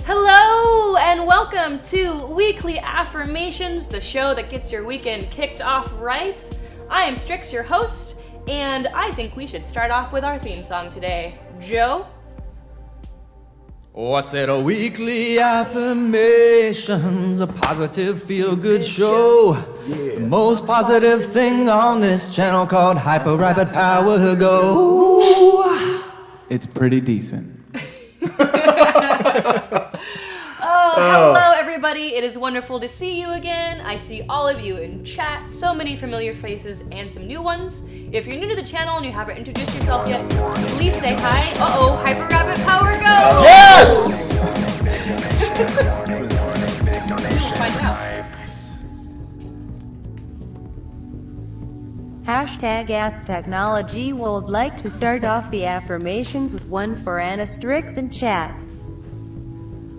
Hello and welcome to Weekly Affirmations, the show that gets your weekend kicked off right. I am Strix, your host, and I think we should start off with our theme song today. Joe? Oh, I said a weekly affirmations, a positive feel-good show. Yeah. The most positive thing on this channel called Hyper Rapid Power Go. It's pretty decent. Hello everybody, it is wonderful to see you again. I see all of you in chat, so many familiar faces and some new ones. If you're new to the channel and you haven't introduced yourself yet, please say hi. Uh-oh, Hyper Rapid Power Go! Yes! We'll find out. Hashtag Ask Technology would like to start off the affirmations with one for Anna Strix in chat.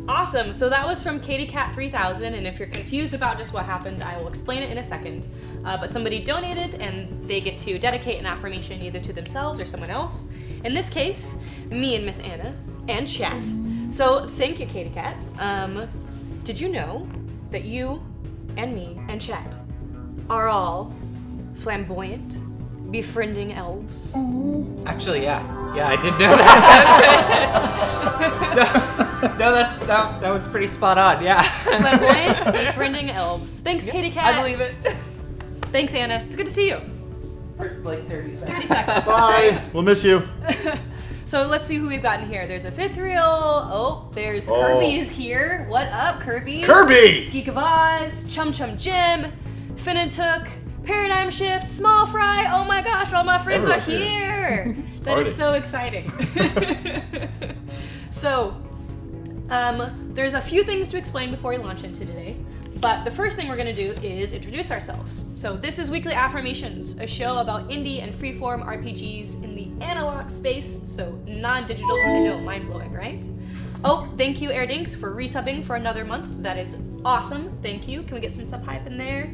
Awesome, so that was from KatieCat3000, and if you're confused about just what happened, I will explain it in a second. But somebody donated, and they get to dedicate an affirmation either to themselves or someone else. In this case, me and Miss Anna, and chat. So thank you, KatieCat. Did you know that you and me and chat are all flamboyant, befriending elves? Actually, yeah, I did know that. no, that was pretty spot on. Yeah. Flamboyant, befriending elves. Thanks, KatieCat. I believe it. Thanks, Anna. It's good to see you. For like 30 seconds. 30 seconds. Bye. We'll miss you. So let's see who we've got in here. There's a fifth reel. Oh, there's Kirby's here. What up, Kirby? Kirby! Geek of Oz, Chum Chum Jim, Finatook, Paradigm Shift, Small Fry. Oh my gosh, all my friends Everyone's are here. That is so exciting. So, there's a few things to explain before we launch into today. But the first thing we're going to do is introduce ourselves. So this is Weekly Affirmations, a show about indie and freeform RPGs in the analog space, so non-digital. I know, mind-blowing, right? Oh, thank you, Airdinks, for resubbing for another month. That is awesome. Thank you. Can we get some sub-hype in there?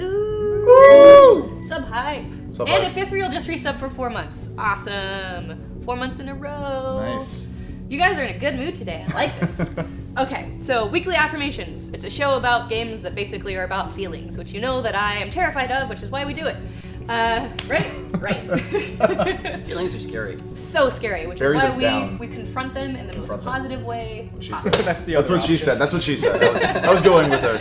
Ooh! Sub-hype. And a fifth reel just resubbed for 4 months. Awesome. 4 months in a row. Nice. You guys are in a good mood today. I like this. Okay, so Weekly Affirmations. It's a show about games that basically are about feelings, which you know that I am terrified of, which is why we do it. Right? Feelings are scary. So scary, which Bury is them why down. we confront them in the most positive way. Awesome. That's what she said. That's what she said. I was going with her.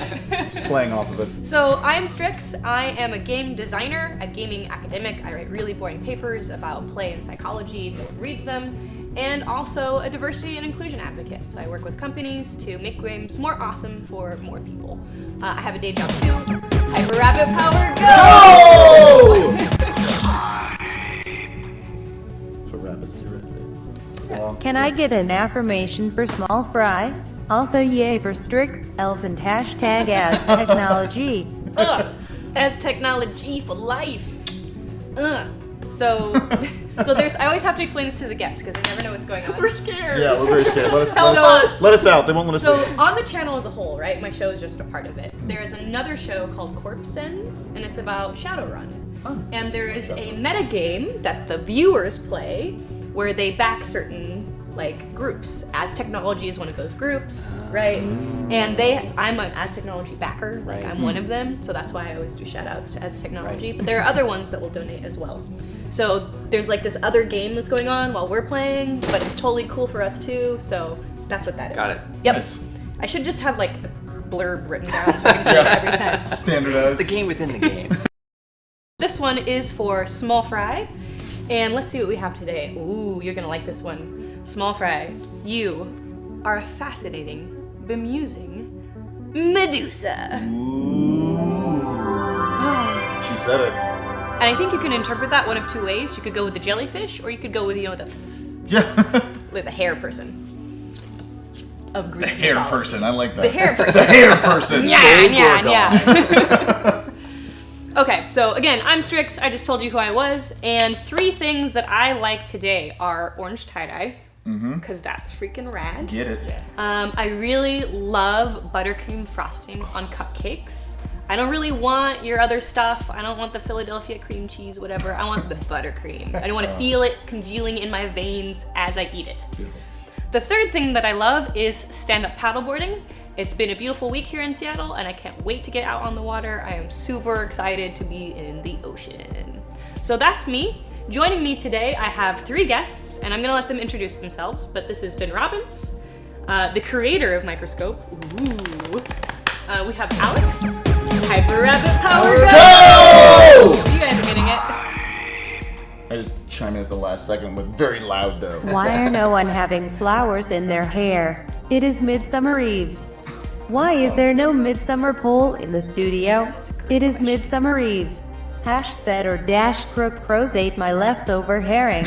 Just playing off of it. So I'm Strix. I am a game designer, a gaming academic. I write really boring papers about play and psychology. No one reads them. And also a diversity and inclusion advocate. So I work with companies to make games more awesome for more people. I have a day job too. Hyper Rapid Power Go! That's what rapids do, right? Can I get an affirmation for Small Fry? Also yay for Strix, Elves, and hashtag Ask Technology. As technology for life. So there's. I always have to explain this to the guests because they never know what's going on. We're scared. Yeah, we're very scared. Let us out. They won't let us So leave. on the channel as a whole, right? My show is just a part of it. There is another show called Corpse Sends, and it's about Shadowrun. Oh. And there is a metagame that the viewers play where they back certain groups. As Technology is one of those groups, right? And I'm an As Technology backer, I'm one of them, so that's why I always do shout outs to As Technology. But there are other ones that will donate as well. So there's this other game that's going on while we're playing, but it's totally cool for us too, so that's what that is. Got it. Yep. Nice. I should just have a blurb written down so I can say it every time. Standardized. The game within the game. This one is for Small Fry, and let's see what we have today. Ooh, you're gonna like this one. Small Fry, you are a fascinating, bemusing Medusa. She said it. And I think you can interpret that one of two ways. You could go with the jellyfish, or you could go with, Yeah. the hair person. Of Greek The hair mythology. person. I like that. The hair person. The hair person. Yeah. Okay, so again, I'm Strix. I just told you who I was, and 3 things that I like today are orange tie-dye, because that's freaking rad. Get it. I really love buttercream frosting on cupcakes. I don't really want your other stuff. I don't want the Philadelphia cream cheese, whatever. I want the buttercream. I don't want to feel it congealing in my veins as I eat it. Beautiful. The third thing that I love is stand-up paddleboarding. It's been a beautiful week here in Seattle, and I can't wait to get out on the water. I am super excited to be in the ocean. So that's me. Joining me today, I have 3 guests, and I'm gonna let them introduce themselves, but this has been Robbins, the creator of Microscope. Ooh. We have Alex, Hyper Rabbit Power Go! You guys are getting it. I just chime in at the last second with very loud though. Why are no one having flowers in their hair? It is Midsummer Eve. Why is there no midsummer pole in the studio? It is Midsummer Eve. Hash said or dash crook crows ate my leftover herring.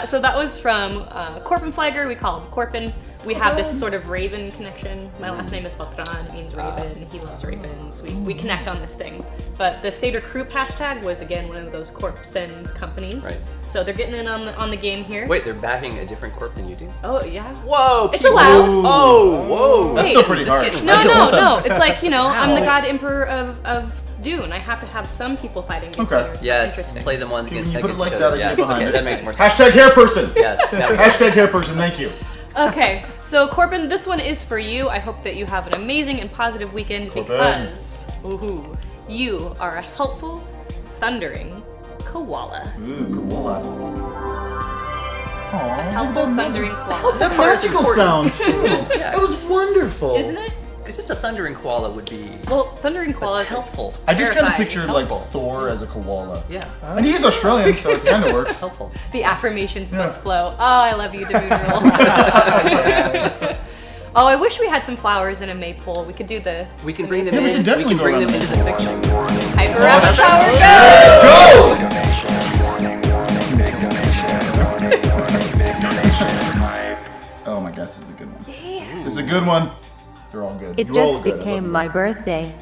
So that was from Corpin Flagger. We call him Corpin. We have this sort of raven connection. My last name is Patran. It means raven. He loves ravens. We connect on this thing. But the Seder Croup hashtag was, again, one of those Corp sends companies. Right. So they're getting in on the game here. Wait, they're backing a different corp than you do? Oh, yeah. Whoa! It's allowed. Oh, whoa! That's Hey, still pretty this harsh. getting- No. It's like, I'm the god emperor of Dune. I have to have some people fighting against Okay. me. It's Yes, interesting. play them ones Can against you put it each like other. that? Yes, Behind okay, it? that makes more sense. Hashtag hair person. Yes, now we go. Hashtag hair person. Thank you. Okay, so Corbin, this one is for you. I hope that you have an amazing and positive weekend because you are a helpful, thundering koala. Ooh, koala. A helpful, thundering koala. That part is magical important. sound too. That was wonderful. Isn't it? Because it's a thundering koala would be Well, thundering koala is helpful. I just kind of Terrifying. pictured like Thor as a koala. Yeah. And he is Australian, so it kind of works. Helpful. the affirmations Yeah. must flow. Oh, I love you, David rules. Oh, I wish we had some flowers in a maypole. We could do the. We can bring them Yeah, we in. can definitely bring go them around into the fiction. Hyper Rabbit Power Go! Oh my gosh, this is a good one. Yeah. This is a good one. They're all good. It You're all just good. I became love my birthday.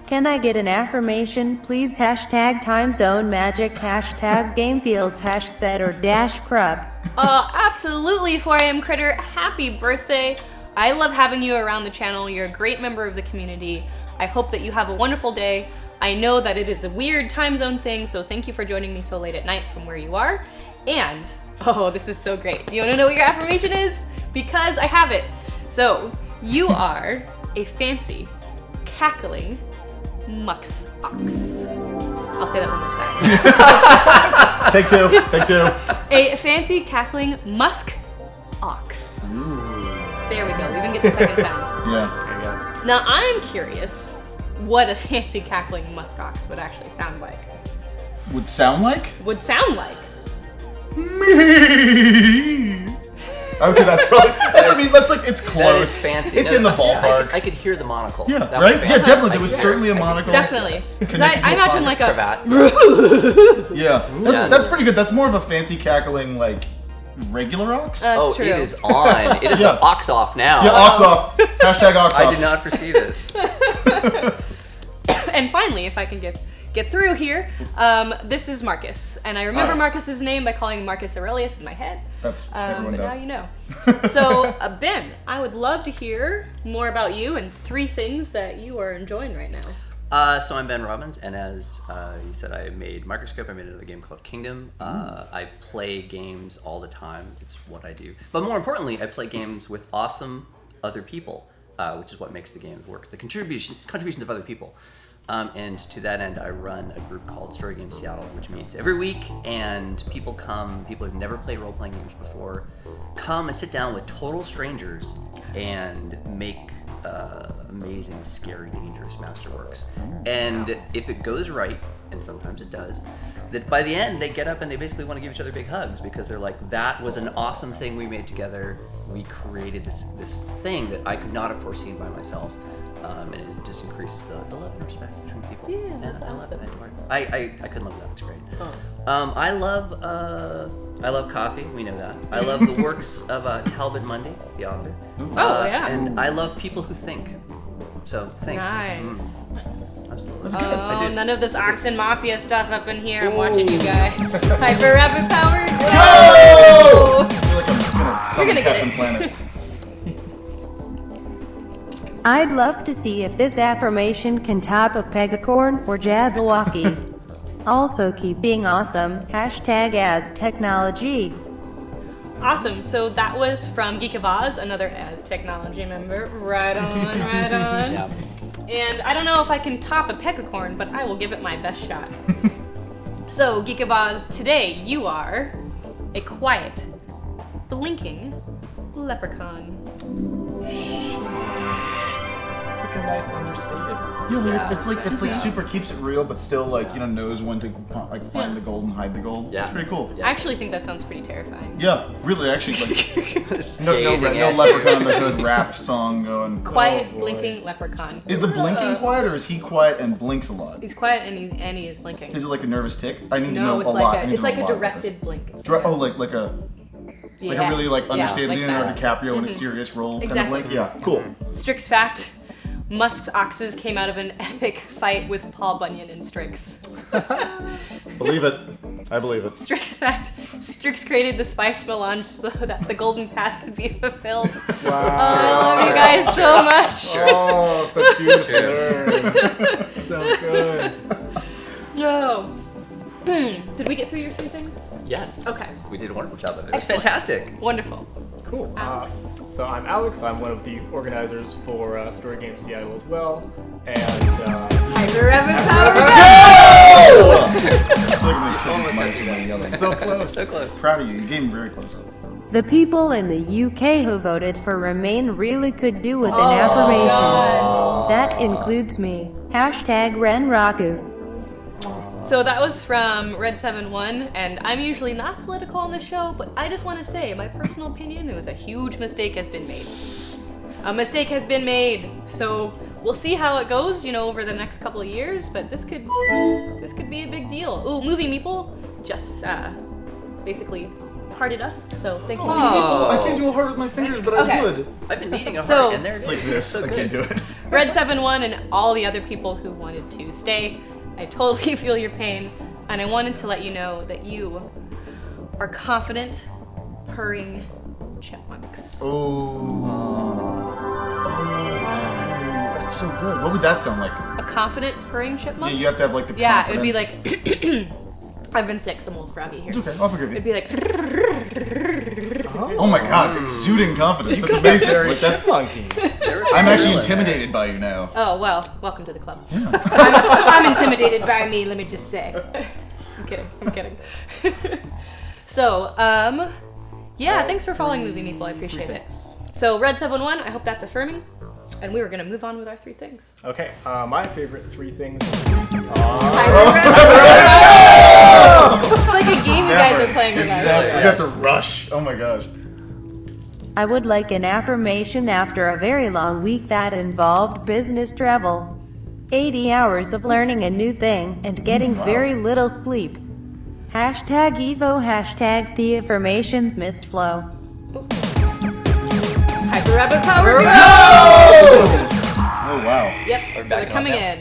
Can I get an affirmation, please? Hashtag time zone magic, hashtag game feels, hash set or dash crub. Absolutely, 4am Critter. Happy birthday. I love having you around the channel. You're a great member of the community. I hope that you have a wonderful day. I know that it is a weird time zone thing, so thank you for joining me so late at night from where you are. And, oh, this is so great. Do you want to know what your affirmation is? Because I have it. So, you are a fancy, cackling musk ox. I'll say that one more time. Take two. Take two. A fancy, cackling musk ox. There we go. We even get the second sound. Yes. Now, I'm curious what a fancy, cackling musk ox would actually sound like. Would sound like? Would sound like. Me. I would say that's probably. That's like it's close. That is fancy. It's That- in the yeah, ballpark. I could hear the monocle. Yeah, That was right? Yeah, fancy. definitely. I There was could- certainly a monocle. Definitely. Because Connected to I a imagine pocket. like a. Cravat. Yeah, Yes. that's pretty good. That's more of a fancy cackling like regular ox. That's Oh, true. it is on. It is Yeah. an ox off now. Yeah, ox off. Hashtag ox off. I did not foresee this. And finally, if I can get through here, this is Markus. And I remember Hi. Marcus's name by calling him Marcus Aurelius in my head. That's everyone But does. now you know. So, Ben, I would love to hear more about you and 3 things that you are enjoying right now. So I'm Ben Robbins, and as you said, I made Microscope. I made another game called Kingdom. I play games all the time. It's what I do. But more importantly, I play games with awesome other people, which is what makes the game work. The contributions of other people. And to that end, I run a group called Story Game Seattle, which meets every week, and people who've never played role-playing games before, come and sit down with total strangers and make amazing, scary, dangerous masterworks. And if it goes right, and sometimes it does, that by the end they get up and they basically want to give each other big hugs because they're like, that was an awesome thing we made together. We created this thing that I could not have foreseen by myself. And it just increases the love and respect between people. Yeah, and that's I love it. awesome. I couldn't live without it. It's great. I love coffee. We know that. I love the works of Talbot Mundy, the author. Yeah. And I love people who think. So think. Nice. Absolutely. That's good. I do. None of this Oxen Mafia stuff up in here. I'm watching you guys. Hyper Rapid Power. Go! I feel like I'm gonna summon gonna get Captain it. Planet. I'd love to see if this affirmation can top a pegacorn or Jabberwocky. Also keep being awesome, hashtag as technology. Awesome. So that was from Geek of Oz, another As Technology member. Right on, right on. Yeah. And I don't know if I can top a peckercorn, but I will give it my best shot. So, Geek of Oz, today you are a quiet, blinking leprechaun. It's like a nice understated. Yeah, it's like super keeps it real, but still like knows when to find the gold and hide the gold. Yeah. It's pretty cool. I actually think that sounds pretty terrifying. Yeah, really, actually, like no Gazing at you. leprechaun in the hood rap song going. Quiet, Oh, boy. blinking leprechaun. Is the blinking quiet, or is he quiet and blinks a lot? He's quiet and he is blinking. Is it like a nervous tick? I need to No, know it's a lot. I like need it's to know like a lot about this. directed blink. Like a really understated Leonardo DiCaprio in a serious role kind of Exactly. blink. Yeah, cool. Strix fact: Musk's oxes came out of an epic fight with Paul Bunyan in Strix. Believe it. I believe it. Strix fact: Strix created the spice melange so that the golden path could be fulfilled. Wow. I love you guys so much. Oh, such beautiful words. So good. No. Did we get through your 2 things? Yes. Okay. We did a wonderful job of it. It was Excellent. fantastic. Wonderful. Cool. Alex. So I'm Alex. I'm one of the organizers for Story Games Seattle as well. And Hyper Revan Power I feel like I'm gonna kill these mics when I yell at so close. So close. Proud of you. You came very close. The people in the UK who voted for Remain really could do with an God. affirmation. That includes me. #RenRaku. So that was from Red71, and I'm usually not political on this show, but I just want to say, my personal opinion, it was a huge mistake has been made. A mistake has been made, so we'll see how it goes, over the next couple of years, but this could be a big deal. Ooh, Movie Meeple just basically hearted us, so thank you. I can't do a heart with my fingers, but Okay. I would. I've been needing a So- heart, and there it It's is. like this. So I good. can't do it. Red71 and all the other people who wanted to stay, I totally feel your pain, and I wanted to let you know that you are confident, purring chipmunks. That's so good. What would that sound like? A confident purring chipmunk? Yeah, you have to have like the Yeah, confidence. it would be like, I've been sick, some old froggy here. It's okay, I'll forgive It'd you. be like, Oh my god, exuding confidence. That's amazing. Like, that's. Monkey. There is I'm a actually gorilla there. intimidated by you now. oh, well, welcome to the club. I'm intimidated by me, let me just say. I'm kidding. So, yeah, thanks for following Movie Meeple, I appreciate it. So, Red71, I hope that's affirming, and we were gonna move on with our 3 things. Okay, my favorite 3 things. It's like a game you guys are playing with It's us. never- We got to rush. Oh my gosh. I would like an affirmation after a very long week that involved business travel. 80 hours of learning a new thing and getting very little sleep. #Evo, #the affirmations missed flow. Hyper Rabbit Power. Oh wow. Yep, We're so they're backing coming off in.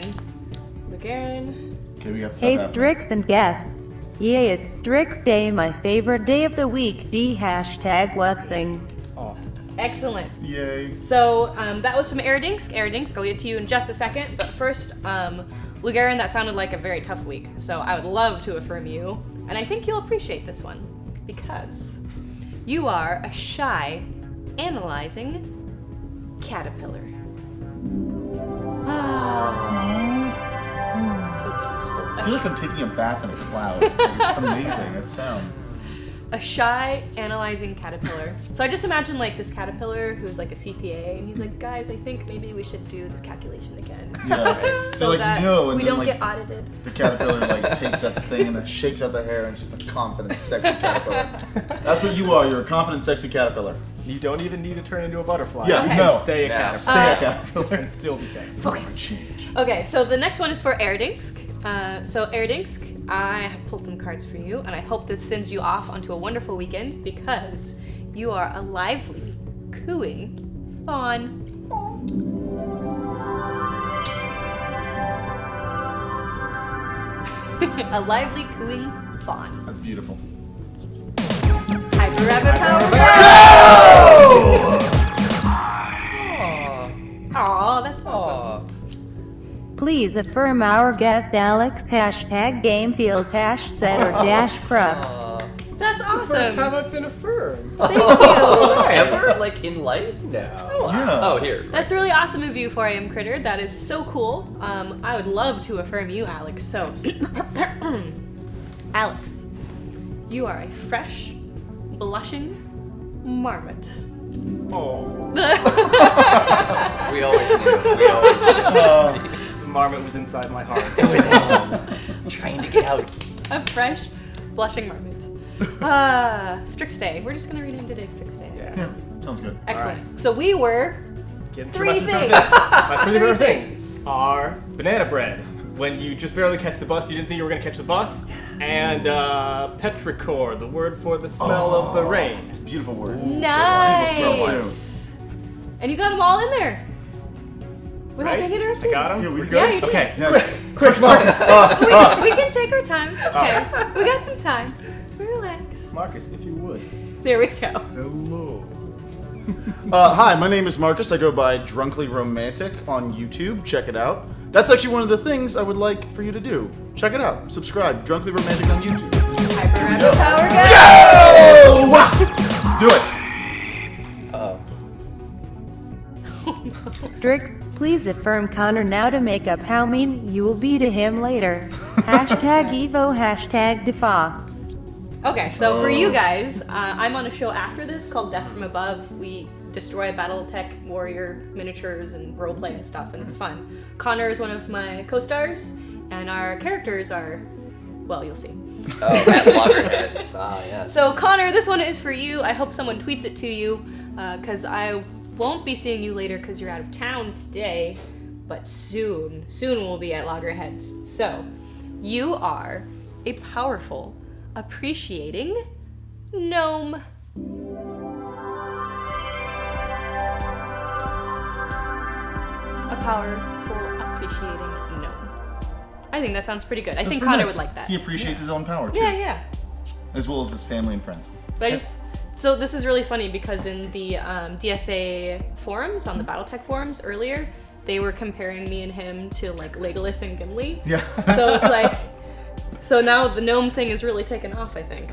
Lugarin. Okay, we got stuff Hey happening. Strix and guests. Yeah, it's Strix Day, my favorite day of the week. #Wuxing. Oh, Excellent. Yay. So that was from Aradinsk. Aradinsk, I'll get to you in just a second. But first, Lugarin, that sounded like a very tough week. So I would love to affirm you. And I think you'll appreciate this one. Because you are a shy, analyzing caterpillar. So peaceful. I feel like I'm taking a bath in a cloud. Like, it's just amazing. That sound. A shy, analyzing caterpillar. So I just imagine like this caterpillar who's like a CPA, and he's like, guys, I think maybe we should do this calculation again. Yeah. So They're like, that no, and we then don't like get audited. the caterpillar like takes out the thing and then shakes out the hair and it's just a confident, sexy caterpillar. That's what you are. You're a confident, sexy caterpillar. you don't even need to turn into a butterfly. Yeah, You can no. stay a Yeah. caterpillar Stay a caterpillar. and still be sexy. Focus. Change. Okay, so the next one is for Aradinsk. So Aradinsk, I have pulled some cards for you, and I hope this sends you off onto a wonderful weekend because you are a lively, cooing fawn. A lively, cooing fawn. That's beautiful. Hyper Rabbit Power. Aw, that's awesome. Please affirm our guest Alex. #game feels #set or #cruck. That's awesome. First time I've been affirmed. Thank you. Ever? Like in life? No. Yeah. Oh, here. That's really awesome of you, 4am Critter. That is so cool. I would love to affirm you, Alex. So, Alex, you are a fresh, blushing marmot. Oh. We always knew. The marmot was inside my heart. It was trying to get out. A fresh, blushing marmot. Strix Day. We're just gonna rename today Strix Day. Yes. Yeah, sounds good. Excellent. So we were Get Three my things. My three Three favorite things are banana bread. When you just barely catch the bus, you didn't think you were going to catch the bus. And petrichor, the word for the smell of the rain. It's a beautiful word. nice. And you got them all in there. Without Right? making it I repeat. got them? Yeah, we We're did. good? Yeah, you did. Okay. Yes. Quick, Marcus. We can take our time. It's okay. We got some time. Relax. Marcus, if you would. There we go. Hello. Hi, my name is Markus. I go by DrunklyRomantic on YouTube. Check it out. That's actually one of the things I would like for you to do. Check it out. Subscribe. DrunklyRomantic on YouTube. Hyper rapid power go. Let's do it. Strix, please affirm Connor now to make up how mean you will be to him later. Hashtag Evo, hashtag Defa. Okay, so for you guys, I'm on a show after this called Death from Above. We destroy BattleTech warrior miniatures and roleplay and stuff, and it's fun. Connor is one of my co-stars, and our characters are, well, you'll see. Oh, at loggerheads. Ah, yes. So Connor, this one is for you. I hope someone tweets it to you, because I won't be seeing you later because you're out of town today, but soon we'll be at loggerheads. So, you are a powerful, appreciating gnome. A powerful, appreciating gnome. I think that sounds pretty good. I think Connor would like that. He appreciates his own power too, Yeah. as well as his family and friends. But so this is really funny because in the DFA forums, on the BattleTech forums earlier, they were comparing me and him to like Legolas and Gimli. Yeah. So it's like, so now the gnome thing is really taken off, I think.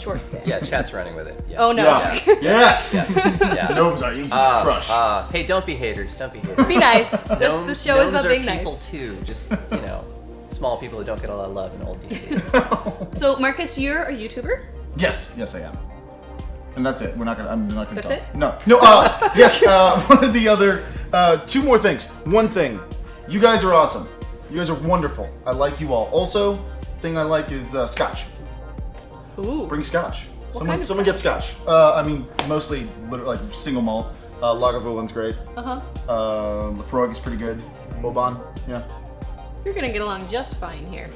Short stay. Yeah, chat's running with it. Yeah. Oh no. Yeah. Yes. Yeah. Gnomes are easy to crush. Hey, don't be haters. Don't be haters. Be nice. This show is about Gnomes being are people nice. too. Just, small people that don't get a lot of love in old D&D. So Markus, you're a YouTuber? Yes, I am. And that's it. I'm not gonna That's talk. it? No. Yes. One of the other, two more things. One thing, you guys are awesome. You guys are wonderful. I like you all. Also, thing I like is scotch. Ooh. Bring scotch. kind of Someone get scotch. Mostly like single malt. Lagavulin great. Lafroig is pretty good. Oban, yeah. You're gonna get along just fine here.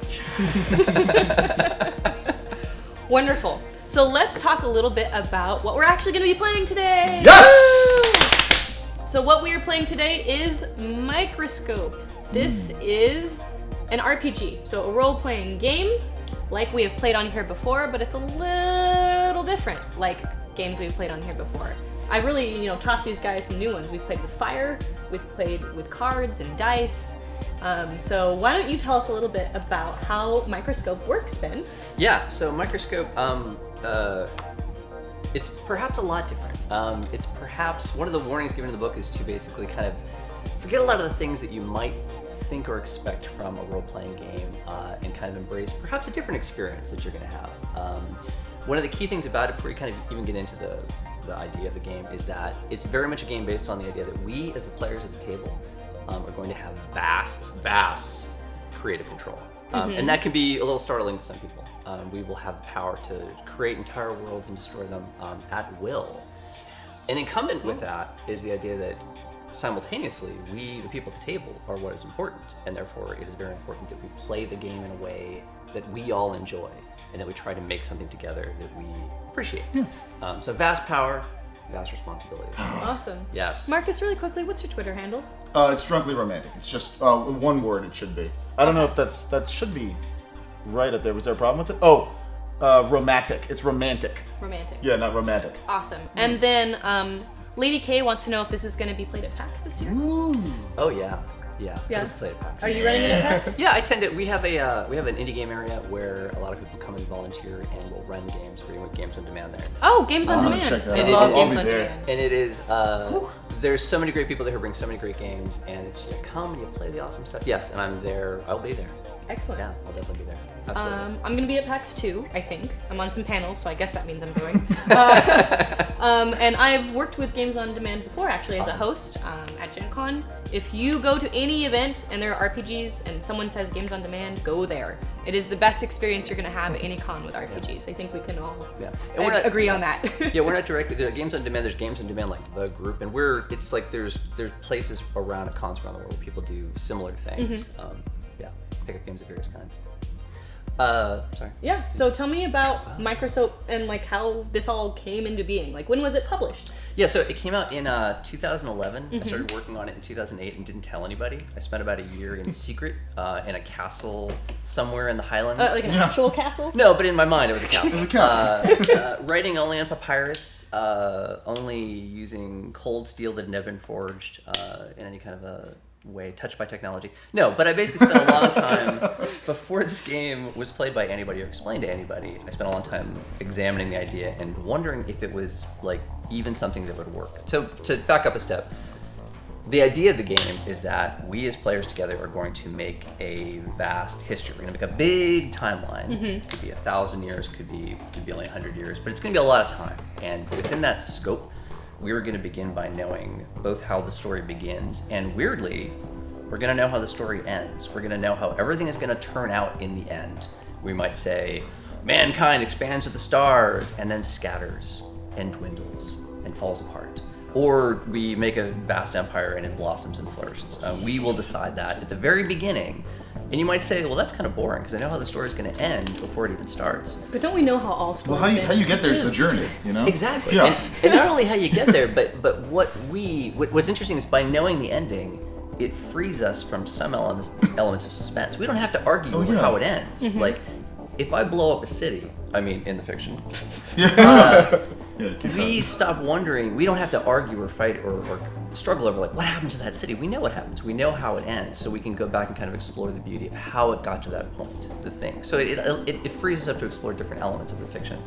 Wonderful. So let's talk a little bit about what we're actually gonna be playing today. Yes! So what we are playing today is Microscope. This is an RPG, so a role-playing game like we have played on here before, but it's a little different like games we've played on here before. I really, tossed these guys some new ones. We've played with fire, we've played with cards and dice. So why don't you tell us a little bit about how Microscope works, Ben? Yeah, so Microscope, it's perhaps a lot different. It's perhaps, one of the warnings given in the book is to basically kind of forget a lot of the things that you might think or expect from a role-playing game and kind of embrace perhaps a different experience that you're going to have. One of the key things about it, before you kind of even get into the idea of the game, is that it's very much a game based on the idea that we, as the players at the table, are going to have vast creative control. And that can be a little startling to some people. We will have the power to create entire worlds and destroy them at will. And incumbent with that is the idea that simultaneously, we, the people at the table, are what is important, and therefore it is very important that we play the game in a way that we all enjoy, and that we try to make something together that we appreciate. So vast power, vast responsibility. Awesome. Yes. Markus, really quickly, what's your Twitter handle? It's DrunklyRomantic. It's just one word. It should be. I don't know if that should be right up there. Was there a problem with it? Oh, romantic. It's romantic. Romantic. Yeah, not romantic. Awesome. And then Lady K wants to know if this is going to be played at PAX this year. Oh yeah. Yeah. Yeah. I play at PAX. Are you running it at PAX? Yeah, I tend to. We have an indie game area where a lot of people come and volunteer, and we'll run games for you with Games on Demand there. Oh, Games on I'm gonna Demand. check that I out. love I'll Games be on there. Demand. And it is. There's so many great people there who bring so many great games, and it's you come and you play the awesome stuff. Yes, and I'm there. I'll be there. Excellent. Yeah, I'll definitely be there. Absolutely. I'm gonna be at PAX 2, I think. I'm on some panels, so I guess that means I'm going. And I've worked with Games on Demand before, actually, as a host at Gen Con. If you go to any event and there are RPGs and someone says Games on Demand, go there. It is the best experience you're gonna have at any con with RPGs. I think we can all agree on that. Yeah, we're not directly there. Games on Demand. There's Games on Demand like the group, and it's like there's places around at cons around the world where people do similar things. Yeah, pick up games of various kinds. Sorry. Yeah, so tell me about Microscope and like how this all came into being. Like, when was it published? Yeah, so it came out in 2011. I started working on it in 2008 and didn't tell anybody. I spent about a year in secret in a castle somewhere in the Highlands. Like an actual castle? No, but in my mind it was a castle. It was a castle. Writing only on papyrus, only using cold steel that had never been forged in any kind of a way touched by technology. No, but I basically spent a long time before this game was played by anybody or explained to anybody. I spent a long time examining the idea and wondering if it was like even something that would work. So to back up a step, the idea of the game is that we as players together are going to make a vast history. We're going to make a big timeline. Could be 1,000 years, could be only 100 years, but it's going to be a lot of time. And within that scope, we were going to begin by knowing both how the story begins and, weirdly, we're going to know how the story ends. We're going to know how everything is going to turn out in the end. We might say, mankind expands to the stars and then scatters and dwindles and falls apart. Or we make a vast empire and it blossoms and flourishes. We will decide that at the very beginning. And you might say, well, that's kind of boring because I know how the story's going to end before it even starts. But don't we know how all stories Well, end? how you get there is the journey, you know? Exactly. Yeah. And not only how you get there, but what's interesting is by knowing the ending, it frees us from some elements of suspense. We don't have to argue over how it ends. Like, if I blow up a city, I mean, in the fiction, we stop wondering. We don't have to argue or fight or struggle over like what happens to that city. We know what happens. We know how it ends, so we can go back and kind of explore the beauty of how it got to that point. The thing. So it frees us up to explore different elements of the fiction.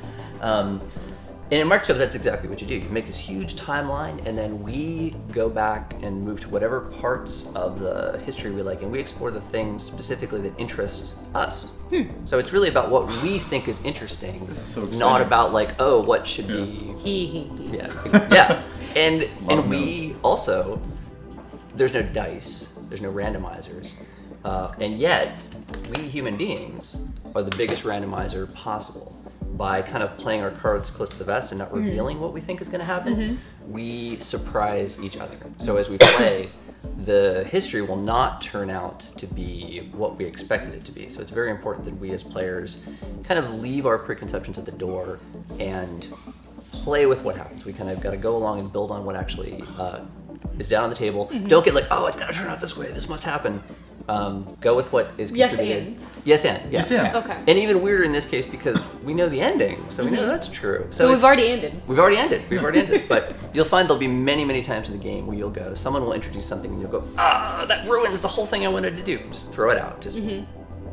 And in Microscope, that's exactly what you do. You make this huge timeline, and then we go back and move to whatever parts of the history we like, and we explore the things specifically that interest us. So it's really about what we think is interesting, This is so exciting. not about like, oh, what should be. Yeah. And we also, there's no dice, there's no randomizers, and yet we human beings are the biggest randomizer possible. By kind of playing our cards close to the vest and not revealing what we think is going to happen, we surprise each other. So as we play, the history will not turn out to be what we expected it to be. So it's very important that we as players kind of leave our preconceptions at the door and play with what happens. We kind of got to go along and build on what actually is down on the table. Don't get like, oh, it's got to turn out this way. This must happen. Go with what is contributed. Yes and. Yes and. Okay. And even weirder in this case because we know the ending, so we know that's true. So we've already ended. We've already ended. But you'll find there'll be many, many times in the game where you'll go, someone will introduce something and you'll go, that ruins the whole thing I wanted to do. Just throw it out. Just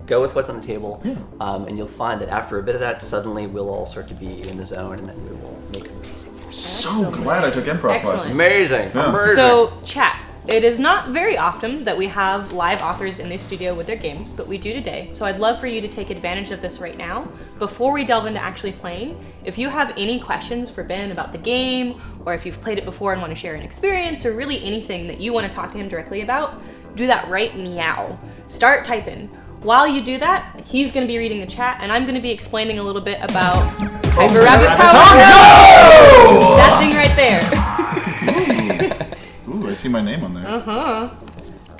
go with what's on the table. And you'll find that after a bit of that, suddenly we'll all start to be in the zone and then we will make amazing. So glad I took improv Excellent. classes. Amazing. Yeah. Amazing. So, chat. It is not very often that we have live authors in the studio with their games, but we do today. So I'd love for you to take advantage of this right now. Before we delve into actually playing, if you have any questions for Ben about the game, or if you've played it before and want to share an experience, or really anything that you want to talk to him directly about, do that right now. Start typing. While you do that, he's going to be reading the chat, and I'm going to be explaining a little bit about Hyper Rabbit Power. No! That thing right there. Ooh, I see my name on there.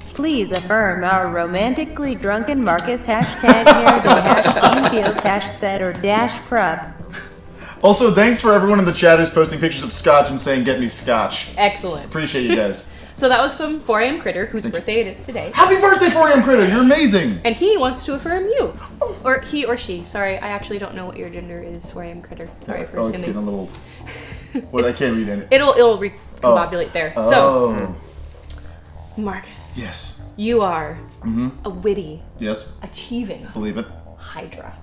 Please affirm our romantically drunken Markus hashtag hair feels hash set or dash prub. Also, thanks for everyone in the chat who's posting pictures of scotch and saying, get me scotch. Excellent. Appreciate you guys. So that was from 4am Critter, whose birthday it is today. Happy birthday, 4am Critter. You're amazing. And he wants to affirm you. Or he or she. Sorry, I actually don't know what your gender is, 4am Critter. Sorry for It's getting a assuming. little... What, I can't read in it. It'll recombobulate there. So, Marcus. Yes. You are a witty, Yes. achieving Believe it. Hydra.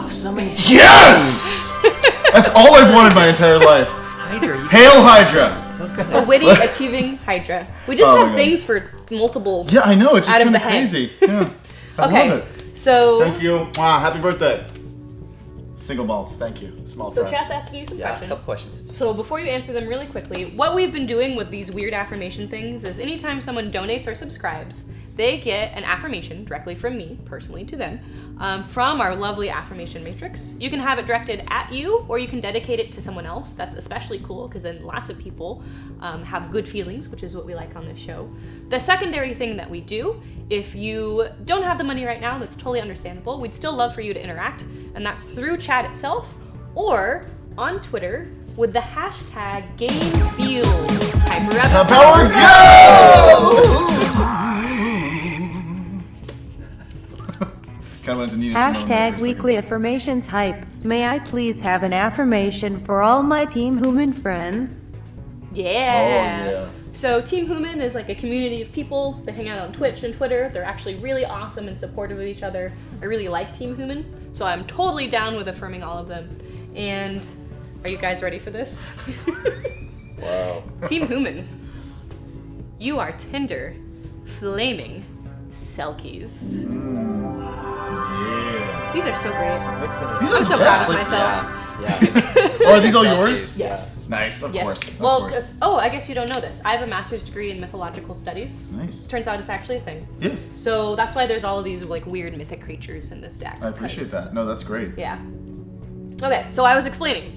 So many Yes! That's all I've wanted my entire life. Hydra. Hail Hydra! So good. A witty, achieving Hydra. We just Oh my have God. things for multiple. Yeah, I know. It's just Out of kind the of head. crazy. Yeah. I Okay, love it. so Thank you. Wow, happy birthday. Single malts. Thank you. Small so fry. chat's asking you some Yeah, a questions. couple questions. So before you answer them really quickly, what we've been doing with these weird affirmation things is anytime someone donates or subscribes, they get an affirmation directly from me, personally to them, from our lovely affirmation matrix. You can have it directed at you, or you can dedicate it to someone else. That's especially cool, because then lots of people have good feelings, which is what we like on this show. The secondary thing that we do, if you don't have the money right now, that's totally understandable. We'd still love for you to interact, and that's through chat itself, or on Twitter with the hashtag GameFeels. Power Kind of went to Nina Simone there for a Hashtag second. Weekly Affirmations hype. May I please have an affirmation for all my Team Human friends? Yeah. Oh, yeah. So Team Human is like a community of people. They hang out on Twitch and Twitter. They're actually really awesome and supportive of each other. I really like Team Human, so I'm totally down with affirming all of them. And are you guys ready for this? Wow. Team Human, you are tender, flaming selkies. Yeah. These are so great. These are I'm so the best. proud of Like, myself. Yeah. Oh, are these all yours? Yes. Nice, of Yes. course. Of Well, course. I guess you don't know this. I have a master's degree in mythological studies. Nice. Turns out it's actually a thing. Yeah, So that's why there's all of these like weird mythic creatures in this deck. I appreciate 'cause- that. No, that's great. Yeah. Okay, so I was explaining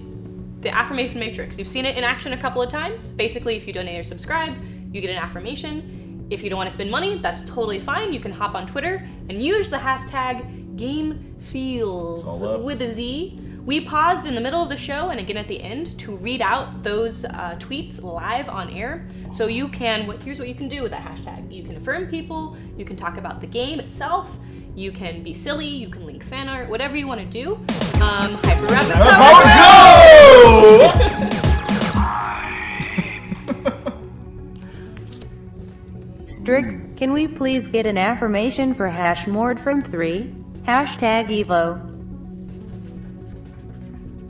the affirmation matrix. You've seen it in action a couple of times. Basically, if you donate or subscribe, you get an affirmation. If you don't want to spend money, that's totally fine. You can hop on Twitter and use the hashtag GameFeels It's all up. with a Z. We paused in the middle of the show and again at the end to read out those tweets live on air. So you can, here's what you can do with that hashtag. You can affirm people, you can talk about the game itself, you can be silly, you can link fan art, whatever you want to do. Hyper Rapid Power go! Strix, can we please get an affirmation for Mord from 3? Hashtag Evo.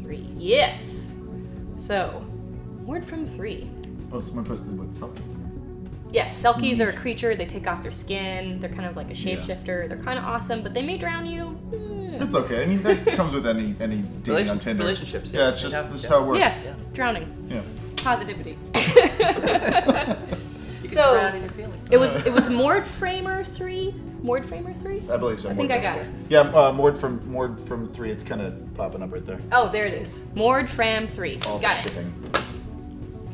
3. Yes. So, word from 3. Oh, someone posted with something. Yes, Selkies are a creature. They take off their skin. They're kind of like a shapeshifter. They're kind of awesome, but they may drown you. It's okay. I mean, that comes with any dating on Tinder. Relationships, Yeah, yeah. it's just Yeah. this is how it works. Yes, drowning. Yeah. Positivity. You can So, drown in your feelings. It was Mord Framer 3. Mord Framer 3. I believe so. I think I got it. Yeah, Mord from 3. It's kind of popping up right there. Oh, there it is. Mord Fram 3. All Got the it. shipping.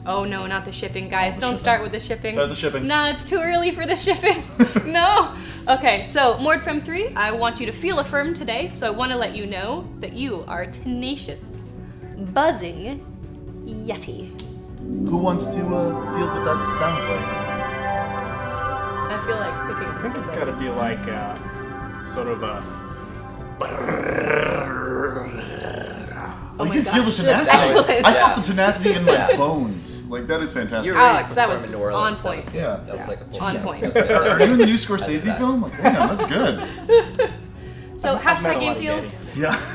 Oh no, not the shipping, guys. the Don't shipping. start with the shipping. Start the shipping. No, it's too early for the shipping. No. Okay, so Mord from 3, I want you to feel affirmed today. So I want to let you know that you are a tenacious, buzzing yeti. Who wants to feel what that sounds like? I feel like picking. I think it's got to be like sort of a. Oh you my can feel the gosh, that's tenacity. excellent. I felt the tenacity in my bones. Like, that is fantastic. You're really Alex, that was performing New Orleans. on point. That was good. Yeah. That was like a full On yes. point. That was good. Are you in the new Scorsese film? Like, damn, that's good. So I've met hashtag a game lot of feels. Yeah.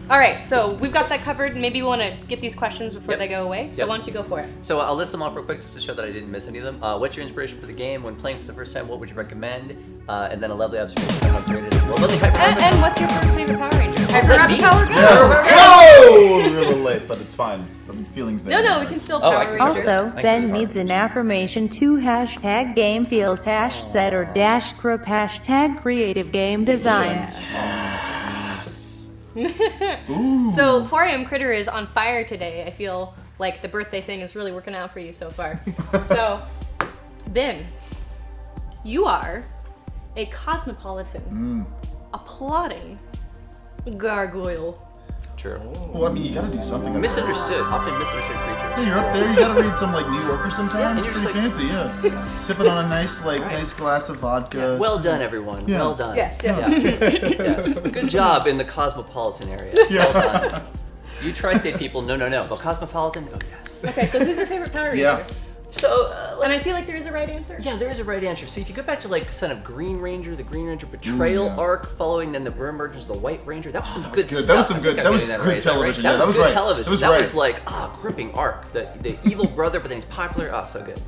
All right, so we've got that covered. Maybe we want to get these questions before Yep. they go away. So Yep. why don't you go for it? So I'll list them off real quick just to show that I didn't miss any of them. What's your inspiration for the game? When playing for the first time, what would you recommend? And then a lovely observation about how great it is. Well, lovely hyper And what's your favorite Power Ranger? Hyper that Rapid me? Power Go. Yeah. Whoa! We're a little late, but it's fine. The feelings there. No, we can still Oh, I Power can- Ranger. Also, Thank Ben you. needs an affirmation to hashtag Game Feels #set or #crop hashtag Creative Game Design. So 4 AM Critter is on fire today. I feel like the birthday thing is really working out for you so far. So, Ben, you are a cosmopolitan, applauding gargoyle. True. Well, I mean, you gotta do something. up Misunderstood. Often misunderstood there. Yeah, creatures. you're up there. You gotta read some like New Yorker sometimes. Yeah, and It's you're pretty just fancy. Yeah. Sipping on a nice nice glass of vodka. Well done, everyone. Yeah. Well done. Yes. Yes. Good job in the cosmopolitan area. Well done. You tri-state people, no. But cosmopolitan, oh yes. Okay, so who's your favorite Power Ranger? Yeah. So, And I feel like there is a right answer. yeah, there is a right answer. So if you go back to like Son of Green Ranger, the Green Ranger betrayal arc, following then the reemergence of the White Ranger, that was some good stuff. That was some good. I think That was I'm getting good right. Is that right? television. That Yeah, was that was good right. television. That was That right. was like gripping arc. The evil brother, but then he's popular. Oh, so good.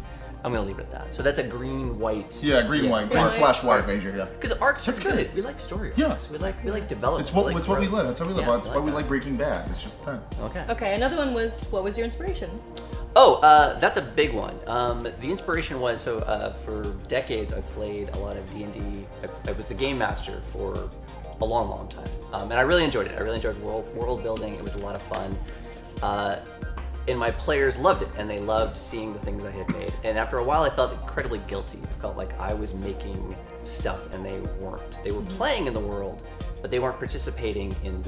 I'm gonna leave it at that. So that's a green-white. Yeah, green/white, green/white Ranger. Yeah. Because arcs are That's good. good. We like story arcs. Yeah. We like development. It's what we like it's what we growth. live. That's how we live. Yeah, That's I why we that. like Breaking Bad. It's just fun. Okay. Okay, another one was, what was your inspiration? Oh, that's a big one. The inspiration was, for decades I played a lot of D&D. I was the game master for a long, long time. And I really enjoyed it. I really enjoyed world building. It was a lot of fun. And my players loved it, and they loved seeing the things I had made. And after a while, I felt incredibly guilty. I felt like I was making stuff, and they weren't. They were playing in the world, but they weren't participating in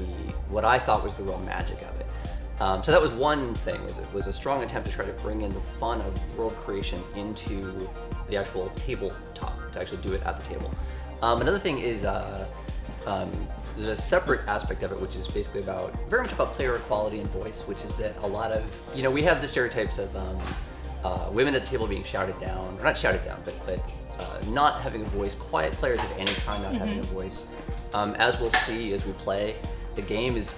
what I thought was the real magic of it. So that was one thing. Was a strong attempt to try to bring in the fun of world creation into the actual tabletop, to actually do it at the table. Another thing is there's a separate aspect of it, which is basically very much about player equality and voice, which is that a lot of, we have the stereotypes of women at the table being shouted down, or not shouted down, but not having a voice, quiet players of any kind not having a voice. As we'll see as we play, the game is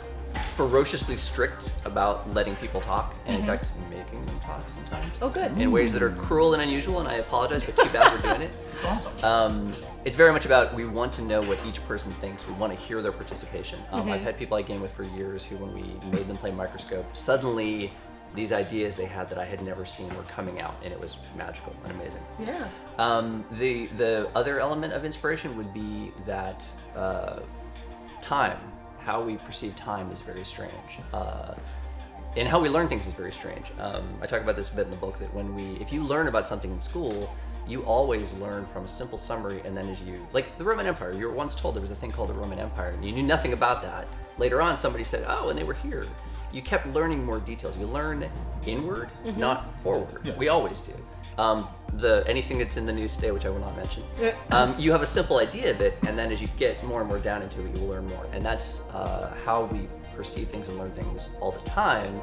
ferociously strict about letting people talk, and in fact, making them talk sometimes. Oh, good. In ways that are cruel and unusual, and I apologize, but too bad we're doing it. It's awesome. It's very much about, we want to know what each person thinks. We want to hear their participation. I've had people I game with for years who, when we made them play Microscope, suddenly these ideas they had that I had never seen were coming out, and it was magical and amazing. Yeah. The other element of inspiration would be that time, how we perceive time is very strange. And how we learn things is very strange. I talk about this a bit in the book, that if you learn about something in school, you always learn from a simple summary, and then like the Roman Empire, you were once told there was a thing called the Roman Empire, and you knew nothing about that. Later on, somebody said, oh, and they were here. You kept learning more details. You learn inward, not forward. Yeah. We always do. Anything that's in the news today, which I will not mention, you have a simple idea of it, and then as you get more and more down into it, you will learn more. And that's how we perceive things and learn things all the time.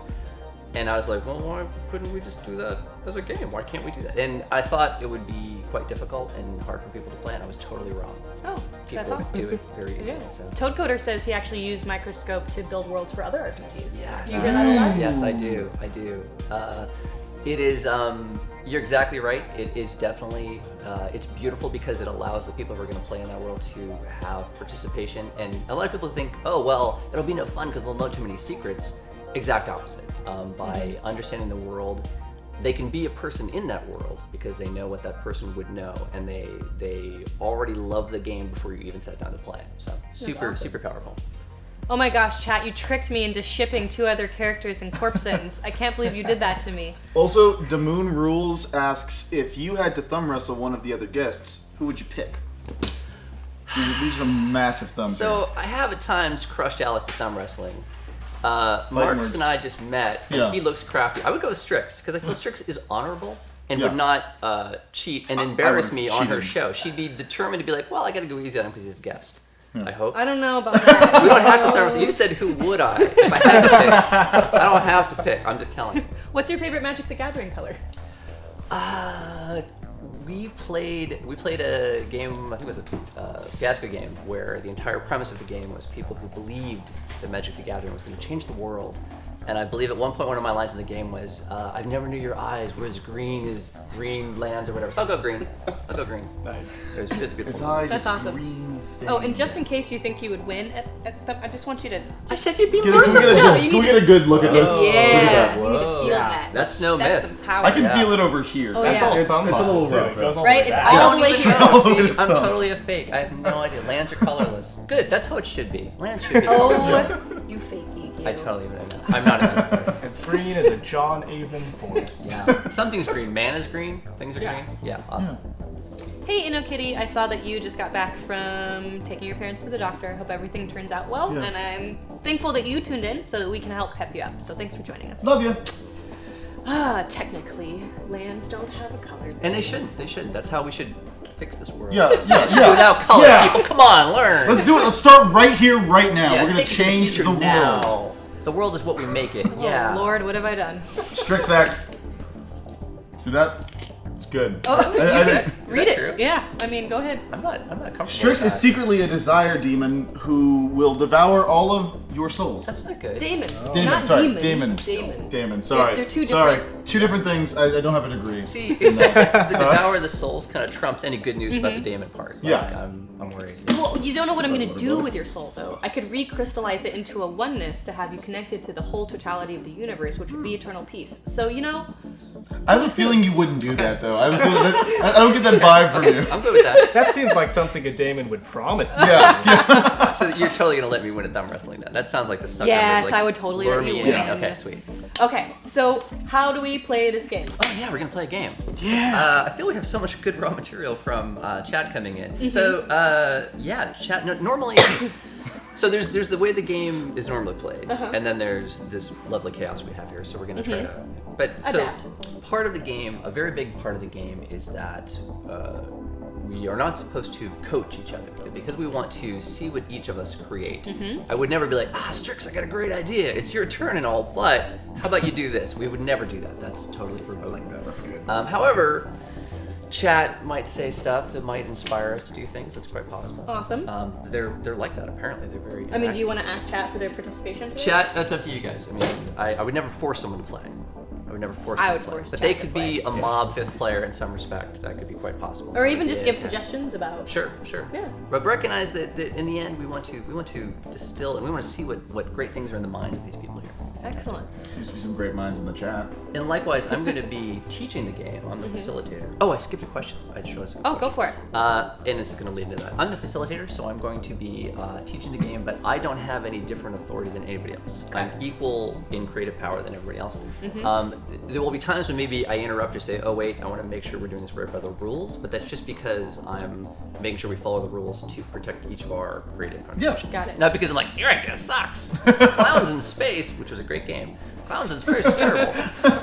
And I was like, well, why couldn't we just do that as a game? Why can't we do that? And I thought it would be quite difficult and hard for people to play, and I was totally wrong. Oh, People that's awesome. do it very easily. Yeah. So. Toadcoder says he actually used Microscope to build worlds for other RPGs. Yes. Do you hear that a lot? Yes, I do. It is, you're exactly right. It is definitely, it's beautiful because it allows the people who are going to play in that world to have participation. And a lot of people think, oh, well, it'll be no fun because they'll know too many secrets. Exact opposite. By understanding the world, they can be a person in that world because they know what that person would know, and they already love the game before you even sat down to play. So super powerful. Oh my gosh, chat, you tricked me into shipping 2 other characters in Corpsons. I can't believe you did that to me. Also, Damoon Rules asks, if you had to thumb wrestle one of the other guests, who would you pick? These are massive thumbs. So I have at times crushed Alex at thumb wrestling. Markus and I just met, and he looks crafty. I would go with Strix, because I feel Strix is honorable and would not cheat and embarrass me on her show. She'd be determined to be like, well, I gotta go easy on him because he's a guest. I hope. I don't know about that. We don't have to thumb wrestle. You just said, who would I? If I had to pick, I don't have to pick. I'm just telling you. What's your favorite Magic the Gathering color? We played a game, I think it was a fiasco game, where the entire premise of the game was people who believed that Magic the Gathering was going to change the world. And I believe at one point one of my lines in the game was, I've never knew your eyes, whereas green is green lands or whatever. So I'll go green. Nice. It was a beautiful his one. eyes That's is awesome. green things. Oh, and just in case you think you would win I just want you to. I said you'd be Can we get a good look at this? Yeah, Look you at need to feel that. That's no That's myth. some power. I can feel it over here. Oh, That's yeah. all It's thumb a muscle, little too. rough. It goes all Right, the way it's back. all the way See, through. I'm thumbs. totally a fake. I have no idea. Lands are colorless. Good, that's how it should be. Lands should be Oh, colorless. you fake geek. You. I totally know. I'm not a It's green as a John Avon forest. Yeah. Something's green. Mana's green. Things are green. Yeah, awesome. Hey, Kitty, I saw that you just got back from taking your parents to the doctor. I hope everything turns out well, and I'm thankful that you tuned in so that we can help pep you up. So thanks for joining us. Love you. Technically, lands don't have a color. And they shouldn't. They shouldn't. That's how we should fix this world. Yeah. Without color, people. Come on, learn. Let's do it. Let's start right here, right now. Yeah, We're gonna take it to change future the now. world. The world is what we make it. Oh, Yeah. Lord, what have I done? Strix Vax. See that? It's good. Oh, read it. true? Yeah. I mean, go ahead. I'm not comfortable. Strix with is that. secretly a desire demon who will devour all of your souls. That's not good. Damon. Damon, Not sorry, demon. Damon. Damon. Damon, sorry. They're two Sorry, different- two different things. I don't have a degree. See, except the devour the souls kind of trumps any good news about the Damon part. Like, Yeah. I'm worried. Well, you don't know what I'm going to do with your soul, though. I could recrystallize it into a oneness to have you connected to the whole totality of the universe, which would be eternal peace. So, I have a feeling you wouldn't do that, though. I have a feeling that, I don't get that vibe from you. I'm good with that. That seems like something a Damon would promise you. Yeah. So you're totally gonna let me win at thumb wrestling then? That sounds like the sucker. Yes, like, I would totally lure let you me win. in. Yeah. Okay, sweet. okay, so how do we play this game? Oh yeah, we're gonna play a game. Yeah. I feel we have so much good raw material from chat coming in. So yeah, chat. No, normally, so there's the way the game is normally played, and then there's this lovely chaos we have here. So we're gonna try to. But so Adapt. part of the game, a very big part of the game, is that we are not supposed to coach each other because we want to see what each of us create. I would never be like, Strix, I got a great idea. It's your turn and all, but how about you do this? We would never do that. That's totally remote. I like that. That's good. However, chat might say stuff that might inspire us to do things. That's quite possible. Awesome. They're like that apparently. They're very. I mean, do you interactive. want to ask chat for their participation? To it? Chat? That's up to you guys. I mean, I would never force someone to play. I would never force. I them would to play. force But chat they to could play. be a mob fifth player in some respect. That could be quite possible. Or even just give Yeah. suggestions about. Sure. Yeah. But recognize that in the end we want to distill and we want to see what great things are in the minds of these people here. Excellent. Seems to be some great minds in the chat. And likewise, I'm going to be teaching the game. I'm the facilitator. Oh, I skipped a question. I just realized. Oh, go for it. And it's going to lead into that. I'm the facilitator, so I'm going to be teaching the game, but I don't have any different authority than anybody else. I'm equal in creative power than everybody else. There will be times when maybe I interrupt or say, oh wait, I want to make sure we're doing this right by the rules, but that's just because I'm making sure we follow the rules to protect each of our creative contributions. Got it. Not because I'm like, your idea sucks. Clowns in Space, which was a great game. Clowns in Space is terrible.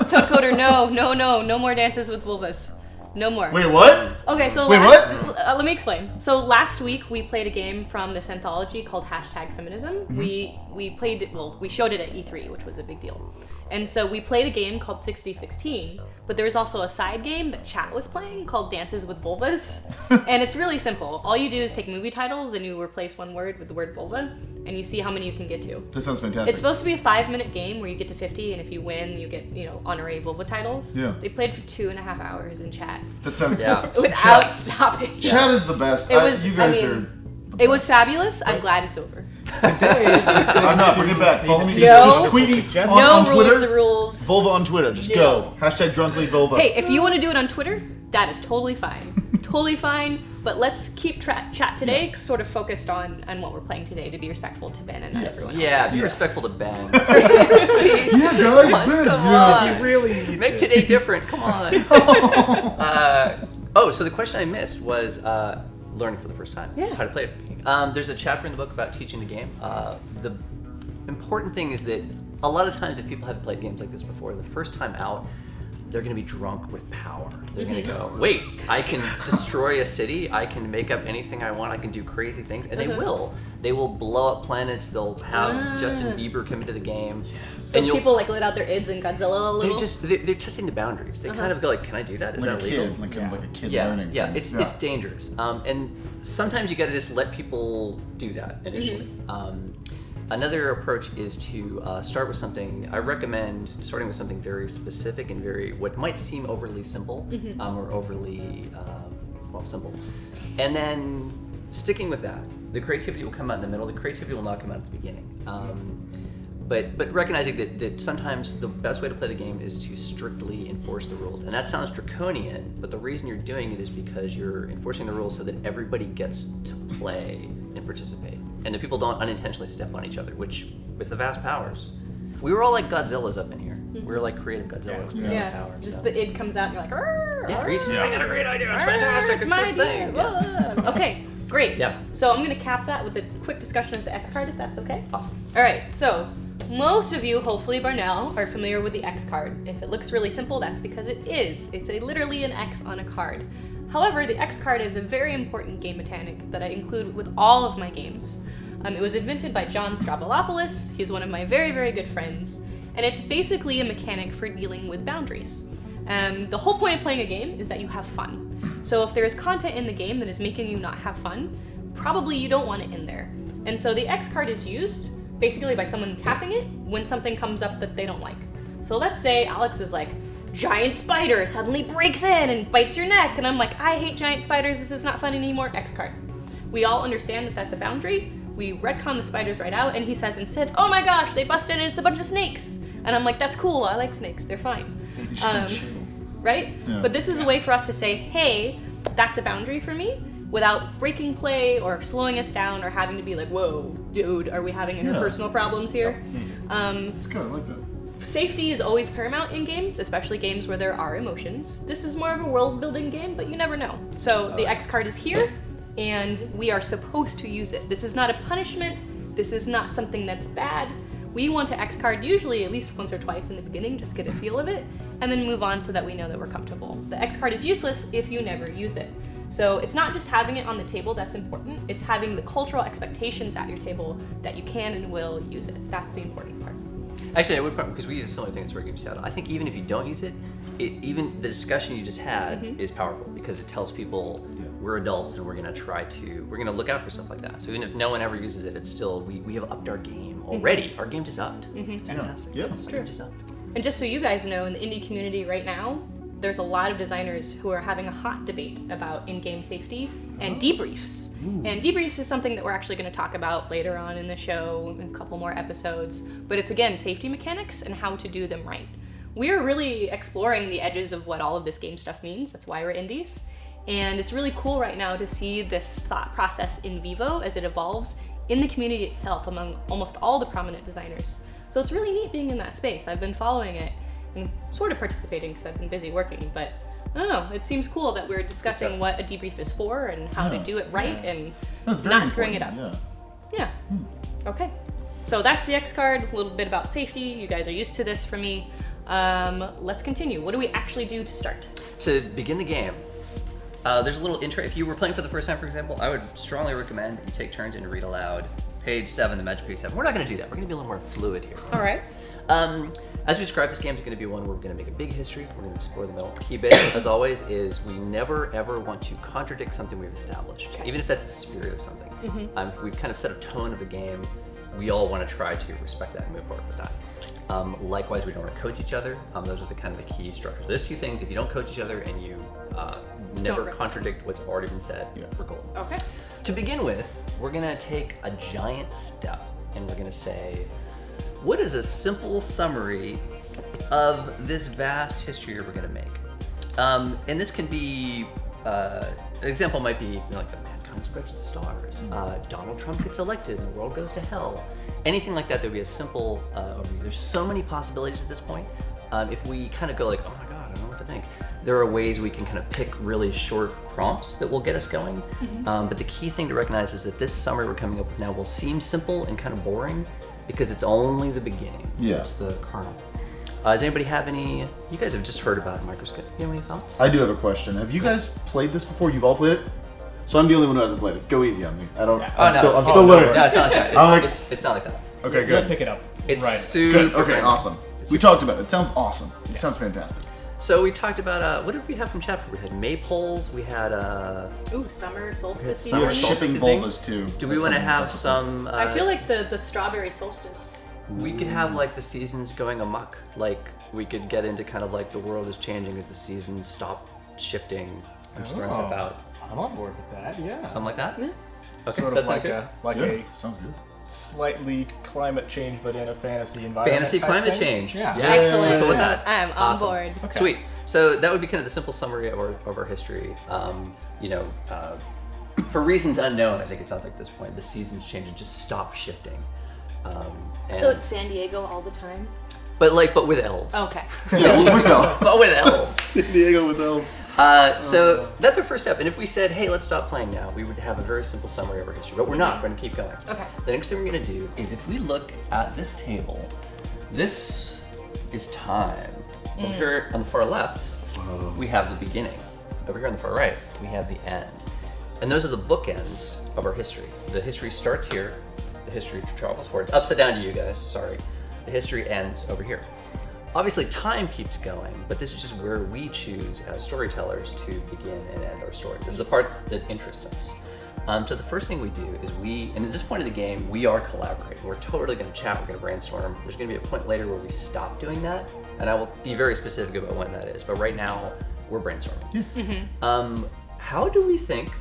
Toad Coder, no more dances with vulvas. No more. Wait, what? Okay, so Wait, let me explain. So last week we played a game from this anthology called #Feminism. We played it. Well, we showed it at E3, which was a big deal. And so we played a game called 6016, but there was also a side game that chat was playing called Dances with Vulvas. And it's really simple. All you do is take movie titles and you replace one word with the word vulva, and you see how many you can get to. This sounds fantastic. It's supposed to be a 5-minute game where you get to 50, and if you win, you get, honorary vulva titles. Yeah. They played for 2.5 hours in chat That sounds. Yeah. without Chat. stopping. Chat is the best. It was. You guys I mean, are. it was fabulous. I'm glad it's over. I'm not. Bring it back. Follow me. No. Just tweet me on No rules. Twitter. The rules. Vulva on Twitter. Just go. #DrunklyVulva. Hey, if you want to do it on Twitter, that is totally fine. Totally fine. But let's keep chat today sort of focused on what we're playing today to be respectful to Ben and everyone else. Yeah, be Yeah. respectful to Ben. Please, just this guys, once, Ben, come yeah. on. He really needs Make it. today different, come on. So the question I missed was learning for the first time, Yeah. how to play it. There's a chapter in the book about teaching the game. The important thing is that a lot of times if people have played games like this before, the first time out, they're going to be drunk with power. They're going to go, wait, I can destroy a city, I can make up anything I want, I can do crazy things, and they will. They will blow up planets, they'll have Justin Bieber come into the game. So And you'll, people like let out their ids and Godzilla a little. they're testing the boundaries. They kind of go like, can I do that? Is Like a that legal? kid. Like a kid Yeah, learning. yeah, things. it's dangerous. And sometimes you got to just let people do that initially. Another approach is to start with something. I recommend starting with something very specific and very what might seem overly simple or overly simple, and then sticking with that. The creativity will come out in the middle. The creativity will not come out at the beginning. But recognizing that sometimes the best way to play the game is to strictly enforce the rules. And that sounds draconian, but the reason you're doing it is because you're enforcing the rules so that everybody gets to play and participate. And that people don't unintentionally step on each other, which, with the vast powers, we were all like Godzillas up in here. We were like creative Godzillas with yeah. power. Just So. the id comes out and you're like, "Arr, Yeah, arr, you just, I got a great idea, it's arr, fantastic, it's my this idea, thing. Yeah. blah." Okay, great. Yeah. So I'm going to cap that with a quick discussion of the X card, if that's okay. Awesome. All right, so most of you, hopefully by now, are familiar with the X card. If it looks really simple, that's because it is. It's literally an X on a card. However, the X card is a very important game mechanic that I include with all of my games. It was invented by John Stravolopoulos. He's one of my very, very good friends. And it's basically a mechanic for dealing with boundaries. The whole point of playing a game is that you have fun. So if there's content in the game that is making you not have fun, probably you don't want it in there. And so the X card is used basically by someone tapping it when something comes up that they don't like. So let's say Alex is like, giant spider suddenly breaks in and bites your neck, and I'm like, I hate giant spiders, this is not fun anymore, X card. We all understand that that's a boundary. We retcon the spiders right out, and he says instead, oh my gosh, they busted and it's a bunch of snakes. And I'm like, that's cool, I like snakes, they're fine. Right? Yeah. But this is a way for us to say, hey, that's a boundary for me, without breaking play or slowing us down or having to be like, whoa, dude, are we having interpersonal problems here? It's good, I like that. Safety is always paramount in games, especially games where there are emotions. This is more of a world-building game, but you never know. So the X card is here, and we are supposed to use it. This is not a punishment. This is not something that's bad. We want to X card usually at least once or twice in the beginning, just get a feel of it, and then move on so that we know that we're comfortable. The X card is useless if you never use it. So it's not just having it on the table that's important, it's having the cultural expectations at your table that you can and will use it. That's the important part. Actually, I would probably, because we use so many things for Game Seattle, I think even if you don't use it, even the discussion you just had is powerful because it tells people we're adults and we're going to look out for stuff like that. So even if no one ever uses it, it's still, we have upped our game already. Our game just upped. It's fantastic. Yeah. Our game just upped. And just so you guys know, in the indie community right now, there's a lot of designers who are having a hot debate about in-game safety and debriefs. And debriefs is something that we're actually going to talk about later on in the show, in a couple more episodes. But it's, again, safety mechanics and how to do them right. We're really exploring the edges of what all of this game stuff means. That's why we're indies. And it's really cool right now to see this thought process in vivo as it evolves in the community itself among almost all the prominent designers. So it's really neat being in that space. I've been following it and sort of participating because I've been busy working, but I don't know, it seems cool that we're discussing what a debrief is for and how to do it right and not screwing it up. Yeah. Okay. So that's the X card, a little bit about safety. You guys are used to this for me. Let's continue. What do we actually do to start? To begin the game, there's a little intro. If you were playing for the first time, for example, I would strongly recommend that you take turns and read aloud page 7, the Magic Page 7. We're not going to do that. We're going to be a little more fluid here. All right. As we described, this game is going to be one where we're going to make a big history. We're going to explore the middle. Key bit, as always, is we never ever want to contradict something we've established, even if that's the spirit of something. If we've kind of set a tone of the game, we all want to try to respect that and move forward with that. Likewise, we don't want to coach each other. Those are the kind of the key structures. Those two things, if you don't coach each other and you never contradict what's already been said, we're golden. Okay. To begin with, we're going to take a giant step and we're going to say, what is a simple summary of this vast history we're going to make? And this can be, an example might be like the mankind spreads to the stars, Donald Trump gets elected and the world goes to hell. Anything like that would be a simple overview. There's so many possibilities at this point. If we kind of go like, oh my God, I don't know what to think. There are ways we can kind of pick really short prompts that will get us going. But the key thing to recognize is that this summary we're coming up with now will seem simple and kind of boring, because it's only the beginning. It's the kernel. Does anybody have any? You guys have just heard about Microscope. You have any thoughts? I do have a question. Have you guys played this before? You've all played it? So I'm the only one who hasn't played it. Go easy on me. I don't. I'm still learning. No, it's not like that. It's not like that. Okay, You'll good. pick it up. It's right. super Good. Okay, friendly. awesome. We talked about it. It sounds awesome. It sounds fantastic. So we talked about what did we have from chapter? We had maypoles. We had Ooh, summer solstice. summer We have solstice shipping thing. vulvas too. Do we want to have some? I feel like the strawberry solstice. We could have like the seasons going amok. Like we could get into kind of like the world is changing as the seasons stop shifting. I'm just throwing stuff out. I'm on board with that, yeah. Something like that? Yeah. Okay, Sort that's of like good. a Sounds good. slightly climate change, but in a fantasy environment. Fantasy type climate thing. change. Yeah. Excellent. Cool with that? I'm on Awesome. board. Okay. Sweet. So that would be kind of the simple summary of our history. For reasons unknown, I think it sounds like at this point, the seasons change and just stop shifting. So it's San Diego all the time? but with elves. Okay. Yeah, with elves. But with elves. San Diego with elves. So that's our first step. And if we said, hey, let's stop playing now, we would have a very simple summary of our history. But we're not. We're going to keep going. Okay. The next thing we're going to do is if we look at this table, this is time. Over here on the far left, we have the beginning. Over here on the far right, we have the end. And those are the bookends of our history. The history starts here. The history travels forward. It's upside down to you guys, sorry. The history ends over here. obviously time keeps going, but this is just where we choose as storytellers to begin and end our story. This is the part that interests us. So the first thing we do is and at this point of the game, we are collaborating. We're totally going to chat, we're going to brainstorm. There's going to be a point later where we stop doing that, and I will be very specific about when that is. But right now, we're brainstorming. Yeah. How do we think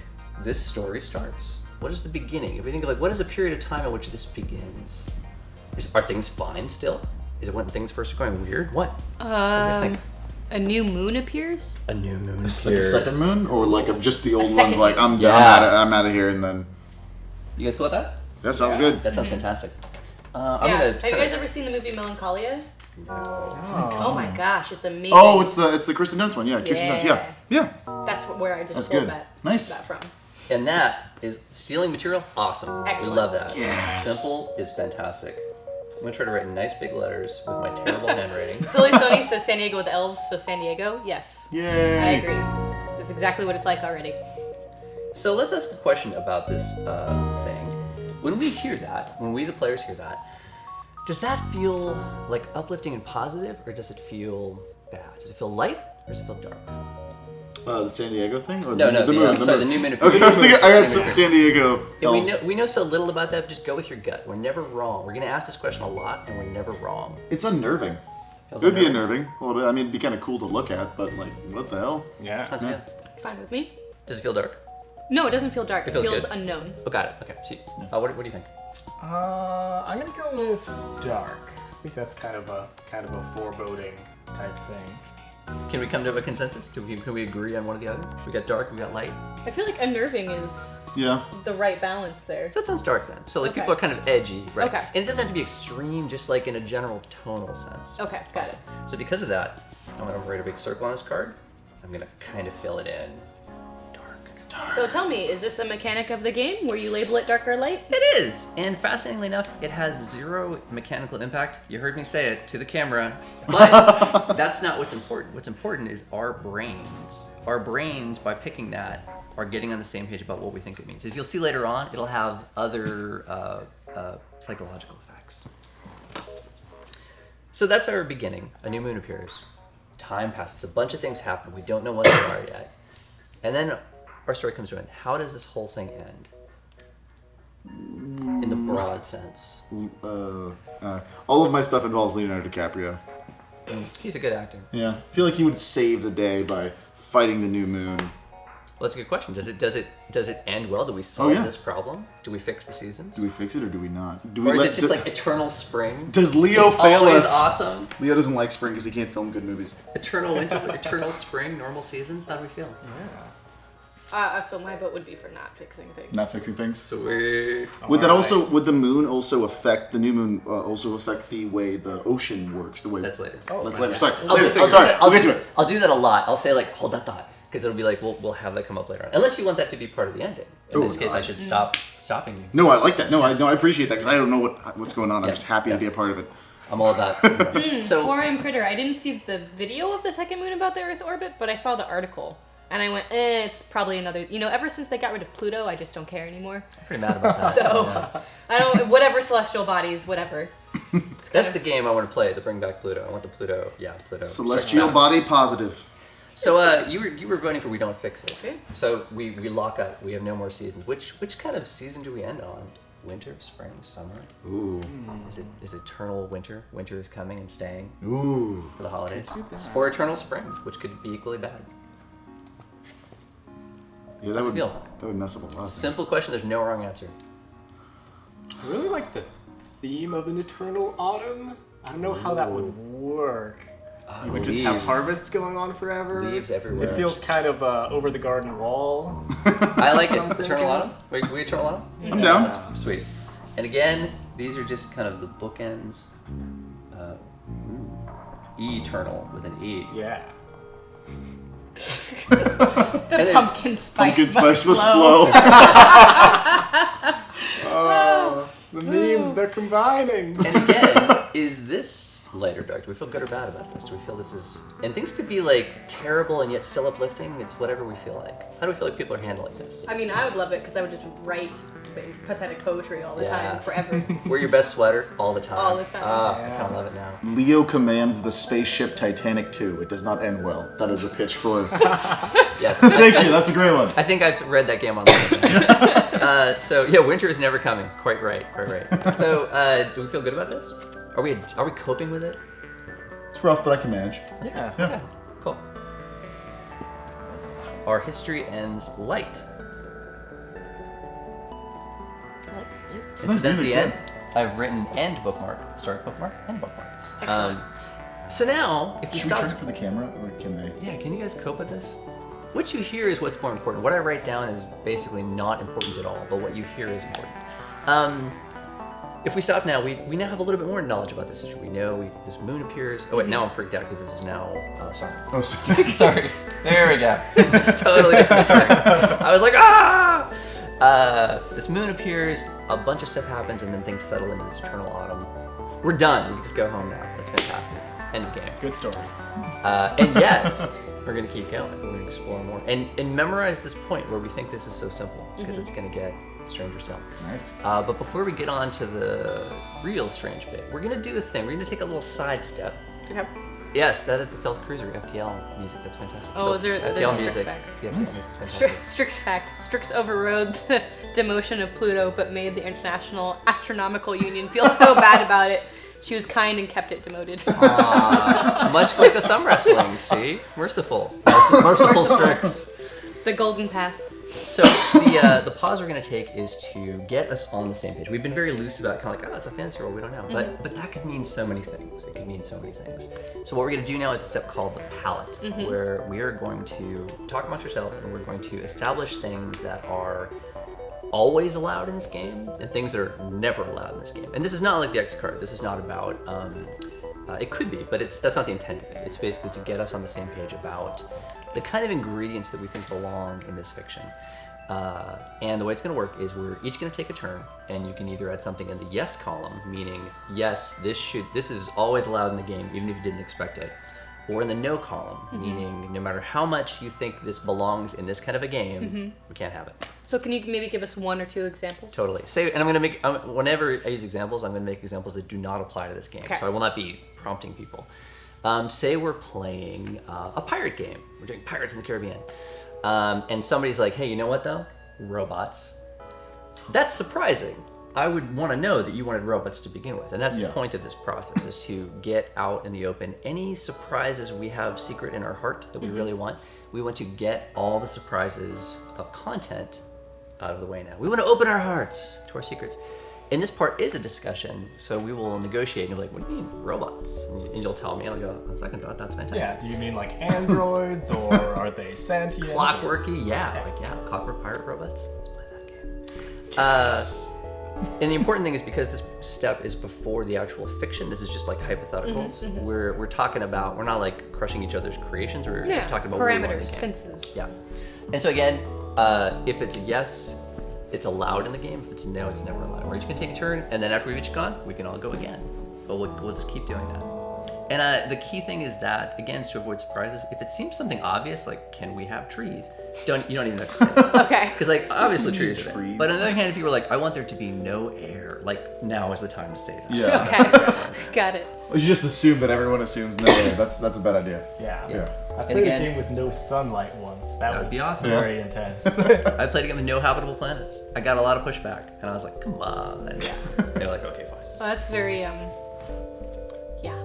this story starts? What is the beginning? If we think of like, what is a period of time at which this begins? Are things fine still? Is it when things first are going weird? What? What do you guys think? A new moon appears. A new moon Like a appears. second moon, or like just the old second ones? Like I'm done. Yeah. I'm out of here, and then You guys cool with that? that sounds good. That sounds fantastic. Yeah. Have you guys ever seen the movie Melancholia? Oh my gosh, it's amazing. Oh, it's the Kristen Dunst one. Yeah, Kirsten Dunst. Yeah. Yeah. That's where I just That's pulled good. that Nice. from. And that is stealing material. Awesome. Excellent. We love that. Yes. Simple is fantastic. I'm gonna try to write in nice big letters with my terrible handwriting. Silly Sony says San Diego with elves, so San Diego. Yes. Yay. I agree. It's exactly what it's like already. So let's ask a question about this thing. When we hear that, when we the players hear that, does that feel like uplifting and positive, or does it feel bad? Does it feel light, or does it feel dark? The San Diego thing? Or No, the moon. the new moon. Okay, I was thinking I had some San Diego. And we know so little about that. Just go with your gut. We're never wrong. We're gonna ask this question a lot, and we're never wrong. It's unnerving. Feels It would be unnerving. unnerving a little bit. I mean, it'd be kind of cool to look at, but like, what the hell? Yeah. How's it feel? Fine with me. Does it feel dark? No, it doesn't feel dark. It feels feels good. unknown. Oh, got it. Okay. See, what do you think? I'm gonna go with dark. I think that's kind of a foreboding type thing. Can we come to a consensus? Can we agree on one or the other? We got dark, we got light. I feel like unnerving is Yeah. the right balance there. So that sounds dark then. So like Okay. people are kind of edgy, right? Okay. And it doesn't have to be extreme, just like in a general tonal sense. Okay, got it. So because of that, I'm gonna write a big circle on this card. I'm gonna kind of fill it in. So tell me, is this a mechanic of the game where you label it dark or light? It is! And fascinatingly enough, it has zero mechanical impact. You heard me say it to the camera. But that's not what's important. What's important is our brains. Our brains, by picking that, are getting on the same page about what we think it means. As you'll see later on, it'll have other psychological effects. So that's our beginning. A new moon appears. Time passes. A bunch of things happen. We don't know what they are yet. And then our story comes to an end. How does this whole thing end? In the broad sense. All of my stuff involves Leonardo DiCaprio. He's a good actor. Yeah. I feel like he would save the day by fighting the new moon. Well, that's a good question. Does it end well? Do we solve yeah. this problem? Do we fix the seasons? Do we fix it or do we not? Do Or we is it just like eternal spring? Does Leo It's fail always us? awesome. Leo doesn't like spring because he can't film good movies. Eternal winter, eternal spring, normal seasons. How do we feel? So my vote would be for not fixing things. Not fixing things. Sweet. Would that also? Would the moon also affect the new moon? Also affect the way the ocean works? The way That's later. That's later. Sorry. I'll Later. do- Sorry. I'll We'll get do- to it. I'll do that a lot. I'll say like, hold that thought, because it'll be like we'll have that come up later on. Unless you want that to be part of the ending. In this case, I should stop stopping you. No, I like that. No, I appreciate that because I don't know what's going on. I'm Yes, just happy to be a yes. part of it. I'm all about. So 4M Critter. I didn't see the video of the second moon about the Earth orbit, but I saw the article. And I went, it's probably another. Ever since they got rid of Pluto, I just don't care anymore. I'm pretty mad about that. So, I don't. Whatever celestial bodies, whatever. That's the game I want to play to bring back Pluto. I want the Pluto. Yeah, Pluto. Celestial body positive. So you were voting for we don't fix it. Okay. So we lock up. We have no more seasons. Which kind of season do we end on? Winter, spring, summer? Ooh. Is eternal winter? Winter is coming and staying Ooh. for the holidays. Or eternal spring, which could be equally bad. Yeah, How's it feel? that would mess up a lot of things. Simple question. There's no wrong answer. I really like the theme of an eternal autumn. I don't know how that would work. You would just have Leaves. harvests going on forever. Leaves everywhere. It feels kind of over the garden wall. I like it. I'm Eternal thinking. autumn. Wait, we eternal autumn? I'm down. Sweet. And again, these are just kind of the bookends. Eternal with an E. Yeah. The And there's pumpkin spice. Pumpkin spice must flow. Oh, the memes, they're combining. And again, Is this light or dark? Do we feel good or bad about this? Do we feel this is... And things could be like terrible and yet still uplifting. It's whatever we feel like. How do we feel like people are handling this? I mean, I would love it because I would just write pathetic poetry all the time, forever. Wear your best sweater all the time. All the time. I kind of love it now. Leo commands the spaceship Titanic 2. It does not end well. That is a pitch for... Yes. Thank you, that's a great one. I think I've read that game online. So yeah, winter is never coming. Quite right. So do we feel good about this? Are we coping with it? It's rough, but I can manage. Yeah. Okay, cool. Our history ends light. It's This nice is at music, the too. end. I've written end bookmark, start bookmark, end bookmark. So now, if we Should we stop... turn it for the camera, or can they? Yeah, can you guys cope with this? What you hear is what's more important. What I write down is basically not important at all, but what you hear is important. If we stop now, we now have a little bit more knowledge about this issue. We know this moon appears. Oh wait, now I'm freaked out because this is now. Sorry. Oh, sorry. Sorry. There we go. Totally different story. I was like, ah! This moon appears, a bunch of stuff happens, and then things settle into this eternal autumn. We're done. We can just go home now. That's fantastic. End of game. Good story. And yet, we're going to keep going. We're going to explore more. And memorize this point where we think this is so simple, because it's going to get stranger still. Nice. But before we get on to the real strange bit, we're going to do a thing. We're going to take a little sidestep. Okay. Yes, that is the Stealth Cruiser FTL music. That's fantastic. Oh, is there- there's a FTL Strix music? fact. The FTL music is fantastic. Strix fact. Strix overrode the demotion of Pluto, but made the International Astronomical Union feel so bad about it. She was kind and kept it demoted. Much like the thumb wrestling, see? Merciful. Merciful Strix. The golden path. So the pause we're going to take is to get us on the same page. We've been very loose about kind of like, oh, it's a fantasy role, we don't know. But that could mean so many things. It could mean so many things. So what we're going to do now is a step called the palette, where we are going to talk amongst ourselves and we're going to establish things that are always allowed in this game and things that are never allowed in this game. And this is not like the X card. This is not about, it could be, but that's not the intent of it. It's basically to get us on the same page about the kind of ingredients that we think belong in this fiction. And the way it's going to work is we're each going to take a turn, and you can either add something in the yes column, meaning yes, this is always allowed in the game, even if you didn't expect it, or in the no column, meaning no matter how much you think this belongs in this kind of a game, we can't have it. So can you maybe give us one or two examples? Totally. Say, and I'm going to make whenever I use examples, I'm going to make examples that do not apply to this game. Okay. So I will not be prompting people. Say we're playing a pirate game. We're doing Pirates in the Caribbean. And somebody's like, hey, you know what though? Robots. That's surprising. I would want to know that you wanted robots to begin with. And that's the point of this process, is to get out in the open any surprises we have secret in our heart that we really want. We want to get all the surprises of content out of the way now. We want to open our hearts to our secrets. And this part is a discussion, so we will negotiate. And you'll be like, what do you mean, robots? And you'll tell me, and I'll go, on second thought, that's fantastic. Yeah, do you mean like androids, or are they sentient? Clockworky, clockwork pirate robots. Let's play that game. And the important thing is, because this step is before the actual fiction, this is just like hypotheticals. We're talking about, we're not like crushing each other's creations, we're just talking about parameters, what we want in the game. fences. Yeah. And so again, if it's a yes, it's allowed in the game. If it's a no, it's never allowed. We're each gonna take a turn, and then after we've each gone, we can all go again. But we'll just keep doing that. And the key thing is that, again, is to avoid surprises. If it seems something obvious, like, can we have trees? You don't even have to say it. Okay. Because, like, obviously trees are there. Trees. But on the other hand, if you were like, I want there to be no air, like, now is the time to say that. Yeah. Okay. Got it. You just assume that everyone assumes no. That's a bad idea. Yeah. I And played again- a game with no sunlight once. That would was be awesome. very intense. I played a game with no habitable planets. I got a lot of pushback, and I was like, come on. And they're like, okay, fine. Well, that's very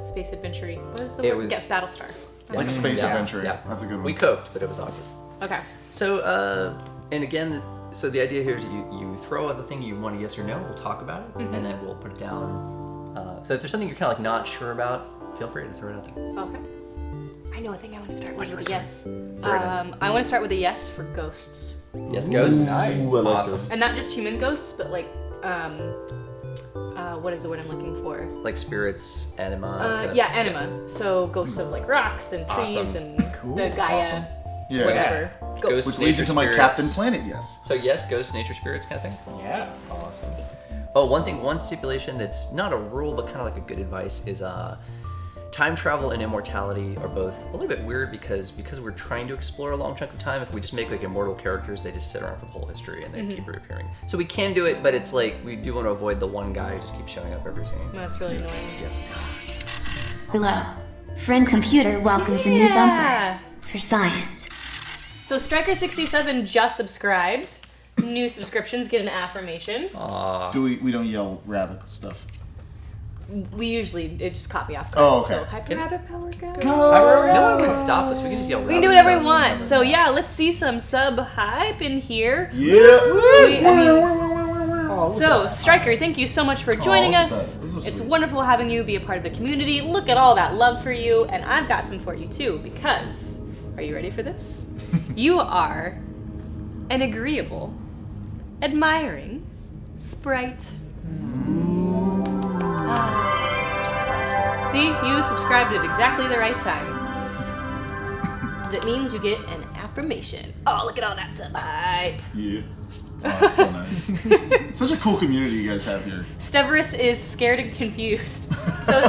space adventure-y. What is the It word? was- Yeah, Battlestar. Like space adventure. Yeah. That's a good one. We coped, but it was awkward. Okay. So, and again, so the idea here is you throw out the thing you want a yes or no, we'll talk about it, and then we'll put it down. So if there's something you're kind of like not sure about, feel free to throw it out there. Okay. I know a thing I want to start with. do you A wanna yes. Throw it in. I want to start with a yes for ghosts. Yes, ghosts. Nice. Ooh, I like Awesome. those. And not just human ghosts, but like, what is the word I'm looking for? Like spirits, anima. kinda- Yeah, anima. So ghosts of like rocks and trees Awesome. and Cool. the Gaia, Awesome. Yeah. whatever. Ghosts. Ghosts. Which leads Nature into my spirits. Captain Planet, yes. So yes, ghosts, nature spirits kind of thing. Yeah. Awesome. one stipulation that's not a rule, but kind of like a good advice is time travel and immortality are both a little bit weird because we're trying to explore a long chunk of time. If we just make like immortal characters, they just sit around for the whole history and they keep reappearing. So we can do it, but it's like we do want to avoid the one guy who just keeps showing up every scene. That's really annoying. Hello. Friend computer welcomes a new thumper for science. So Striker67 just subscribed. New subscriptions get an affirmation. We don't yell rabbit stuff. We usually, it just caught me off guard. Oh, okay. So hyper rabbit power go. No one would stop us. We can just yell. We can do whatever we want. So yeah, let's see some sub hype in here. So Striker, thank you so much for joining us. It's wonderful having you be a part of the community. Look at all that love for you, and I've got some for you too, because, are you ready for this? You are an agreeable, admiring sprite. See, you subscribed at exactly the right time. Because it means you get an affirmation. Oh, look at all that sub hype. Yeah. Oh, that's so nice. Such a cool community you guys have here. Steverus is scared and confused. So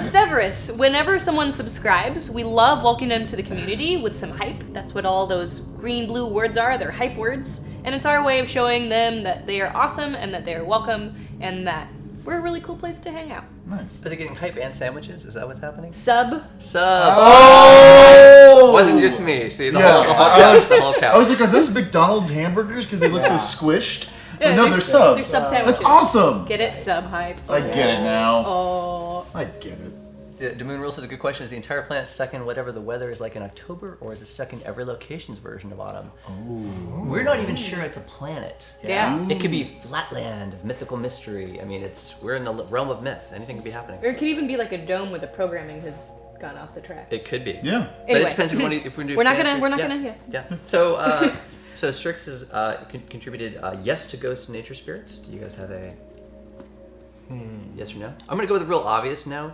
Steverus, whenever someone subscribes, we love welcoming them to the community with some hype. That's what all those green, blue words are. They're hype words. And it's our way of showing them that they are awesome and that they are welcome and that we're a really cool place to hang out. Nice. Are they getting hype and sandwiches? Is that what's happening? Sub. Oh! Wasn't just me. See, the Yeah, whole couch. I was like, are those McDonald's hamburgers? Because they look so squished. Yeah, No, they're subs. They're sub sandwiches. That's awesome. Get it? Sub hype. I get it now. Oh. I get it. Demoon Rules is a good question. Is the entire planet stuck in whatever the weather is like in October, or is it stuck in every location's version of autumn? Oh. We're not even sure it's a planet. Yeah. It could be flatland, mythical mystery. I mean, we're in the realm of myth. Anything could be happening. Or it could even be like a dome where the programming has gone off the tracks. It could be. Yeah. But Anyway. it depends if we do. We're not fantasy- gonna. Yeah. So, so Strix has contributed yes to Ghosts and Nature Spirits. Do you guys have a yes or no? I'm gonna go with a real obvious no.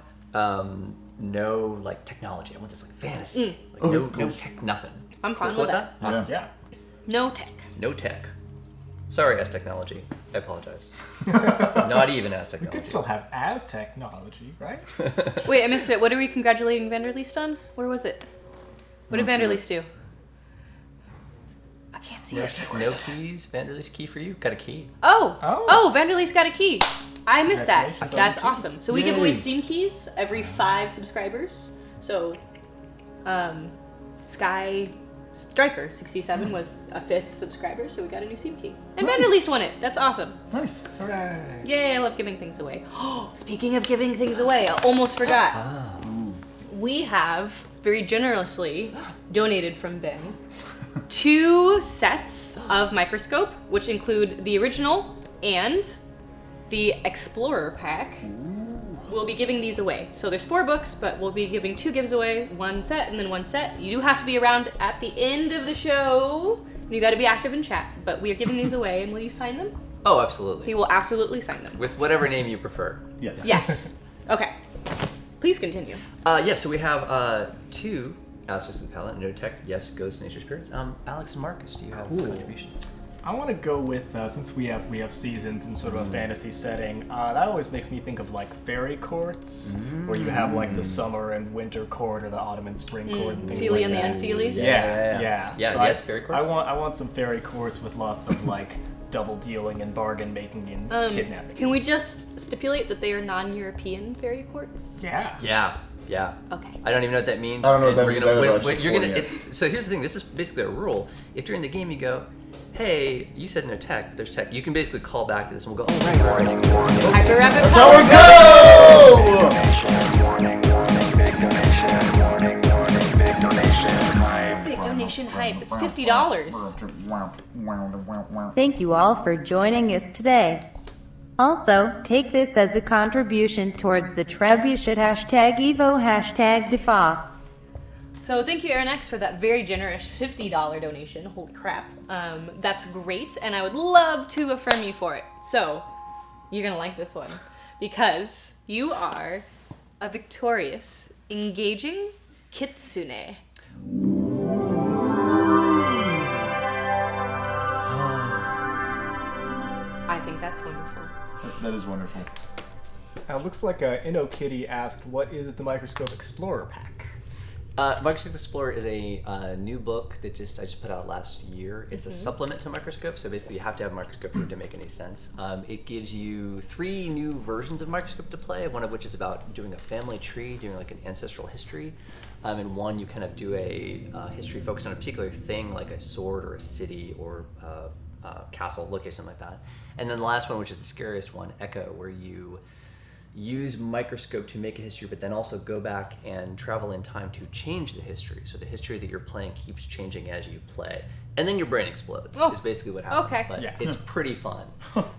No, like technology. I want this like fantasy. Like, no tech, nothing. I'm fine Let's with go that. Awesome. Yeah. No tech. No tech. Sorry, as technology. I apologize. Not even as We technology. could still have as technology, right? Wait, I missed it. What are we congratulating Vanderleest on? Where was it? What did Vanderleest do? I can't see it. No keys. Vanderleest key for you. Got a key. Oh, Vanderleest got a key. I missed that. Congratulations on That's the key. awesome. So we give away Steam keys every 5 subscribers. So, Sky Striker 67 was a 5th subscriber, so we got a new Steam key. And Nice. Vanderleest won it. That's awesome. Nice. Hooray. Yay, I love giving things away. Speaking of giving things away, I almost forgot. We have very generously donated from Ben 2 sets of Microscope, which include the original and the Explorer pack. We'll be giving these away. So there's 4 books, but we'll be giving 2 gives away, 1 set and then 1 set. You do have to be around at the end of the show. You got to be active in chat, but we are giving these away, and will you sign them? Oh, absolutely. We will absolutely sign them. With whatever name you prefer. Yeah. Yes. Okay. Please continue. Yeah, so we have 2 aspects of the palette. No tech, yes, Ghosts, Nature Spirits. Alex and Markus, do you have contributions? I want to go with since we have seasons in sort of a fantasy setting. That always makes me think of like fairy courts, where you have like the summer and winter court or the autumn and spring court and things Sealy like and the that. Unsealy. Yeah. Yeah, So yes, fairy courts. I want some fairy courts with lots of like double dealing and bargain making and kidnapping. Can we just stipulate that they are non-European fairy courts? Yeah. Yeah. Okay. I don't even know what that means. I don't know what that And means we're gonna- either, but I'm you're gonna, supporting so here's the thing. This is basically a rule. If during the game you go, hey, you said no tech, there's tech. You can basically call back to this and we'll go, oh, right. Hyper Rabbit Power Power. go! Big donation hype. It's $50. Thank you all for joining us today. Also, take this as a contribution towards the Trebuchet #Evo #Defa. So thank you, Aaron X, for that very generous $50 donation. Holy crap. That's great, and I would love to affirm you for it. So, you're gonna like this one, because you are a victorious, engaging kitsune. I think that's wonderful. That is wonderful. It looks like InnoKitty asked, what is the Microscope Explorer pack? Microscope Explorer is a new book that I just put out last year. It's a supplement to Microscope, so basically you have to have Microscope for it to make any sense. It gives you 3 new versions of Microscope to play, one of which is about doing a family tree, doing like an ancestral history. And one you kind of do a history focused on a particular thing, like a sword or a city or castle, location like that. And then the last one, which is the scariest one, Echo, where you use Microscope to make a history, but then also go back and travel in time to change the history. So the history that you're playing keeps changing as you play. And then your brain explodes, is basically what happens. Okay. But it's pretty fun.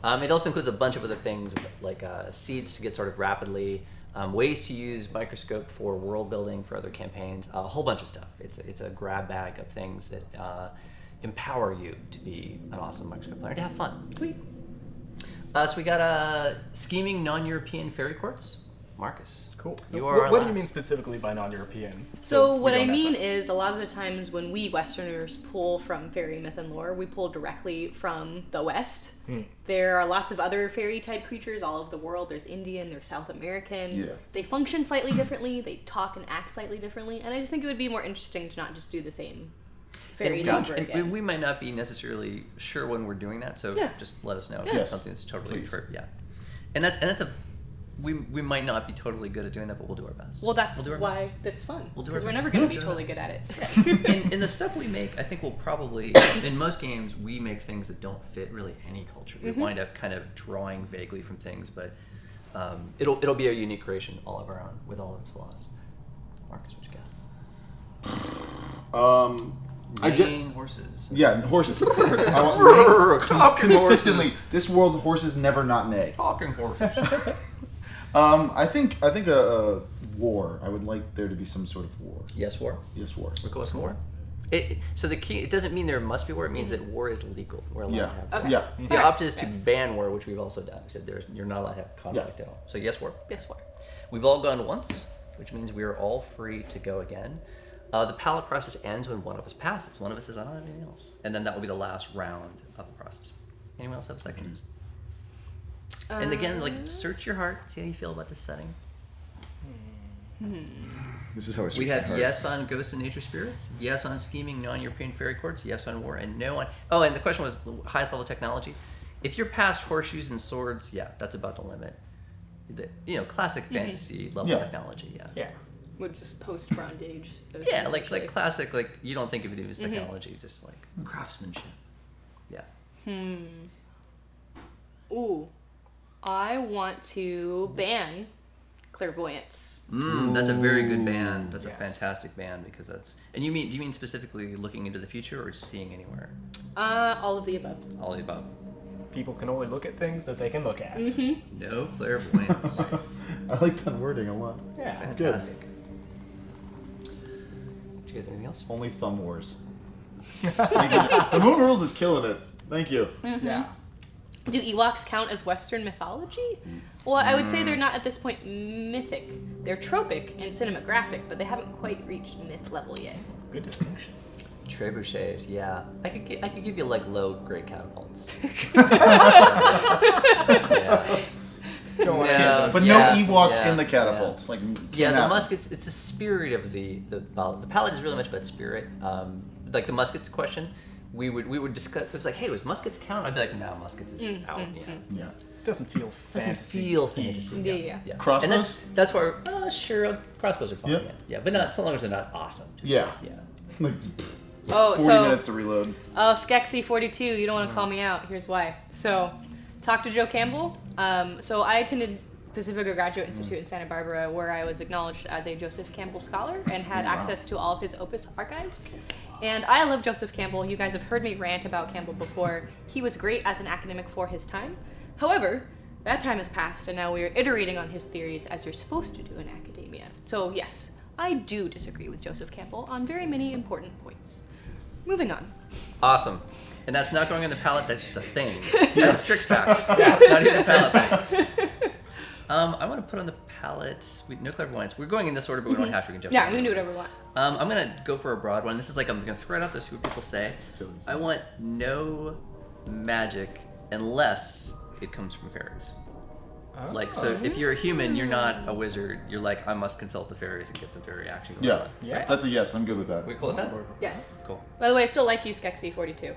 It also includes a bunch of other things, like seeds to get started rapidly, ways to use Microscope for world building for other campaigns, a whole bunch of stuff. It's a grab bag of things that empower you to be an awesome Microscope player, to have fun. Sweet. So we got scheming non-European fairy courts. Markus. Cool. You are What do you mean specifically by non-European? So what I mean is a lot of the times when we Westerners pull from fairy myth and lore, we pull directly from the West. There are lots of other fairy type creatures all over the world. There's Indian, there's South American. Yeah. They function slightly differently, they talk and act slightly differently, and I just think it would be more interesting to not just do the same fairies over again. And we might not be necessarily sure when we're doing that, so just let us know if it's something that's totally true. Yeah. And that's we might not be totally good at doing that, but we'll do our best. Well, that's why that's fun. We'll do because our we're best. never going to be totally good at it. in the stuff we make, I think we'll probably, in most games, we make things that don't fit really any culture. We wind up kind of drawing vaguely from things, but it'll be a unique creation all of our own with all of its flaws. Markus, what you got? Horses. Yeah, horses. I want consistently. Horses. This world, horses never not neigh. Talking horses. I think a war. I would like there to be some sort of war. Yes, war. Yes, war. Request war. So the key, it doesn't mean there must be war. It means that war is legal. We're allowed to have war. Okay. Yeah. The opposite is to ban war, which we've also done. We said you're not allowed to have conflict at all. So yes, war. Yes, war. We've all gone once, which means we are all free to go again. The palette process ends when one of us passes. One of us says, I don't have anything else. And then that will be the last round of the process. Anyone else have a second? And again, search your heart, see how you feel about this setting. This is how I. We have yes on Ghosts and Nature Spirits, yes on scheming non-European fairy courts, yes on war, and no on. Oh, and the question was highest level technology. If you're past horseshoes and swords, that's about the limit. Classic fantasy level technology. Yeah. Would just post Bronze Age. Yeah, like classic. Like you don't think of it as technology, just like craftsmanship. Yeah. Ooh, I want to ban clairvoyance. That's a very good ban. That's a fantastic ban because that's. And do you mean specifically looking into the future or just seeing anywhere? All of the above. All of the above. People can only look at things that they can look at. No clairvoyance. I like that wording a lot. Yeah, Fantastic. Did you guys anything else? Only Thumb Wars. Thank you. The Moon Rules is killing it. Thank you. Yeah. Do Ewoks count as Western mythology? Well, I would say they're not at this point mythic. They're tropic and cinematographic, but they haven't quite reached myth level yet. Good distinction. Trebuchets, yeah. I could give you low grade catapults. Don't worry. But no Ewoks in the catapults. Yeah. Can't The happen. muskets. It's the spirit of the palette is really much about spirit. Like the muskets question, we would discuss. It was like, hey, was muskets count? I'd be like, no, muskets is out. Yeah. It doesn't feel fantasy. Doesn't feel fantasy. Yeah. And Crossbows? that's why. Sure, crossbows are fun. Yep. Yeah, but not so long as they're not awesome. Just, Yeah. Yeah. Oh, 40 minutes to reload. Oh, Skexy42, you don't want to call me out. Here's why. So, talk to Joe Campbell. So I attended Pacifica Graduate Institute in Santa Barbara, where I was acknowledged as a Joseph Campbell scholar and had access to all of his Opus archives. And I love Joseph Campbell. You guys have heard me rant about Campbell before. He was great as an academic for his time. However, that time has passed, and now we are iterating on his theories as you're supposed to do in academia. So yes, I do disagree with Joseph Campbell on very many important points. Moving on. Awesome. And that's not going on the palette, that's just a thing. That's a Strix fact. That's not even a palette fact. I want to put on the palette, no clairvoyance. We're going in this order, but we don't have to. We can jump Yeah, we can do whatever we want. I'm going to go for a broad one. This is I'm going to throw it out there, see what people say. I want no magic unless it comes from fairies. Like, so if you're a human, you're not a wizard. You're like, I must consult the fairies and get some fairy action going on. Yeah. That's a yes. I'm good with that. We cool with that? Yes. Cool. By the way, I still like you, Skexy42.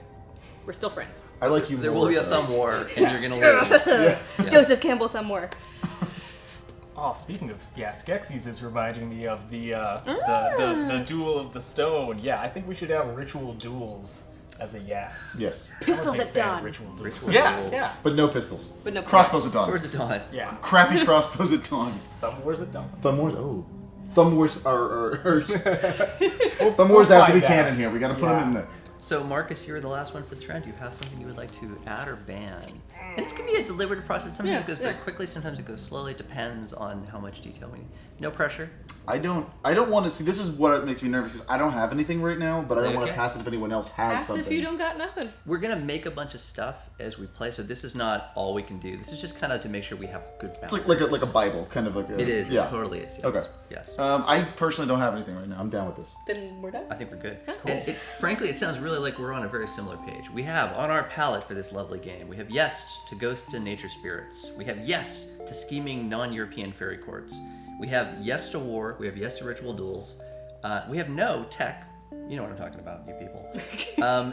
We're still friends. I like you. There more, will be a though. thumb war, and you're gonna lose. Yeah. Joseph Campbell thumb war. Oh, speaking of Skeksis is reminding me of the duel of the stone. Yeah, I think we should have ritual duels as a yes. Yes. Pistols I'm a at big fan of dawn. Ritual duels. Ritual Yeah, duels. yeah. But no pistols. But no Crossbows at dawn. Swords at dawn. Yeah. Crappy crossbows at dawn. Thumb wars at dawn. Thumb wars. Oh. Thumb wars are Thumb wars have to be find out. canon here. We got to put them in there. So, Marcus, you're the last one for the trend. Do you have something you would like to add or ban? And this can be a deliberative process. Sometimes it goes very quickly. Sometimes it goes slowly. It depends on how much detail we need. No pressure. I don't want to see. This is what makes me nervous because I don't have anything right now, but I don't want to pass it if anyone else has Ask something. if you don't got nothing. We're going to make a bunch of stuff as we play, so this is not all we can do. This is just kind of to make sure we have good balance. It's like a Bible, kind of like a... It is. Yeah. It totally is. Yes. Okay. Yes. I personally don't have anything right now. I'm down with this. Then we're done. I think we're good. Cool. And frankly, it sounds really like we're on a very similar page. We have on our palette for this lovely game, we have yes to ghosts and nature spirits. We have yes to scheming non-European fairy courts. We have yes to war. We have yes to ritual duels. We have no tech. You know what I'm talking about, you people.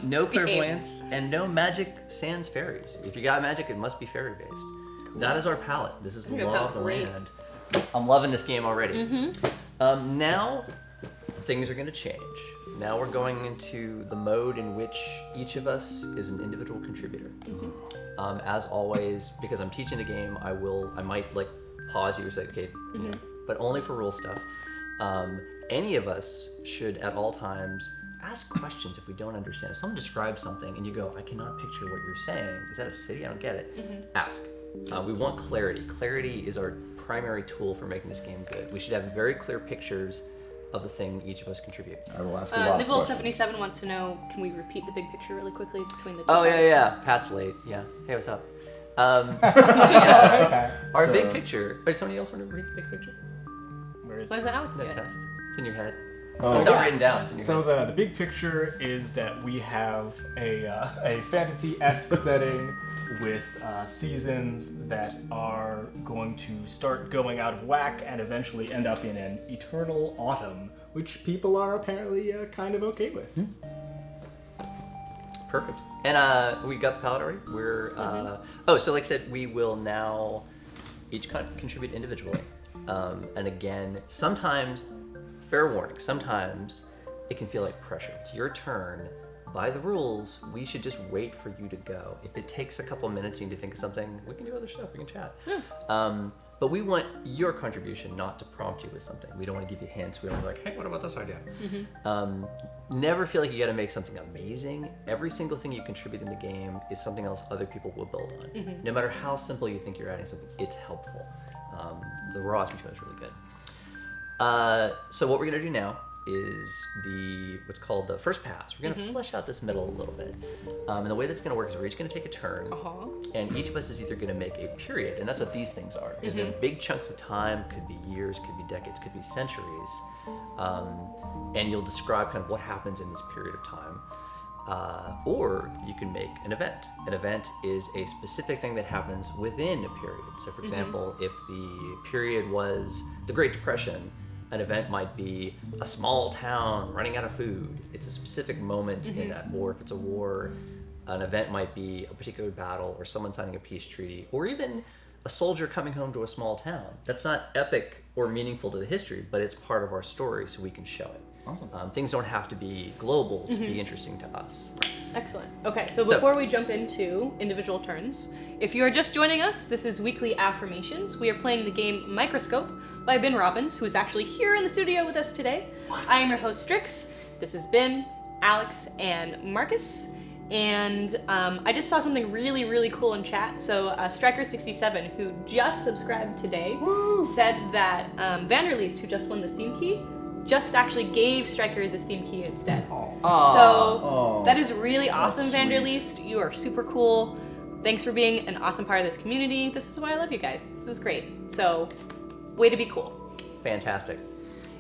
No clairvoyance and no magic sans fairies. If you got magic, it must be fairy based. Cool. That is our palette. This is the law of the land. I'm loving this game already. Now things are going to change. Now we're going into the mode in which each of us is an individual contributor. As always, because I'm teaching the game, I might like pause you or say, okay, you know, but only for rule stuff. Any of us should at all times ask questions if we don't understand. If someone describes something and you go, I cannot picture what you're saying. Is that a city? I don't get it. Ask. We want clarity. Clarity is our primary tool for making this game good. We should have very clear pictures of the thing each of us contribute. I will ask a lot of questions. Nivelle77 wants to know, can we repeat the big picture really quickly between the two Oh, parts? yeah. Pat's late. Yeah. Hey, what's up? Our big picture. Wait, somebody else want to read the big picture? Where is Why it? is that Alex It's doing? a test. It's in your head. Oh. It's all written down. It's in your So head. the big picture is that we have a fantasy-esque setting with seasons that are going to start going out of whack and eventually end up in an eternal autumn, which people are apparently kind of okay with. Perfect. And we got the palette already. We're so like I said, we will now each contribute individually. And again, sometimes, fair warning, sometimes it can feel like pressure. It's your turn. By the rules, we should just wait for you to go. If it takes a couple minutes and you think of something, we can do other stuff. We can chat. But we want your contribution, not to prompt you with something. We don't want to give you hints. We don't want to be like, hey, what about this idea? Never feel like you got to make something amazing. Every single thing you contribute in the game is something else other people will build on. No matter how simple you think you're adding something, it's helpful. The raw material is really good. So what we're going to do now is what's called the first pass. We're going to flesh out this middle a little bit. And the way that's going to work is we're each going to take a turn, and each of us is either going to make a period, and that's what these things are. Is in big chunks of time, could be years, could be decades, could be centuries, and you'll describe kind of what happens in this period of time. Or you can make an event. An event is a specific thing that happens within a period. So for example, if the period was the Great Depression, an event might be a small town running out of food. It's a specific moment in that. Or if it's a war, an event might be a particular battle or someone signing a peace treaty, or even a soldier coming home to a small town. That's not epic or meaningful to the history, but it's part of our story, so we can show it. Awesome. Things don't have to be global to be interesting to us. Excellent. Okay, so before we jump into individual turns, if you are just joining us, this is Weekly Affirmations. We are playing the game Microscope by Ben Robbins, who is actually here in the studio with us today. I am your host, Strix. This has been Alex and Markus. And I just saw something really, really cool in chat. So Striker67, who just subscribed today, said that Vanderleest, who just won the Steam Key, just actually gave Striker the Steam Key instead. So that is really awesome, Vanderleest. You are super cool. Thanks for being an awesome part of this community. This is why I love you guys. This is great. So, way to be cool. Fantastic.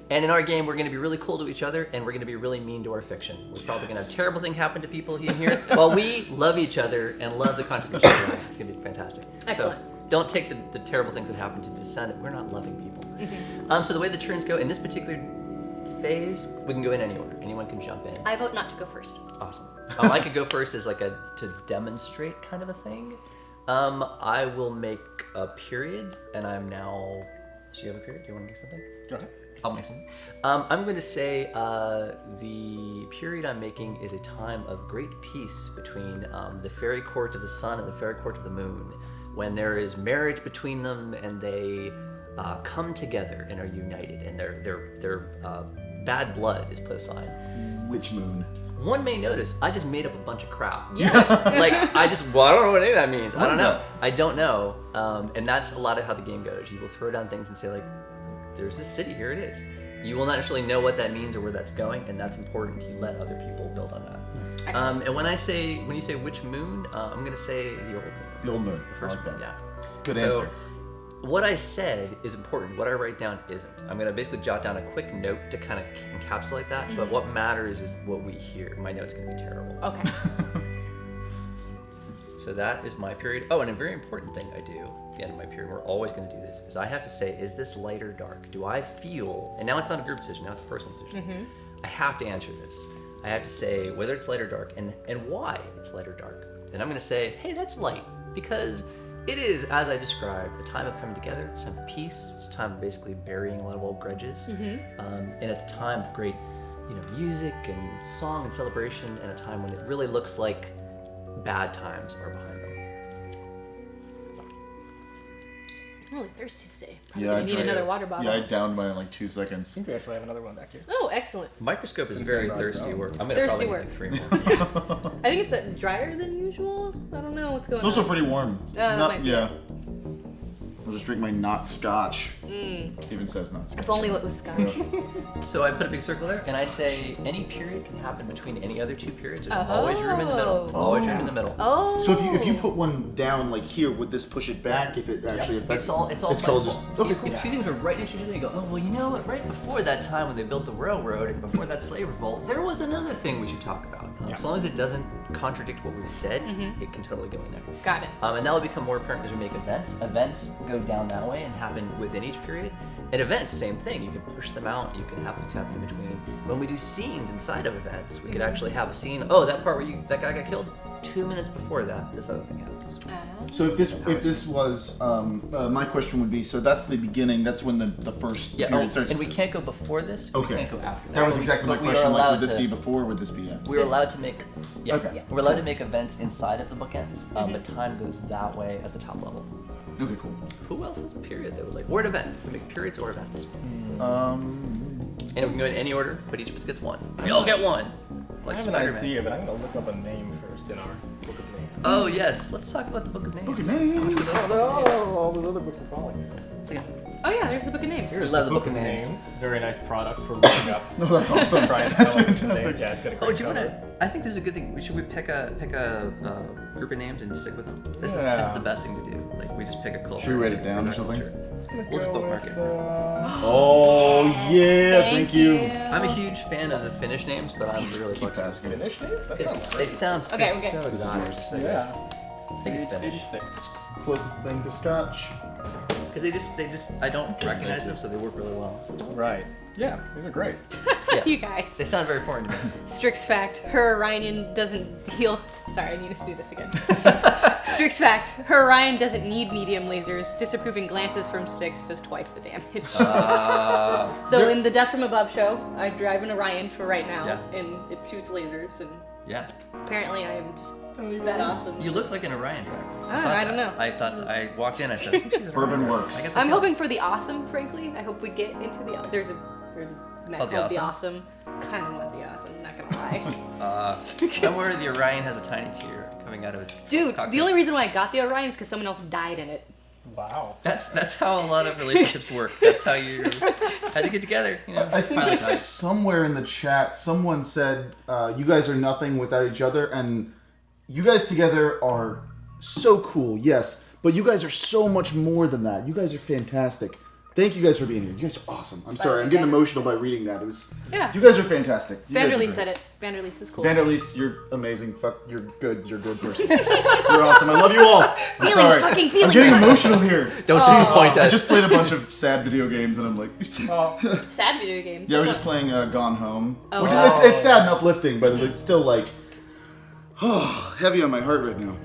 And in our game, we're going to be really cool to each other, and we're going to be really mean to our fiction. We're probably going to have terrible things happen to people in here, while we love each other and love the contribution. It's going to be fantastic. Excellent. So, don't take the terrible things that happen to decide that we're not loving people. So the way the turns go in this particular phase, we can go in any order. Anyone can jump in. I vote not to go first. Awesome. I could go first as like to demonstrate kind of a thing. I will make a period, and I'm now. Do you have a period? Do you want to make something? Go ahead. I'll make something. I'm going to say the period I'm making is a time of great peace between the fairy court of the sun and the fairy court of the moon, when there is marriage between them and they come together and are united, and their bad blood is put aside. Which moon? One may notice I just made up a bunch of crap. Yeah. Like I don't know what any of that means. I don't know. I don't know. And that's a lot of how the game goes. You will throw down things and say like, there's this city, here it is. You will not actually know what that means or where that's going, and that's important. You let other people build on that. And when you say which moon, I'm gonna say the old moon. The old moon. The first one. Yeah. Good answer. What I said is important. What I write down isn't. I'm going to basically jot down a quick note to kind of encapsulate that. But what matters is what we hear. My note's going to be terrible. Okay. So that is my period. Oh, and a very important thing I do at the end of my period, we're always going to do this, is I have to say, is this light or dark? Do I feel, and now it's not a group decision, now it's a personal decision. I have to answer this. I have to say whether it's light or dark and why it's light or dark. And I'm going to say, hey, that's light, because it is, as I described, a time of coming together. It's a time of peace. It's a time of basically burying a lot of old grudges. And it's a time of great, music and song and celebration, and a time when it really looks like bad times are behind them. I'm really thirsty today. Yeah, I need another water bottle. Yeah, I downed mine in like 2 seconds. I think we actually have another one back here. Oh, excellent. Microscope is very thirsty work. I'm going to Thirsty probably work. make 3 more. I think it's drier than usual. I don't know what's going It's on. also pretty warm. that might be it. I'll just drink my not scotch. Even says not scotch. If only it was scotch. So I put a big circle there, and I say any period can happen between any other 2 periods. There's always room in the middle. Always room in the middle. Oh. So if you put one down like here, would this push it back if it actually affects? It's all called just okay. If 2 things are right next to each other, you go, oh, well, you know what? Right before that time when they built the railroad and before that slave revolt, there was another thing we should talk about. As long as it doesn't contradict what we've said, it can totally go in there. Got it. And that will become more apparent as we make events. Events go down that way and happen within each period. And events, same thing. You can push them out. You can have things happen in between. When we do scenes inside of events, we could actually have a scene. Oh, that part where that guy got killed. 2 minutes before that, this other thing happens. So if this was my question would be, so that's the beginning. That's when the first period starts. And we can't go before this. Okay. We can't go after that. That was exactly my But we are question. Like, allowed would this to- be before? Or would this be after? We're allowed to make, Okay. we're allowed to make events inside of the bookends, but time goes that way at the top level. Okay, cool. Who else has a period that would like, or an event? We make periods or events. And we can go in any order, but each of us gets one. We all get one. Like I have Spider-Man. an idea, but I'm going to look up a name first in our book of names. Oh yes, let's talk about the Book of Names. Book of Names. Oh, all those other books are following. Oh yeah, there's the book of names. Here's Love the the book Book of of names. Very nice product for looking up. No, that's awesome. Trying to That's tell names. fantastic. Yeah, it's got a Oh, great do you cover. want to? I think this is a good thing. Should we pick a group of names and stick with them? This is the best thing to do. Like we just pick a culture. Should we write it down or something? We'll just bookmark it. Oh yeah, thank you. I'm a huge fan of the Finnish names, but I'm really Keep flexible. asking. Finnish names? That sounds They great. sound Okay, they're okay. so exotic. So good. Yeah. I think it's Finnish 86. Closest thing to scotch. because they just I don't recognize them, so they work really well. Right. Yeah, these are great. Yeah. You guys. They sound very foreign to me. Strix fact, her Orion doesn't deal. Sorry, I need to see this again. Strix fact, her Orion doesn't need medium lasers. Disapproving glances from Strix does twice the damage. So in the Death from Above show, I drive an Orion for right now, Yeah. and it shoots lasers, and Yeah. apparently I am just that awesome. You look like an Orion driver. I don't know. I thought I walked in. I said, "Oh, she's an Bourbon Orion driver." works. I get the I'm feeling. hoping for the awesome, frankly. I hope we get into the there's a mech Called called the the awesome. Kind of want the awesome, not gonna lie. Somewhere the Orion has a tiny tear coming out of its Dude, cockpit. the only reason why I got the Orion is because someone else died in it. Wow. That's how a lot of relationships work. That's how you had to get together. You know, I think pilot died. somewhere in the chat, someone said, you guys are nothing without each other, and you guys together are so cool, yes, but you guys are so much more than that. You guys are fantastic. Thank you guys for being here. You guys are awesome. I'm sorry, I'm getting emotional by reading that. It was. Yes. You guys are fantastic. Vanderleest said it. Vanderleest is cool. Vanderleest, you're amazing. Fuck, you're good. You're a good person. You're awesome. I love you all. I'm sorry. Fucking feelings. I'm getting emotional here. Don't disappoint us. I just played a bunch of sad video games, and I'm like. Sad video games. Yeah, I was just playing Gone Home, Oh. which is, it's sad and uplifting, but it's still like heavy on my heart right now.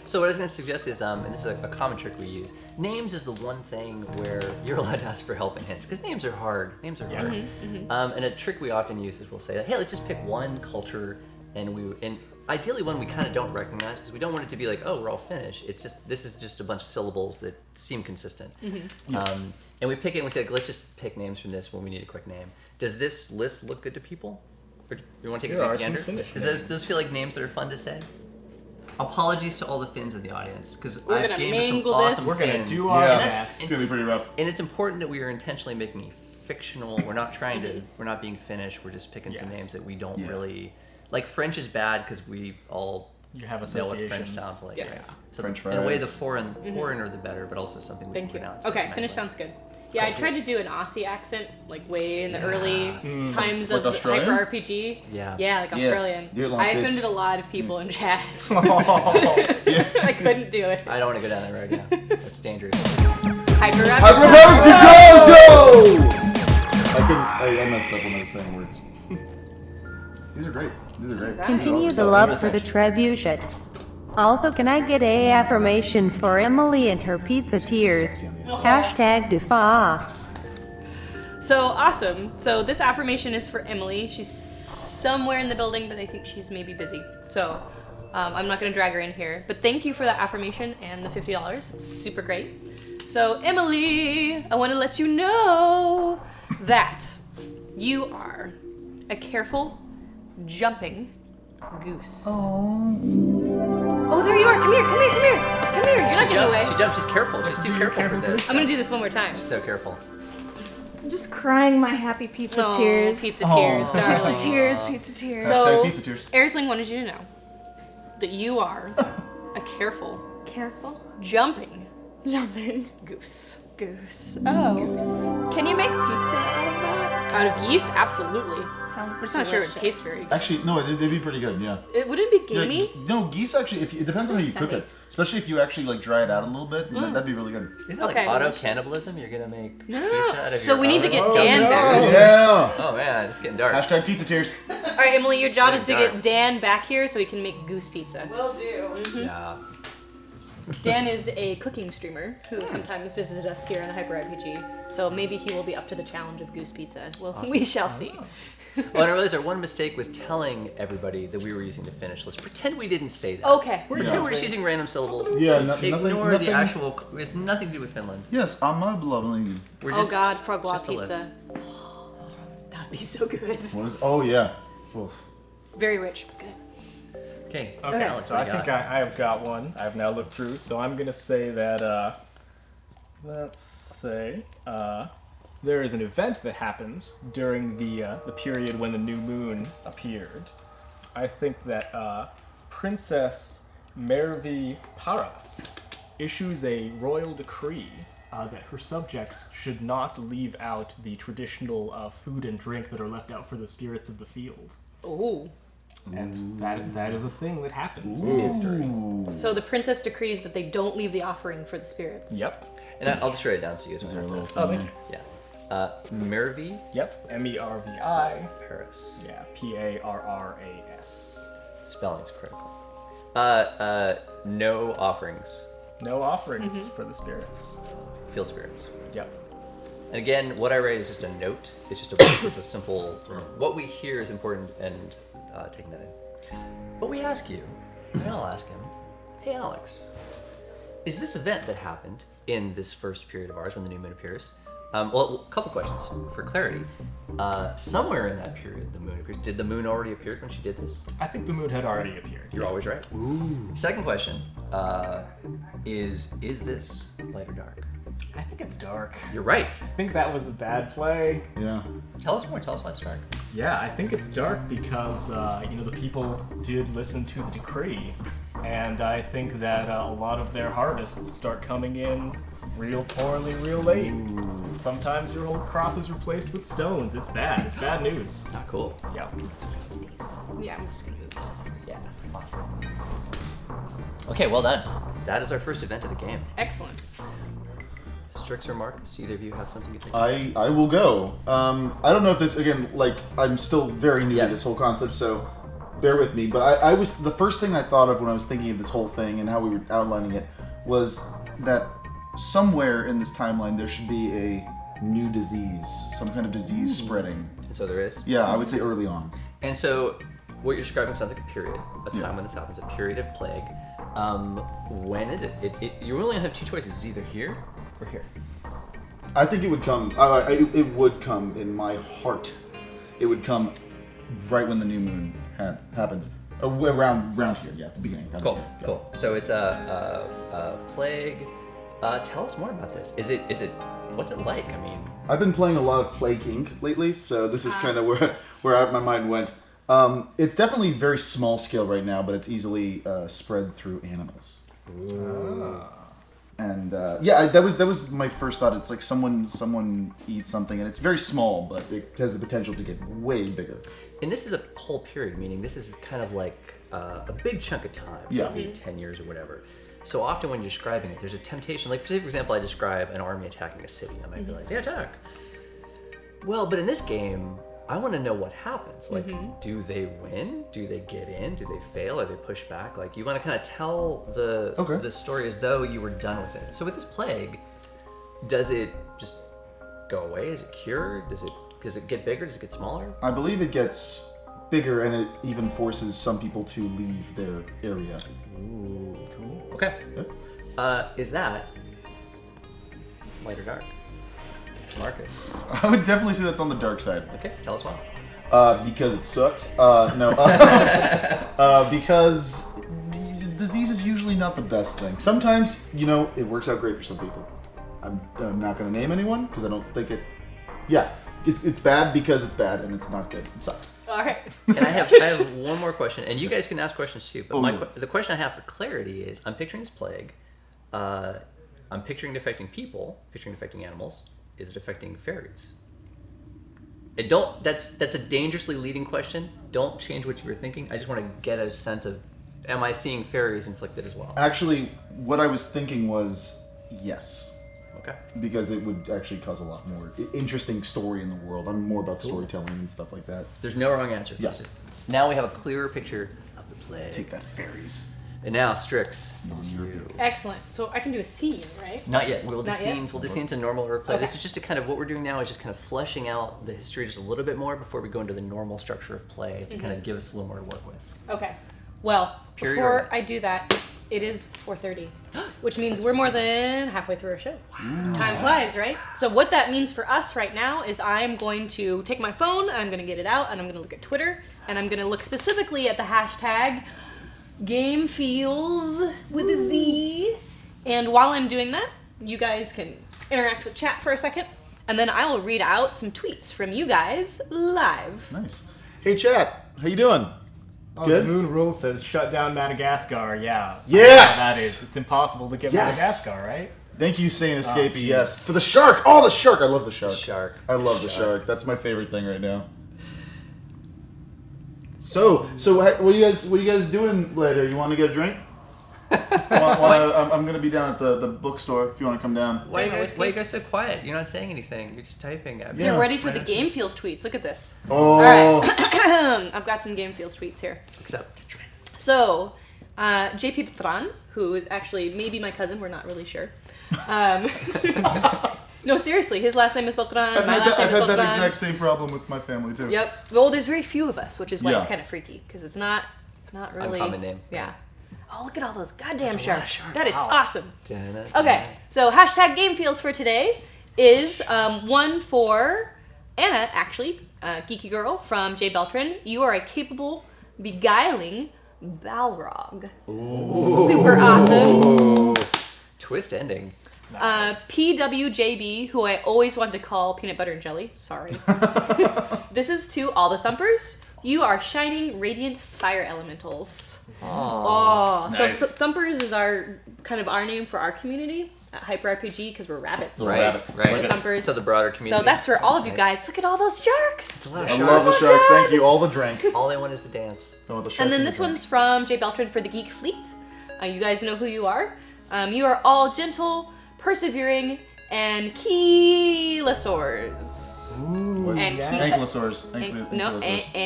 So what I was going to suggest is, and this is a common trick we use, names is the one thing where you're allowed to ask for help and hints, because names are hard. Names are hard. And a trick we often use is we'll say, hey, let's just pick one culture, and ideally one we kind of don't recognize, because we don't want it to be like, oh, we're all Finnish. It's just, this is just a bunch of syllables that seem consistent. And we pick it and we say, let's just pick names from this when we need a quick name. Does this list look good to people? Or do you want to take a gander? Does those feel like names that are fun to say? Apologies to all the Finns in the audience, because I've gamed some awesome We're gonna Finns. do our best. It's gonna be pretty rough. And it's important that we are intentionally making it fictional. We're not trying to. We're not being Finnish. We're just picking some names that we don't really like. French is bad because we all You have know what French associations. sounds like. Yes. Yeah. So French in a way, the fries. foreigner the better, but also something we Thank can you. pronounce. Okay, Finnish sounds good. Yeah, I tried to do an Aussie accent, like way in the early times Like of Australian? Hyper RPG. Yeah. Yeah, like Yeah, Australian. do it like I this. offended a lot of people in chat. Oh. I couldn't do it. I don't want to go down that road. Yeah, that's dangerous. Hyper Hyper to go! I messed up when I was saying words. These are great. These are great. Continue the love for the trebuchet. Also, can I get a affirmation for Emily and her pizza tears? Hashtag Dufa. So awesome. So this affirmation is for Emily. She's somewhere in the building, but I think she's maybe busy. So I'm not going to drag her in here. But thank you for that affirmation and the $50. It's super great. So Emily, I want to let you know that you are a careful, jumping goose. Oh, there you are. Come here, come here, come here. Come here. You're not getting away. She jumped. She's careful. She's too careful for this. I'm going to do this one more time. She's so careful. I'm just crying my happy pizza Oh, tears. Pizza tears, darling. Pizza tears, pizza tears. So, Hashtag pizza tears. Airsling wanted you to know that you are a careful, Careful. jumping Jumping. goose. Goose. Oh. Goose. Can you make pizza out of that? Out of geese? Absolutely. Sounds I'm just not sure it would taste very good. Actually, no, it'd be pretty good. Yeah. Would it be Yeah, gamey? no, geese actually. It depends on how you cook it. Especially if you actually like dry it out a little bit, that'd be really good. Isn't that Okay. like auto cannibalism? You're gonna make pizza out of So your we need to own? get Dan back. Yeah. Oh man, it's getting dark. Hashtag pizza tears. All right, Emily, your job is to Dark. get Dan back here so he can make goose pizza. Will do. Yeah. Dan is a cooking streamer who sometimes visits us here on the Hyper RPG, so maybe he will be up to the challenge of goose pizza. Well, we shall see. Oh, and I realized our one mistake was telling everybody that we were using the Finnish list. Pretend we didn't say that. Okay. Pretend we're just using random syllables. Yeah, Ignore nothing. the actual. It has nothing to do with Finland. Yes, on my beloved. We're Oh just, God, frogwa just a list. pizza. That would be so good. What is? Oh yeah. Oof. Very rich, but good. Okay. Okay, Alex, so what I do you think got? I have got one. I've now looked through, so I'm gonna say that, let's say, there is an event that happens during the period when the new moon appeared. I think that Princess Mervi Paras issues a royal decree that her subjects should not leave out the traditional food and drink that are left out for the spirits of the field. Ooh. And that is a thing that happens in history. So the princess decrees that they don't leave the offering for the spirits. Yep. And I'll just write it down so you guys Is there a don't little have Oh, to. thank you. Yeah. Mervi Yep. Mervi. Paris. Yeah. Parras. Spelling's critical. No offerings. No offerings for the spirits. Field spirits. Yep. And again, what I write is just a note. It's just it's a simple. What we hear is important, and taking that in. But we ask you, and I'll ask him, hey Alex, is this event that happened in this first period of ours when the new moon appears? Well, a couple questions for clarity. Somewhere in that period, the moon appears. Did the moon already appear when she did this? I think the moon had already appeared. You're always right. Ooh. Second question: is this light or dark? I think it's dark. You're right. I think that was a bad play. Yeah. Tell us more. Tell us why it's dark. Yeah, I think it's dark because the people did listen to the decree, and I think that a lot of their harvests start coming in real poorly real late. Sometimes your whole crop is replaced with stones. It's bad. It's bad news. Not cool. Yeah. Yeah, I'm just gonna move this. Yeah, awesome. Okay, well done. That is our first event of the game. Excellent. Strix or Markus, either of you have something you think? I will go. I don't know if this, again, like, I'm still very new to Yes. this whole concept, so bear with me. But I was, the first thing I thought of when I was thinking of this whole thing and how we were outlining it was that somewhere in this timeline there should be a new disease, some kind of disease spreading. And so there is. Yeah, I would say early on. And so what you're describing sounds like a period, a time Yeah. when this happens, a period of plague. When is it? You only have two choices. It's either here or here. I think it would come. It would come in my heart. It would come right when the new moon happens. Around here, yeah, at the beginning. Cool, Yeah. cool. So it's a plague. Tell us more about this. Is it? What's it like? I mean, I've been playing a lot of Plague Inc. lately, so this is kind of where my mind went. It's definitely very small scale right now, but it's easily spread through animals. And yeah, that was my first thought. It's like someone eats something, and it's very small, but it has the potential to get way bigger. and this is a whole period, meaning this is kind of like a big chunk of time. Yeah. Maybe 10 years or whatever. So often when you're describing it, there's a temptation. Like, say, for example, I describe an army attacking a city. I might be like, they attack. Well, but in this game, I want to know what happens. Like, do they win? Do they get in? Do they fail? Are they pushed back? Like, you want to kind of tell the story as though you were done with it. So with this plague, does it just go away? Is it cured? Does it get bigger? Does it get smaller? I believe it gets bigger, and it even forces some people to leave their area. Ooh, cool. Okay. Yep. Is that light or dark? Markus. I would definitely say that's on the dark side. Okay, tell us why. Because it sucks. No. Because disease is usually not the best thing. Sometimes, it works out great for some people. I'm not going to name anyone because I don't think it. Yeah, it's bad because it's bad and it's not good. It sucks. All right. And I have one more question, and you guys can ask questions too. But the question I have for clarity is: I'm picturing this plague. I'm picturing it affecting people. Picturing it affecting animals. Is it affecting fairies? And don't. That's a dangerously leading question. Don't change what you were thinking. I just want to get a sense of: am I seeing fairies inflicted as well? Actually, what I was thinking was yes. Okay. Because it would actually cause a lot more interesting story in the world. I'm more about storytelling and stuff like that. There's no wrong answer. Yeah. It's just, now we have a clearer picture of the plague. Take that, fairies. And now, Strix. It is you. Excellent. So I can do a scene, right? Not yet. We'll do Not yet? scenes. We'll do scenes in normal order play. Okay. This is just a kind of what we're doing now is just kind of fleshing out the history just a little bit more before we go into the normal structure of play to kind of give us a little more to work with. Okay. Well, Period before order. I do that, it is 4:30, which means we're more than halfway through our show. Wow. Time flies, right? So what that means for us right now is I'm going to take my phone, I'm going to get it out, and I'm going to look at Twitter, and I'm going to look specifically at the hashtag GameFeels with a Z. And while I'm doing that, you guys can interact with chat for a second, and then I will read out some tweets from you guys live. Nice. Hey, chat. How you doing? Oh, Good? the Moon Rule says shut down Madagascar. Yeah. Yes! That is. It's impossible to get Yes! Madagascar, right? Thank you, Saint Escapee. Yes. For the shark. Oh, the shark. I love the shark. Shark. I love the shark. That's my favorite thing right now. So what are you guys doing later? You want to get a drink? I'm gonna be down at the bookstore if you want to come down. Why are you guys so quiet? You're not saying anything. You're just typing at me. Yeah. Get ready for the Game Feels tweets. Look at this. Oh. All right. I've got some Game Feels tweets here. Except. So, JP Patran, who is actually maybe my cousin, we're not really sure. No, seriously, his last name is Patran. I've My last name had is that Patran. exact same problem with my family too. Yep. Well, there's very few of us, which is why Yeah. it's kind of freaky, because it's not really Uncommon name. Yeah. Oh, look at all those goddamn sharks. That is awesome. Da-na-na. Okay, so hashtag Game Feels for today is one for Anna, actually, Geeky Girl from Jay Beltran. You are a capable, beguiling Balrog. Ooh. Super awesome. Twist ending. PWJB, who I always wanted to call Peanut Butter and Jelly. Sorry. This is to all the Thumpers. You are shining, radiant fire elementals. Oh, Nice. so Thumpers is our name for our community. Hyper RPG because we're rabbits. Right. Rabbits. Right. Thumpers. So the broader community. So that's for all of you guys. Look at all those sharks. a lot of I sharks. love the sharks. Thank you. All the drink. All they want is the dance. And then this one's from Jay Beltran for the Geek Fleet. You guys know who you are. You are all gentle, persevering, and keelosaurs. And ankylosaurs. And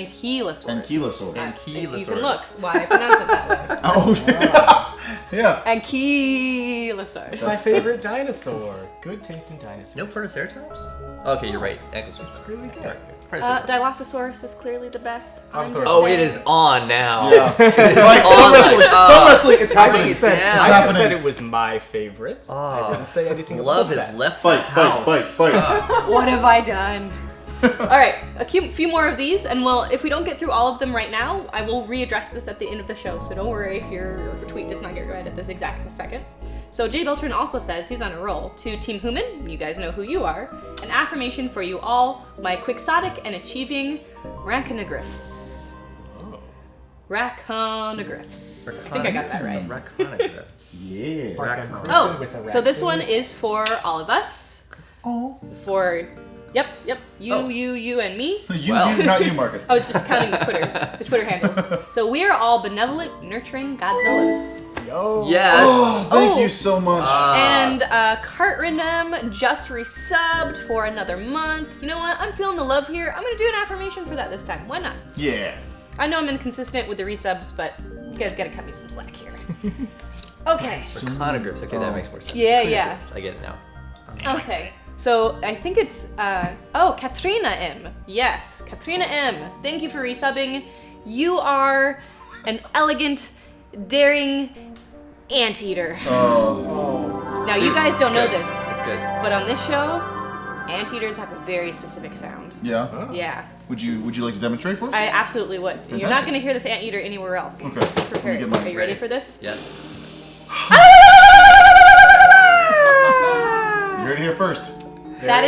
keelosaurs. And keelosaurs. And You keelosaurs. can look why I pronounce it that way. Oh, yeah. And keelosaurs. It's my favorite dinosaur. Good tasting dinosaur. No Protoceratops? Okay, you're right. Ankylosaurs. It's really good. Dilophosaurus is clearly the best. I'm just Oh, it saying. is on now. Yeah. It is Like, on. thumb wrestling. Thumb wrestling. It's happening. It's down. I happening. just said it was my favorite. Oh. I didn't say anything Love about has that. left Fight, the house. fight. What have I done? All right, a few more of these, and if we don't get through all of them right now, I will readdress this at the end of the show. So don't worry if your tweet does not get read at this exact second. So Jay Beltran also says he's on a roll. To Team Human, you guys know who you are. An affirmation for you all: my quixotic and achieving raconogryphs. Raconogryphs. I think I got that right. Raconogryphs. Yeah. Like a griffin Oh, with a so this raccoon. one is for all of us. Oh. For, yep, you, and me. You, not you, Marcus. I was just counting the Twitter handles. So we are all benevolent, nurturing Godzillas. Yo. Yes. Oh, thank Oh. you so much. And Cart Random just resubbed for another month. You know what? I'm feeling the love here. I'm gonna do an affirmation for that this time. Why not? Yeah. I know I'm inconsistent with the resubs, but you guys gotta cut me some slack here. Okay. Raconogryphs. Okay, that makes more sense. Yeah, yeah. Raconogryphs. I get it now. Okay. So I think it's Katrina M. Yes, Katrina M. Thank you for resubbing. You are an elegant, daring anteater. Oh. Now you guys don't know good. this, That's good. but on this show, anteaters have a very specific sound. Yeah. Yeah, Would you like to demonstrate for us? I absolutely would. You're not Fantastic. gonna hear this anteater anywhere else. Okay. So be prepared. Let me get Are you ready Ready. for this? Yes. You heard it here first. That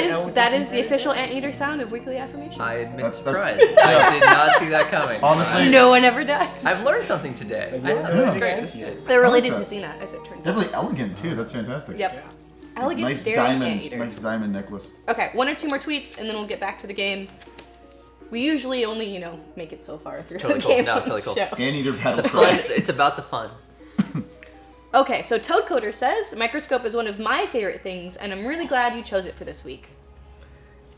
is the official anteater sound of Weekly Affirmations. I admit That's- surprise. yeah. I did not see that coming. Honestly, No one ever does. I've learned something today. I have. This is great. This is good. They're related Okay. to Xena, as it turns they're out. really elegant too. That's fantastic. Yep. Elegant, Nice daring anteater. diamond, necklace. Okay, one or two more tweets, and then we'll get back to the game. We usually only, make it so far through totally the cool. game No, on totally the cool. show. Anteater battle The cry. fun. It's about the fun. Okay, so Toadcoder says, Microscope is one of my favorite things, and I'm really glad you chose it for this week.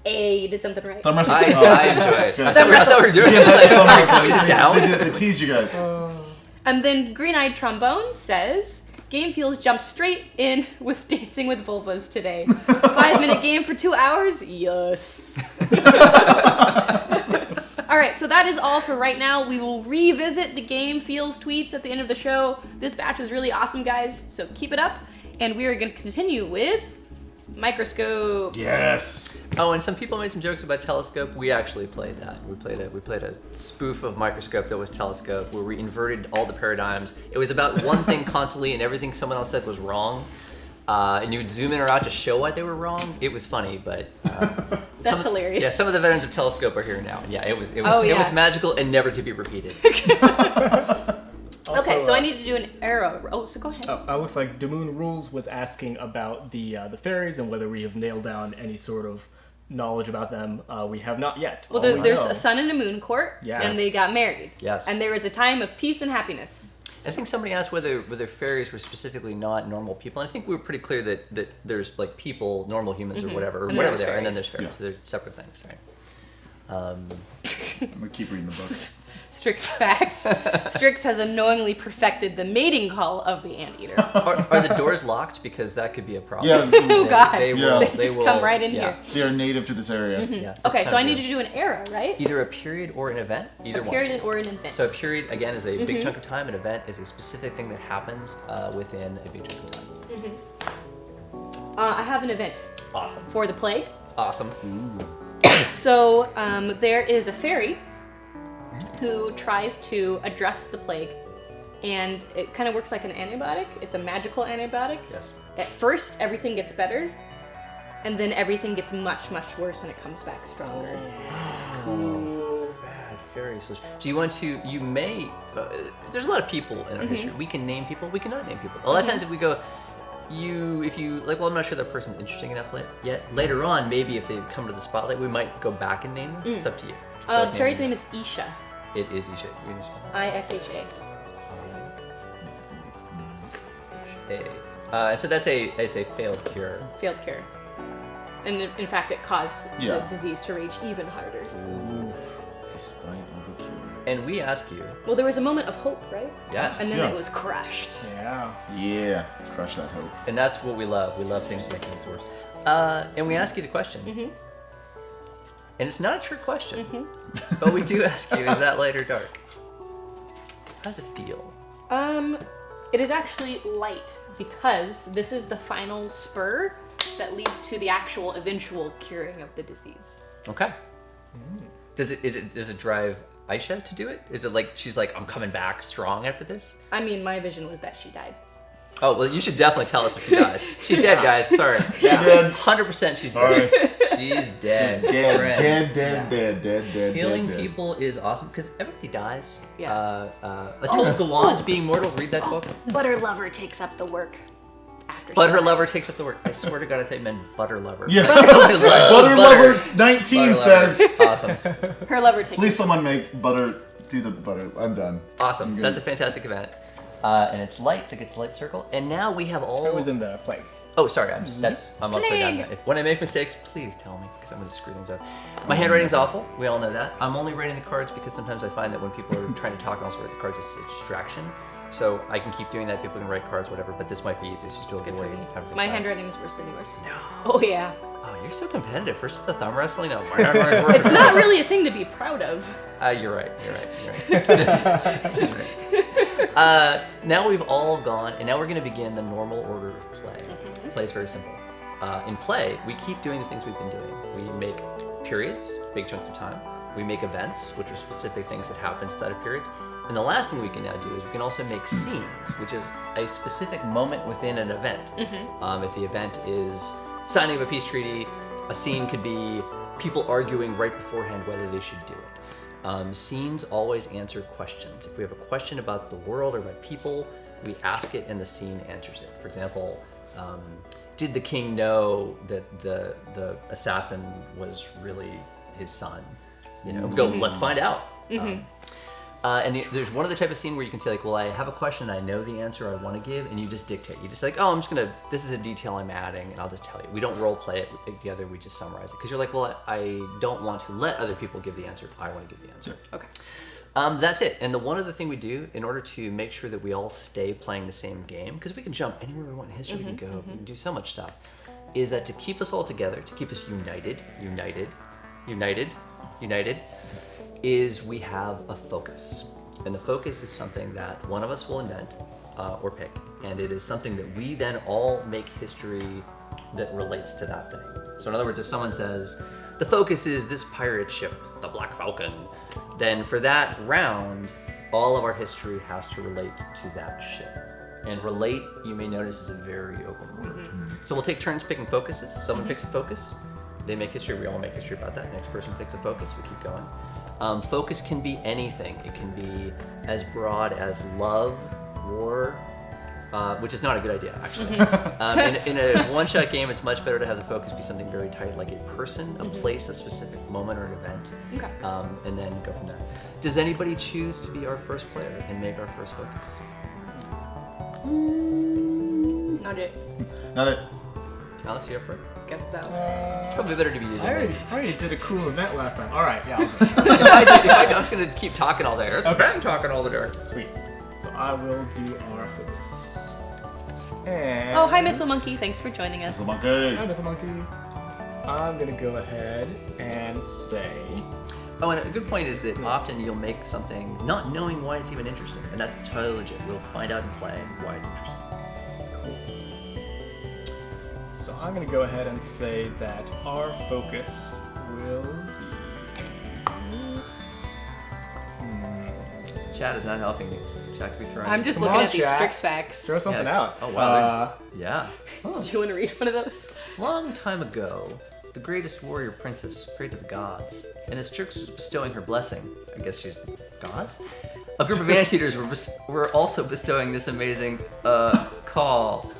Hey, you did something right. Thumb wrestling. I enjoy it. good. I thought we were doing Yeah, it. Like, thumb wrestling. is it down? They teased you guys. And then Green-Eyed Trombone says, Game Feels jumped straight in with Dancing with Vulvas today. 5-minute game for 2 hours? Yes. Alright, so that is all for right now. We will revisit the Game Feels tweets at the end of the show. This batch was really awesome, guys, so keep it up. And we are going to continue with Microscope. Yes. Oh, and some people made some jokes about Telescope. We actually played that. We played a spoof of Microscope that was Telescope, where we inverted all the paradigms. It was about one thing constantly, and everything someone else said was wrong. And you would zoom in or out to show why they were wrong. It was funny, but That's hilarious. Yeah, some of the veterans of Telescope are here now. Yeah, it was it Oh, yeah. was magical and never to be repeated. Okay, so I need to do an arrow. Oh, so go ahead. Looks like Damoon Rules was asking about the fairies and whether we have nailed down any sort of knowledge about them. We have not yet. Well, All we there's know- a sun and a moon court, Yes. and they got married. Yes. And there was a time of peace and happiness. I think somebody asked whether fairies were specifically not normal people. And I think we were pretty clear that there's like people, normal humans or whatever, or And whatever there's they are, and then fairies. there's fairies. So they're separate things, right? I'm gonna keep reading the book. Strix facts. Strix has unknowingly perfected the mating call of the anteater. Are the doors locked? Because that could be a problem. Yeah. Oh God! They Yeah. will. They just come right in here. They are native to this area. Yeah, Okay, so I need to do an arrow, right? either a period or an event. Either A one. period or an event. So a period again is a big chunk of time. An event is a specific thing that happens within a big chunk of time. I have an event Awesome. for the plague. Awesome. So there is a fairy who tries to address the plague, and it kind of works like an antibiotic. It's a magical antibiotic. Yes. At first, everything gets better, and then everything gets much, much worse, and it comes back stronger. Bad fairy solution. Do you want to? You may. There's a lot of people in our history. We can name people. We cannot name people. A lot of times, if we go, if you like, well, I'm not sure that person's interesting enough yet. Later on, maybe if they come to the spotlight, we might go back and name them. It's up to you. The fairy's name is Isha. It is Isha. You can spell Isha. So it's a failed cure. Failed cure. And in fact, it caused Yeah. the disease to rage even harder. Despite all the cure. And we ask you. Well, there was a moment of hope, right? Yes. And then Yeah. it was crushed. Yeah. Yeah. Crush that hope. And that's what we love. We love things making things worse. And we ask you the question. And it's not a trick question. But we do ask you, is that light or dark? How does it feel? It is actually light because this is the final spur that leads to the actual eventual curing of the disease. Okay. Does it drive Aisha to do it? Is it like she's like, I'm coming back strong after this? I mean, my vision was that she died. Oh, well, you should definitely tell us if she dies. She's dead, guys. Sorry. Yeah. Dead. 100% she's dead. She's dead. Dead. Healing dead. people is awesome because everybody dies. Yeah. Until go on to being mortal, read that book. But her lover takes up the work after But she her dies. lover takes up the work. I swear to God, I thought you meant butter lover. Yeah. Somebody loves Butter Lover 19 Butter says. lover. Awesome. Her lover takes Please, someone make butter. Do the butter. I'm done. Awesome. I'm good. That's a fantastic event. And it's light, so it gets a light circle. And now we have all. It was in the plague. Oh, sorry. I'm upside down. When I make mistakes, please tell me because I'm going to screw things up. My handwriting's awful. We all know that. I'm only writing the cards because sometimes I find that when people are trying to talk and also write the cards, it's a distraction. So I can keep doing that. People can write cards, whatever. But this might be easiest just to Good for avoid me. having to My think about it. handwriting is worse than yours. No. Oh yeah. Oh, you're so competitive. First it's the thumb wrestling. Now It's not really a thing to be proud of. You're right. She's right. Now we've all gone, and now we're going to begin the normal order of play. Play is very simple. In play, we keep doing the things we've been doing. We make periods, big chunks of time. We make events, which are specific things that happen inside of periods. And the last thing we can now do is we can also make scenes, which is a specific moment within an event. If the event is signing of a peace treaty, a scene could be people arguing right beforehand whether they should do it. Scenes always answer questions. If we have a question about the world or about people, we ask it and the scene answers it. For example, did the king know that the assassin was really his son? You know, we go, let's find out. And there's one other type of scene where you can say like, well, I have a question, I know the answer I want to give, and you just dictate. You just like, oh, this is a detail I'm adding, and I'll just tell you. We don't role play it together, we just summarize it. Because you're like, well, I don't want to let other people give the answer, I want to give the answer. Okay. That's it. And the one other thing we do in order to make sure that we all stay playing the same game, because we can jump anywhere we want in history, we can go, we can do so much stuff, is that to keep us all together, to keep us united, is we have a focus. And the focus is something that one of us will invent or pick. And it is something that we then all make history that relates to that thing. So in other words, if someone says, the focus is this pirate ship, the Black Falcon, then for that round, all of our history has to relate to that ship. And relate, you may notice, is a very open word. So we'll take turns picking focuses. Someone picks a focus, they make history, we all make history about that. Next person picks a focus, we keep going. Focus can be anything. It can be as broad as love, war, which is not a good idea, actually. In a one-shot game, it's much better to have the focus be something very tight, like a person, a place, a specific moment or an event, and then go from there. Does anybody choose to be our first player and make our first focus? Not it. Not it. Alex, you up for it? Guess it's Alex. It's probably better to be you. I already did a cool event last time. All right, yeah. If I do, I'm just gonna keep talking all day. It's Okay. I'm talking all the day. Sweet. So I will do our focus. And Oh, hi, Missile Monkey. Thanks for joining us. The monkey. Hi, Mr. Monkey. I'm gonna go ahead and say. Oh, and a good point is that often you'll make something not knowing why it's even interesting, and that's totally legit. We'll find out in play why it's interesting. So I'm going to go ahead and say that our focus will be... Chat is not helping me. Chat could be throwing. I'm just Come looking on, at these chat. Strix facts. Throw something Yeah. out. Oh, wow. Yeah. Do you want to read one of those? Long time ago, the greatest warrior princess prayed to the gods, and as Strix was bestowing her blessing, I guess she's the gods, a group of anteaters were also bestowing this amazing call.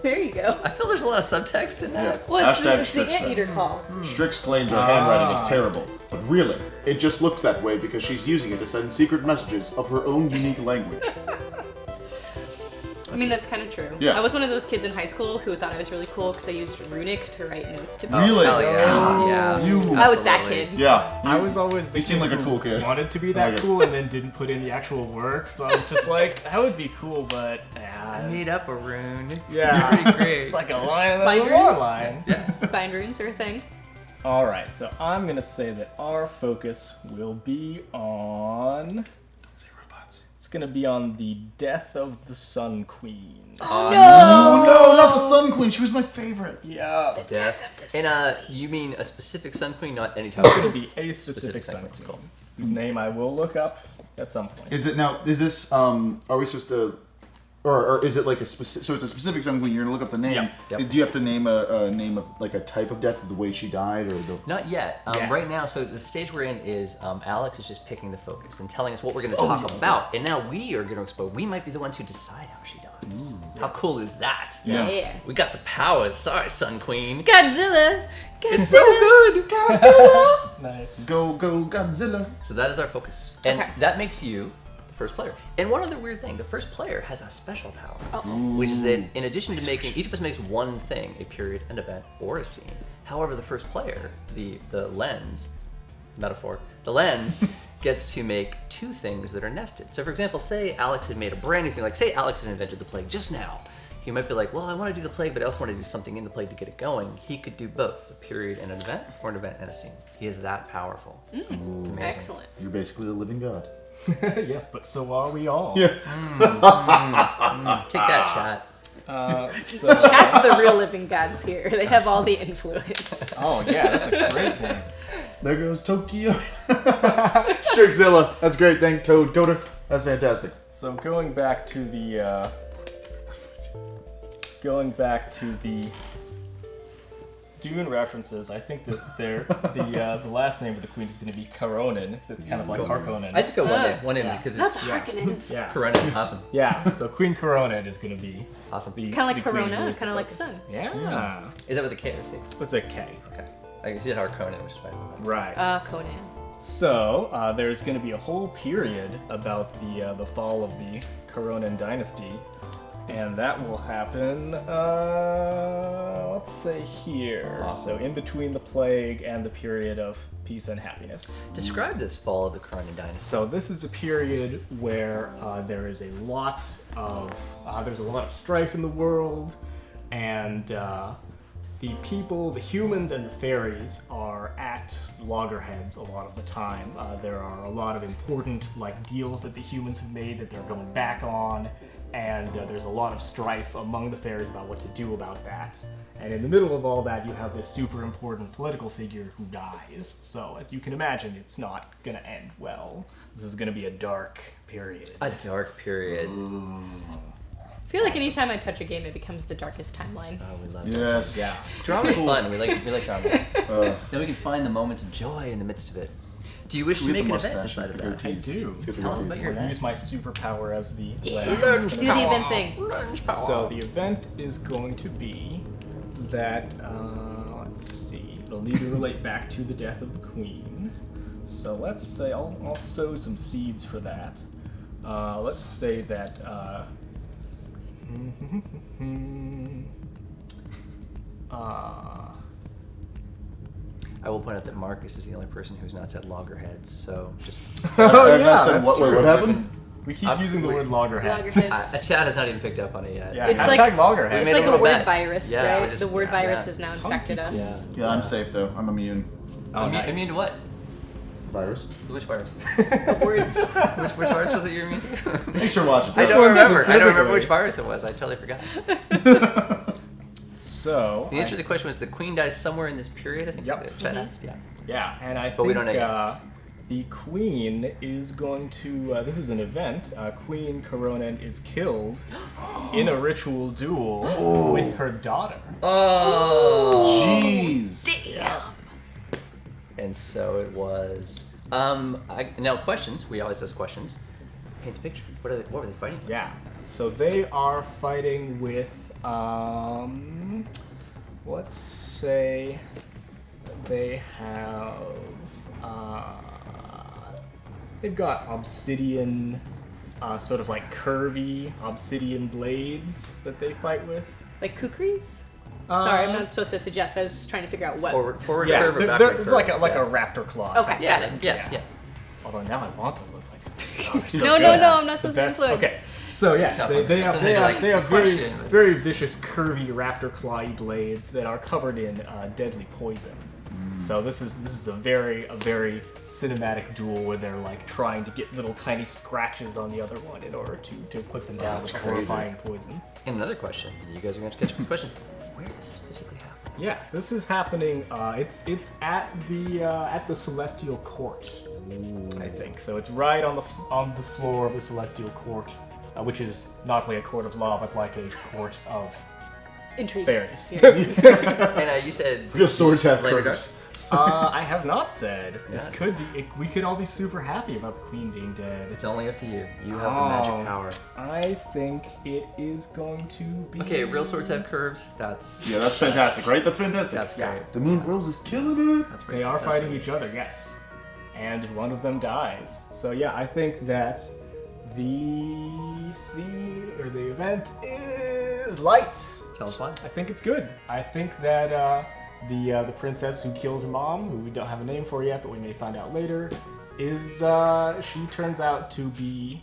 There you go. I feel there's a lot of subtext in that. Well, it's Hashtag the Strix anteater call. Strix claims her handwriting is terrible, but really, it just looks that way because she's using it to send secret messages of her own unique language. I mean, that's kind of true. Yeah. I was one of those kids in high school who thought I was really cool because I used runic to write notes to people. Really? Hell yeah. You. I was that kid. Yeah. I was always the You seem kid like a who cool kid. wanted to be that Okay. cool and then didn't put in the actual work, so I was just like, that would be cool, but I made up a rune. yeah, Pretty great. it's like a line and then Bind more runes? lines. Bind runes are a thing. All right, so I'm gonna say that our focus will be on. Don't say robots. It's gonna be on the death of the Sun Queen. Oh no, not the Sun Queen. She was my favorite. Yeah, Death. And you mean a specific Sun Queen, not any type it's gonna of be a specific Sun Sun Queen. Queen, whose name I will look up at some point. Is it now? Is this? Are we supposed to? Or is it like a specific? So it's a specific Sun Queen. You're gonna look up the name. Yep. Yep. Do you have to name a name of like a type of death, the way she died, or the? Not yet. Yeah. Right now, so the stage we're in is Alex is just picking the focus and telling us what we're going to talk about. And now we are going to explode. We might be the ones who decide how she dies. How cool is that? Yeah. Yeah. We got the powers. Sorry, Sun Queen. Godzilla. It's so good. Nice. Go Godzilla. So that is our focus. And Okay. that makes you the first player. And one other weird thing, the first player has a special power. Which is that in addition to making, each of us makes one thing, a period, an event, or a scene. However, the first player, the lens, metaphor, the lens gets to make two things that are nested. So for example, say Alex had made a brand new thing, like say Alex had invented the plague just now. He might be like, well, I want to do the plague, but I also want to do something in the plague to get it going. He could do both, a period and an event, or an event and a scene. He is that powerful. It's amazing. Excellent. You're basically the living god. Yes, but so are we all. Yeah. Take that, chat. So, That's the real living gods here. They have all the influence. oh yeah, that's a great one. There goes Tokyo. Strixzilla. That's great. Thank Toad. Toader. That's fantastic. So going back to the Dune references, I think that the last name of the queen is going to be Caronin, because it's kind of like Harkonnen. I just go one name because Not it's the Harkonnens. Yeah, Corona. Awesome. yeah. So Queen Caronin is going to be Awesome. the Kind of like the queen Corona, who is the kind of like focus. sun. Yeah, Is that with a K or C? it's a K. Okay. I can see it Harkonnen, which is fine. Right. Conan. So there's going to be a whole period about the fall of the Caronin dynasty, and that will happen. Let's say here. Awesome. So in between the plague and the period of peace and happiness. Describe this fall of the Caronin dynasty. So this is a period where there is a lot of strife in the world, and the people, the humans and the fairies are at loggerheads a lot of the time. There are a lot of important deals that the humans have made that they're going back on, and there's a lot of strife among the fairies about what to do about that. And in the middle of all that, you have this super important political figure who dies. So as you can imagine, it's not gonna end well. This is gonna be a dark period. A dark period. I feel like anytime I touch a game, it becomes the darkest timeline. Oh, we love it. Yes. Yeah. Drama's fun. We like drama. Then we can find the moments of joy in the midst of it. Do you wish to We make have an the event mustache, inside of the that? I do. Let's get the Tell us goatees. about your I'll event. use my superpower as the Do lens. the event thing. So the event is going to be that, let's see, it'll need to relate back to the death of the queen. So let's say, I'll sow some seeds for that. Let's say that, I will point out that Markus is the only person who's not said loggerheads, so just... I have yeah, not said that's what. Wait, true. what happened? We keep using the word loggerheads. Loggerheads. Chat has not even picked up on it yet. Yeah, It's hashtag like- loggerheads. made It's like a a little word bet. virus, Yeah, right? we just- The word yeah, virus yeah. has now infected us. Yeah. Yeah, I'm safe though. I'm immune. Oh, nice. Immune to what? Virus. Which virus? Of words. which virus was it you're immune to? Thanks for watching. I don't one remember. I don't remember specifically? which virus it was. I totally forgot. So, The answer to the question was the queen dies somewhere in this period, I think. Yep. the chat asked. Yeah. yeah, and I But we think don't know the queen is going to, this is an event, Queen Caronin is killed in a ritual duel with her daughter. Oh. Jeez. And so it was. Now questions. We always does questions. Paint a picture. What were they fighting? Yeah, so they are fighting with Let's say they have, they've got obsidian, sort of like curvy obsidian blades that they fight with. Like kukris? Sorry, I'm not supposed to suggest. I was just trying to figure out what. Forward Yeah, curve or backward it's curve? like a raptor claw. Okay, type got thing. it. Yeah. Although now I want those. It's like, oh, they're so No, good. I'm not It's the supposed to best. influence. Okay, so yes, Tough they one. have Sometimes you're like, very question, but- very vicious, curvy raptor clawy blades that are covered in deadly poison. So this is a very cinematic duel where they're like trying to get little tiny scratches on the other one in order to put them down with crazy. horrifying poison. And another question. You guys are going to catch up with the question. Where does this physically happen? Yeah, this is happening. It's at the Celestial Court, I think. So it's right on the floor of the Celestial Court, which is not like a court of law, but like a court of Intrigue. fairness. And you said Real swords have Later, curves. I have not said. This Yes. could be. We could all be super happy about the Queen being dead. it's only up to you. You have the magic power. I think it is going to be. Okay, real swords have curves. That's Yeah, that's fantastic, right? That's fantastic. that's great. The Moon Rose is killing it. That's great. They are That's fighting great. each other, yes. And one of them dies. So yeah, I think that the scene or the event is light. Tell us why. I think it's good. I think that the princess who killed her mom, who we don't have a name for yet, but we may find out later, is she turns out to be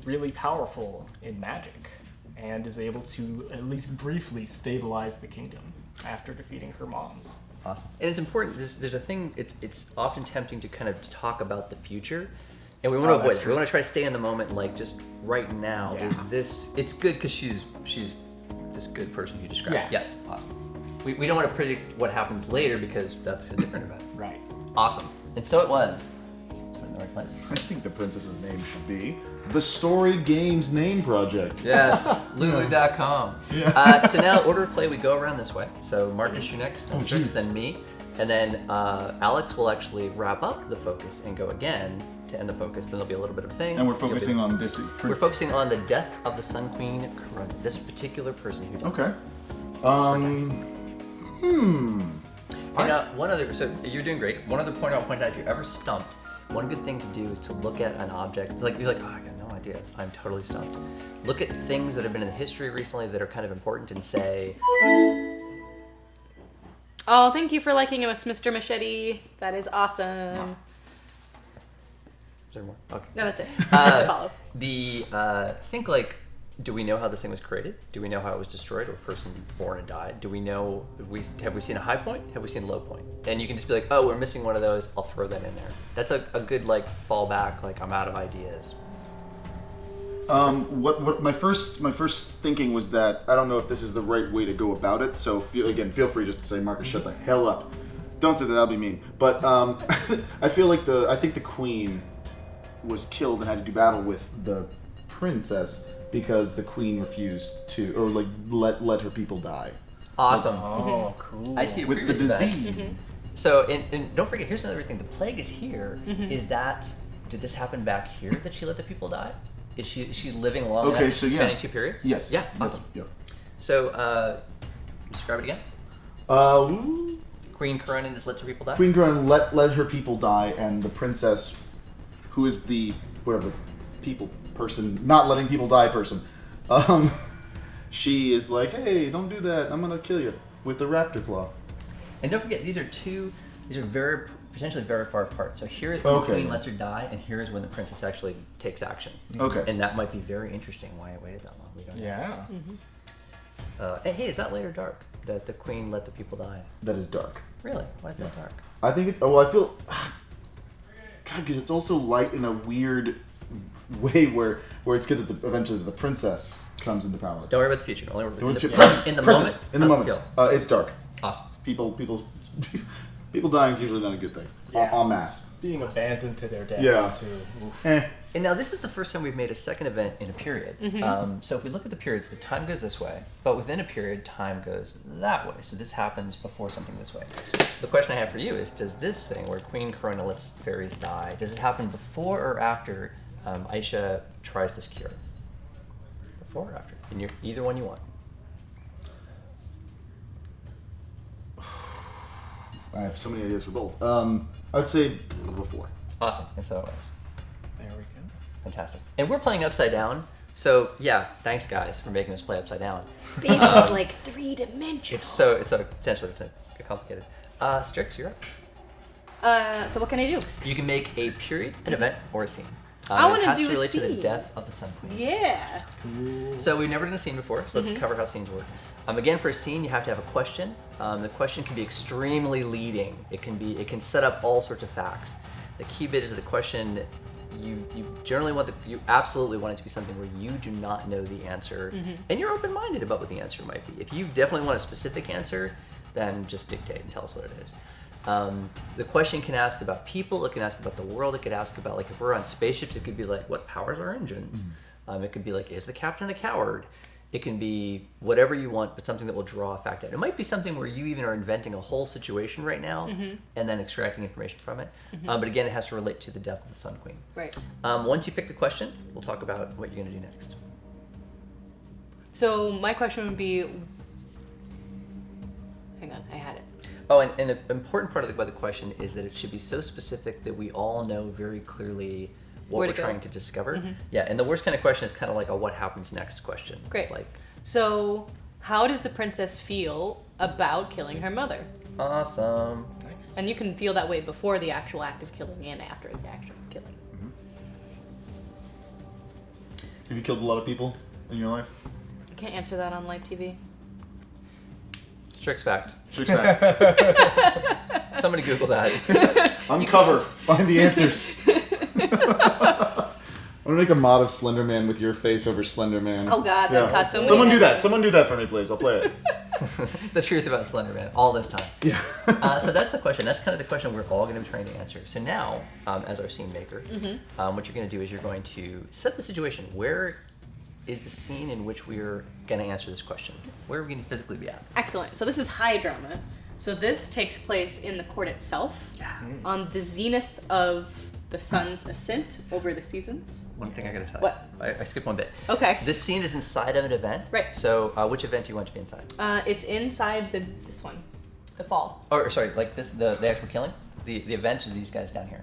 really powerful in magic and is able to at least briefly stabilize the kingdom after defeating her moms. Awesome. And it's important. There's a thing. It's often tempting to kind of talk about the future, and we want to avoid it. We want to try to stay in the moment. Like just right now, Yeah. is this? It's good because she's this good person you described. Yeah. Yes. Awesome. We don't want to predict what happens later because that's a different event. Right. Awesome. And so it was. Let's put it in the right place. I think the princess's name should be the Story Games Name Project. Yes, Lulu.com. So now, order of play, we go around this way. So Markus, you're next, then Strix, jeez. then me. And then Alex will actually wrap up the focus and go again to end the focus. Then there'll be a little bit of a thing. And we're focusing on this. We're focusing on the death of the Sun Queen Corona, this particular person who died. Okay. And one other, so you're doing great. One other point I'll point out, if you're ever stumped, one good thing to do is to look at an object. It's like, you're like, oh, I got no idea. I'm totally stumped. Look at things that have been in history recently that are kind of important and say, Oh, thank you for liking us, Mr. Machete. That is awesome. is there more? Okay. No, that's it. Just follow. Think like, do we know how this thing was created? Do we know how it was destroyed or a person born and died? Do we know, have we seen a high point? Have we seen a low point? And you can just be like, oh, we're missing one of those. I'll throw that in there. That's a good like fallback, like I'm out of ideas. What my first thinking was that I don't know if this is the right way to go about it. So feel free just to say, Markus, shut the hell up. Don't say that. That'll be mean. But I think the queen was killed and had to do battle with the princess because the queen refused to, or like let her people die Awesome. Oh, cool. I see a with the previous event. disease. So, and don't forget, here's another thing. The plague is here. Is that, did this happen back here that she let the people die? Is she living long enough? Okay, so yeah. Spanning 2 periods? Yes. Yeah, Yes. awesome. Yeah. So, describe it again. Queen Corona just lets her people die? Queen Corona let her people die, and the princess, who is the whatever people person, not letting people die person, she is like, hey, don't do that. I'm gonna kill you with the raptor claw. And don't forget, these are very potentially very far apart. So here is when the Okay. queen lets her die, and here is when the princess actually takes action. Okay. And that might be very interesting. Why it waited that long? We don't know. Yeah. Hey, is that light or dark? That the queen let the people die. That is dark. Really? Why is that dark? I think it. Oh, I feel. God, because it's also light in a weird way where it's good that eventually the princess comes into power. Don't worry about the future. Only worry about Present, in the present, moment. In the how's it moment. feel? It's dark. Awesome. People dying is usually not a good thing. Yeah. En masse. Being abandoned to their deaths, Yeah. too. Oof. And now this is the first time we've made a second event in a period. So if we look at the periods, the time goes this way, but within a period, time goes that way. So this happens before something this way. The question I have for you is, does this thing where Queen Corona lets fairies die, does it happen before or after Aisha tries this cure? Before or after? And either one you want. I have so many ideas for both. I would say before. Awesome. And so it was. There we go. Fantastic. And we're playing Upside Down. So yeah, thanks guys for making us play Upside Down. Space is like 3-dimensional. It's a potentially get complicated. Strix, you're up. So what can I do? You can make a period, an event, or a scene. I want it to has do to a relate to the scene. death of the Sun Queen. Yeah. So we've never done a scene before, so let's cover how scenes work. Again, for a scene, you have to have a question. The question can be extremely leading. It can set up all sorts of facts. The key bit is the question. You absolutely want it to be something where you do not know the answer, and you're open-minded about what the answer might be. If you definitely want a specific answer, then just dictate and tell us what it is. The question can ask about people, it can ask about the world, it could ask about, like, if we're on spaceships, it could be like, what powers our engines? It could be like, is the captain a coward? It can be whatever you want, but something that will draw a fact out. It might be something where you even are inventing a whole situation right now and then extracting information from it. But again, it has to relate to the death of the Sun Queen. Right. Once you pick the question, we'll talk about what you're going to do next. So my question would be, hang on, I had it. Oh, and an important part of the question is that it should be so specific that we all know very clearly what Where we're to go. trying to discover. Yeah, and the worst kind of question is kind of like a what happens next question. Great. Like, So how does the princess feel about killing her mother? awesome. Nice. And you can feel that way before the actual act of killing and after the act of killing. Have you killed a lot of people in your life? I can't answer that on live TV. Strix fact. Strix fact. Somebody Google that. Uncover. Find the answers. I'm gonna make a mod of Slender Man with your face over Slender Man. Oh God, that cost so many. Someone do that. Someone do that for me, please. I'll play it. The truth about Slender Man all this time. Yeah. So that's the question. That's kind of the question we're all going to be trying to answer. So now, as our scene maker, what you're going to do is you're going to set the situation. Where is the scene in which we're going to answer this question? Where are we going to physically be at? Excellent. So this is high drama. So this takes place in the court itself, on the zenith of the sun's ascent over the seasons. One thing I got to tell What? you. I skipped one bit. Okay. This scene is inside of an event. Right. So which event do you want to be inside? It's inside this one, the fall. Or sorry, like this, the actual killing? The event is these guys down here.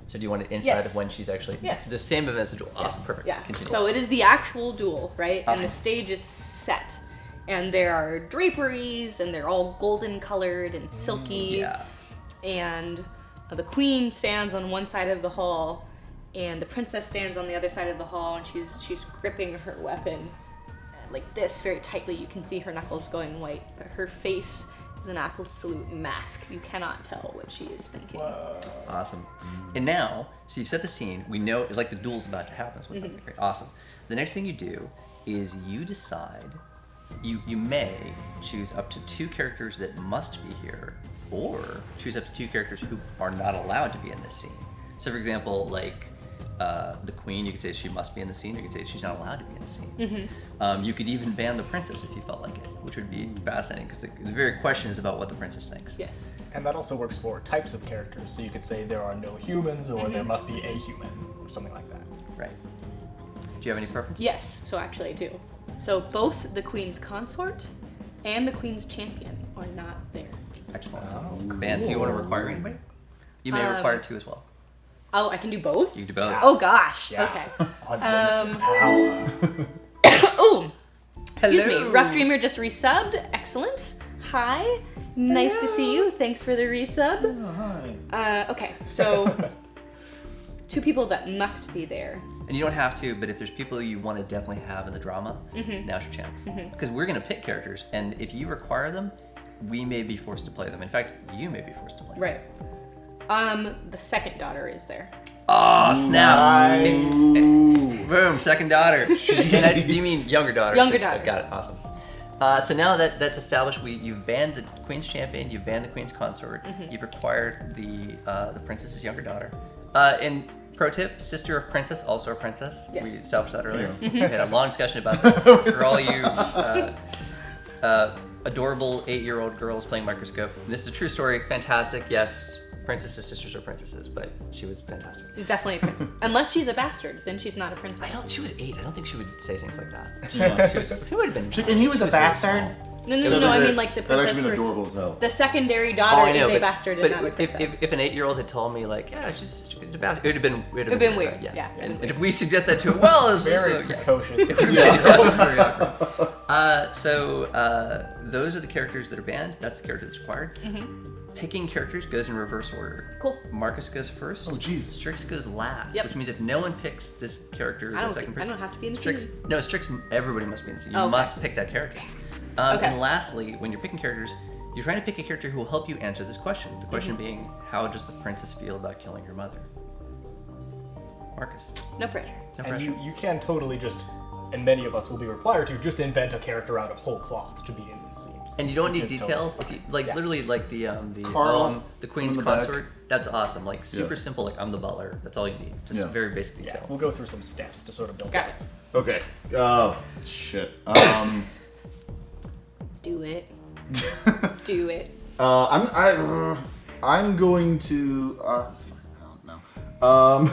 So do you want it inside Yes. of when she's actually... Yes. The same event as the duel. Awesome, Yes. perfect. Yeah. Continue. So it is the actual duel, right? And Awesome. the stage is set. And there are draperies, and they're all golden colored and silky. Yeah. And the queen stands on one side of the hall, and the princess stands on the other side of the hall, and she's gripping her weapon like this very tightly. You can see her knuckles going white, but her face is an absolute mask. You cannot tell what she is thinking. Awesome. And now, so you've set the scene. We know, like, the duel's about to happen. So something great. Awesome. The next thing you do is you decide, you may choose up to 2 characters that must be here, or choose up to 2 characters who are not allowed to be in this scene. So, for example, like the queen, you could say she must be in the scene. You could say she's not allowed to be in the scene. You could even ban the princess if you felt like it, which would be fascinating because the very question is about what the princess thinks. Yes. And that also works for types of characters. So you could say there are no humans, or there must be a human, or something like that. Right. Do you have any preferences? Yes, so actually I do. So both the queen's consort and the queen's champion are not there. Excellent. Oh, And do you want to require anybody? You may require 2 as well. Oh, I can do both? You can do both. Oh gosh. Yeah. Okay. Unlimited power. Oh, excuse me. Hello. Rough Dreamer just resubbed. Excellent. Hi. Nice to see you. Thanks for the resub. Oh, hi. Okay, so 2 people that must be there. And you don't have to, but if there's people you want to definitely have in the drama, now's your chance. Because we're going to pick characters, and if you require them, we may be forced to play them. In fact, you may be forced to play them. Right. The second daughter is there. Oh, snap. Nice. Boom, second daughter. Do you mean younger daughter? Younger So- daughter. Got it, awesome. So now that's established, you've banned the queen's champion, you've banned the queen's consort, you've required the princess's younger daughter. And pro tip, sister of princess, also a princess. Yes. We established that earlier. We had a long discussion about this. For all you adorable 8-year-old girls playing Microscope, this is a true story, fantastic, yes. Princesses' sisters are princesses, but she was fantastic. She's definitely a princess. Unless she's a bastard, then she's not a princess. She was 8. I don't think she would say things like that. Yeah. She would have been. And he was a very bastard? small. No. I mean like the That'd princess. actually been adorable as hell. The secondary Oh, daughter I know, is a bastard and not a but princess. if an 8-year-old had told me like, yeah, she's a bastard, it would have been weird. right? Yeah. And if we suggest that to him, well, it's Very also, precocious. Very awkward. So those are the characters that are banned. That's the character that's required. Picking characters goes in reverse order. Cool. Markus goes first. Oh, jeez. Strix goes last, Yep. which means if no one picks this character, I the second person, don't have to be in the Strix. scene. No, Strix. Everybody must be in the scene. You Oh, okay. must pick that character. Okay. And lastly, when you're picking characters, you're trying to pick a character who will help you answer this question. The question being, how does the princess feel about killing her mother? Markus. No pressure. No And pressure. you can totally just, and many of us will be required to, just invent a character out of whole cloth to be in this scene. And you don't Which need is details. totally If you fine. like, Yeah. literally, like Carl the queen's in the back. consort. That's awesome. Like super Yeah. simple. Like I'm the butler. That's all you need. Just Yeah. very basic Yeah, detail. we'll go through some steps to sort of build Got it. it. Okay. Oh, shit. Do it. Do it. I'm going to. Fuck, I don't know.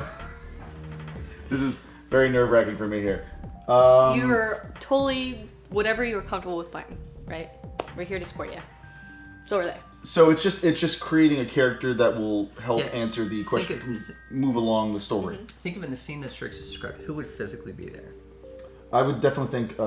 This is very nerve-wracking for me here. You're totally whatever you're comfortable with playing, right? We're here to support you. So are they. So it's just creating a character that will help Yeah. answer the Think question, of- move along the story. Think of in the scene that Strix described. Who would physically be there? I would definitely think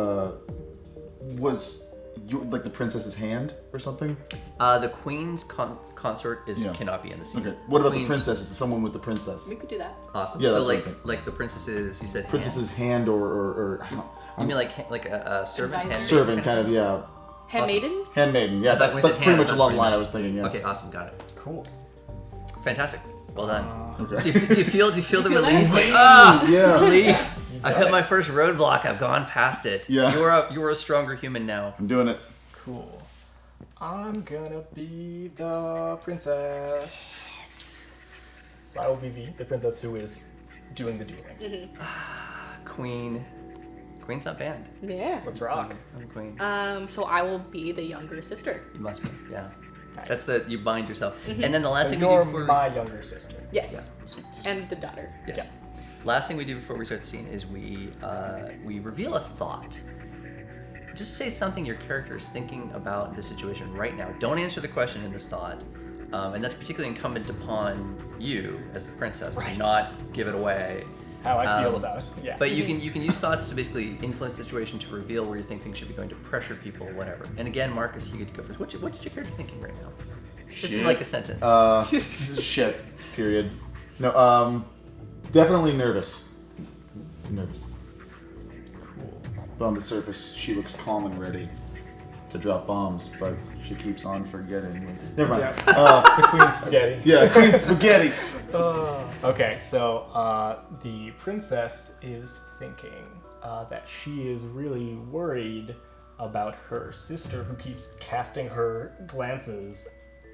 was like the princess's hand or something. The queen's consort Yeah. cannot be in the scene. Okay. What about the Queen's- princess? Is someone with the princess? We could do that. Awesome. Yeah, so that's what I like think. like the princess's, you said Princess's hand or I don't, You mean like a servant? Advisor. handmaiden servant kind kind of, yeah. Handmaiden? Handmaiden. Yeah, I thought that's when you pretty said hand, much that's along the pretty line I much- was thinking. Yeah. Okay, awesome, got it. Cool. Fantastic. Well done. Okay. Do you feel the feel relief? that? Like, ah, Yeah. relief. I got hit it. my first roadblock. I've gone past it. Yeah. You're a stronger human now. I'm doing it. Cool. I'm gonna be the princess. So I will be the princess who is doing the dueling. Queen's not banned. Yeah. Let's rock. I'm queen. So I will be the younger sister. You must be. Yeah. Nice. That's the you bind yourself. And then the last So thing we you're do before my younger sister. Yes. Sweet. And the daughter. yes. Last thing we do before we start the scene is we reveal a thought. Just say something your character is thinking about the situation right now. Don't answer the question in this thought. And that's particularly incumbent upon you as the princess to not give it away. How I feel about it. Yeah. But you can use thoughts to basically influence the situation to reveal where you think things should be going, to pressure people, whatever. And again, Markus, you get to go first. What is your character thinking right now? Just in Shit. like a sentence. This is shit. Period. No. Definitely nervous. Nervous. Cool. But on the surface, she looks calm and ready to drop bombs, but she keeps on forgetting. Never mind. Yeah. The Queen Spaghetti. Yeah, Queen Spaghetti. Okay, so the princess is thinking that she is really worried about her sister who keeps casting her glances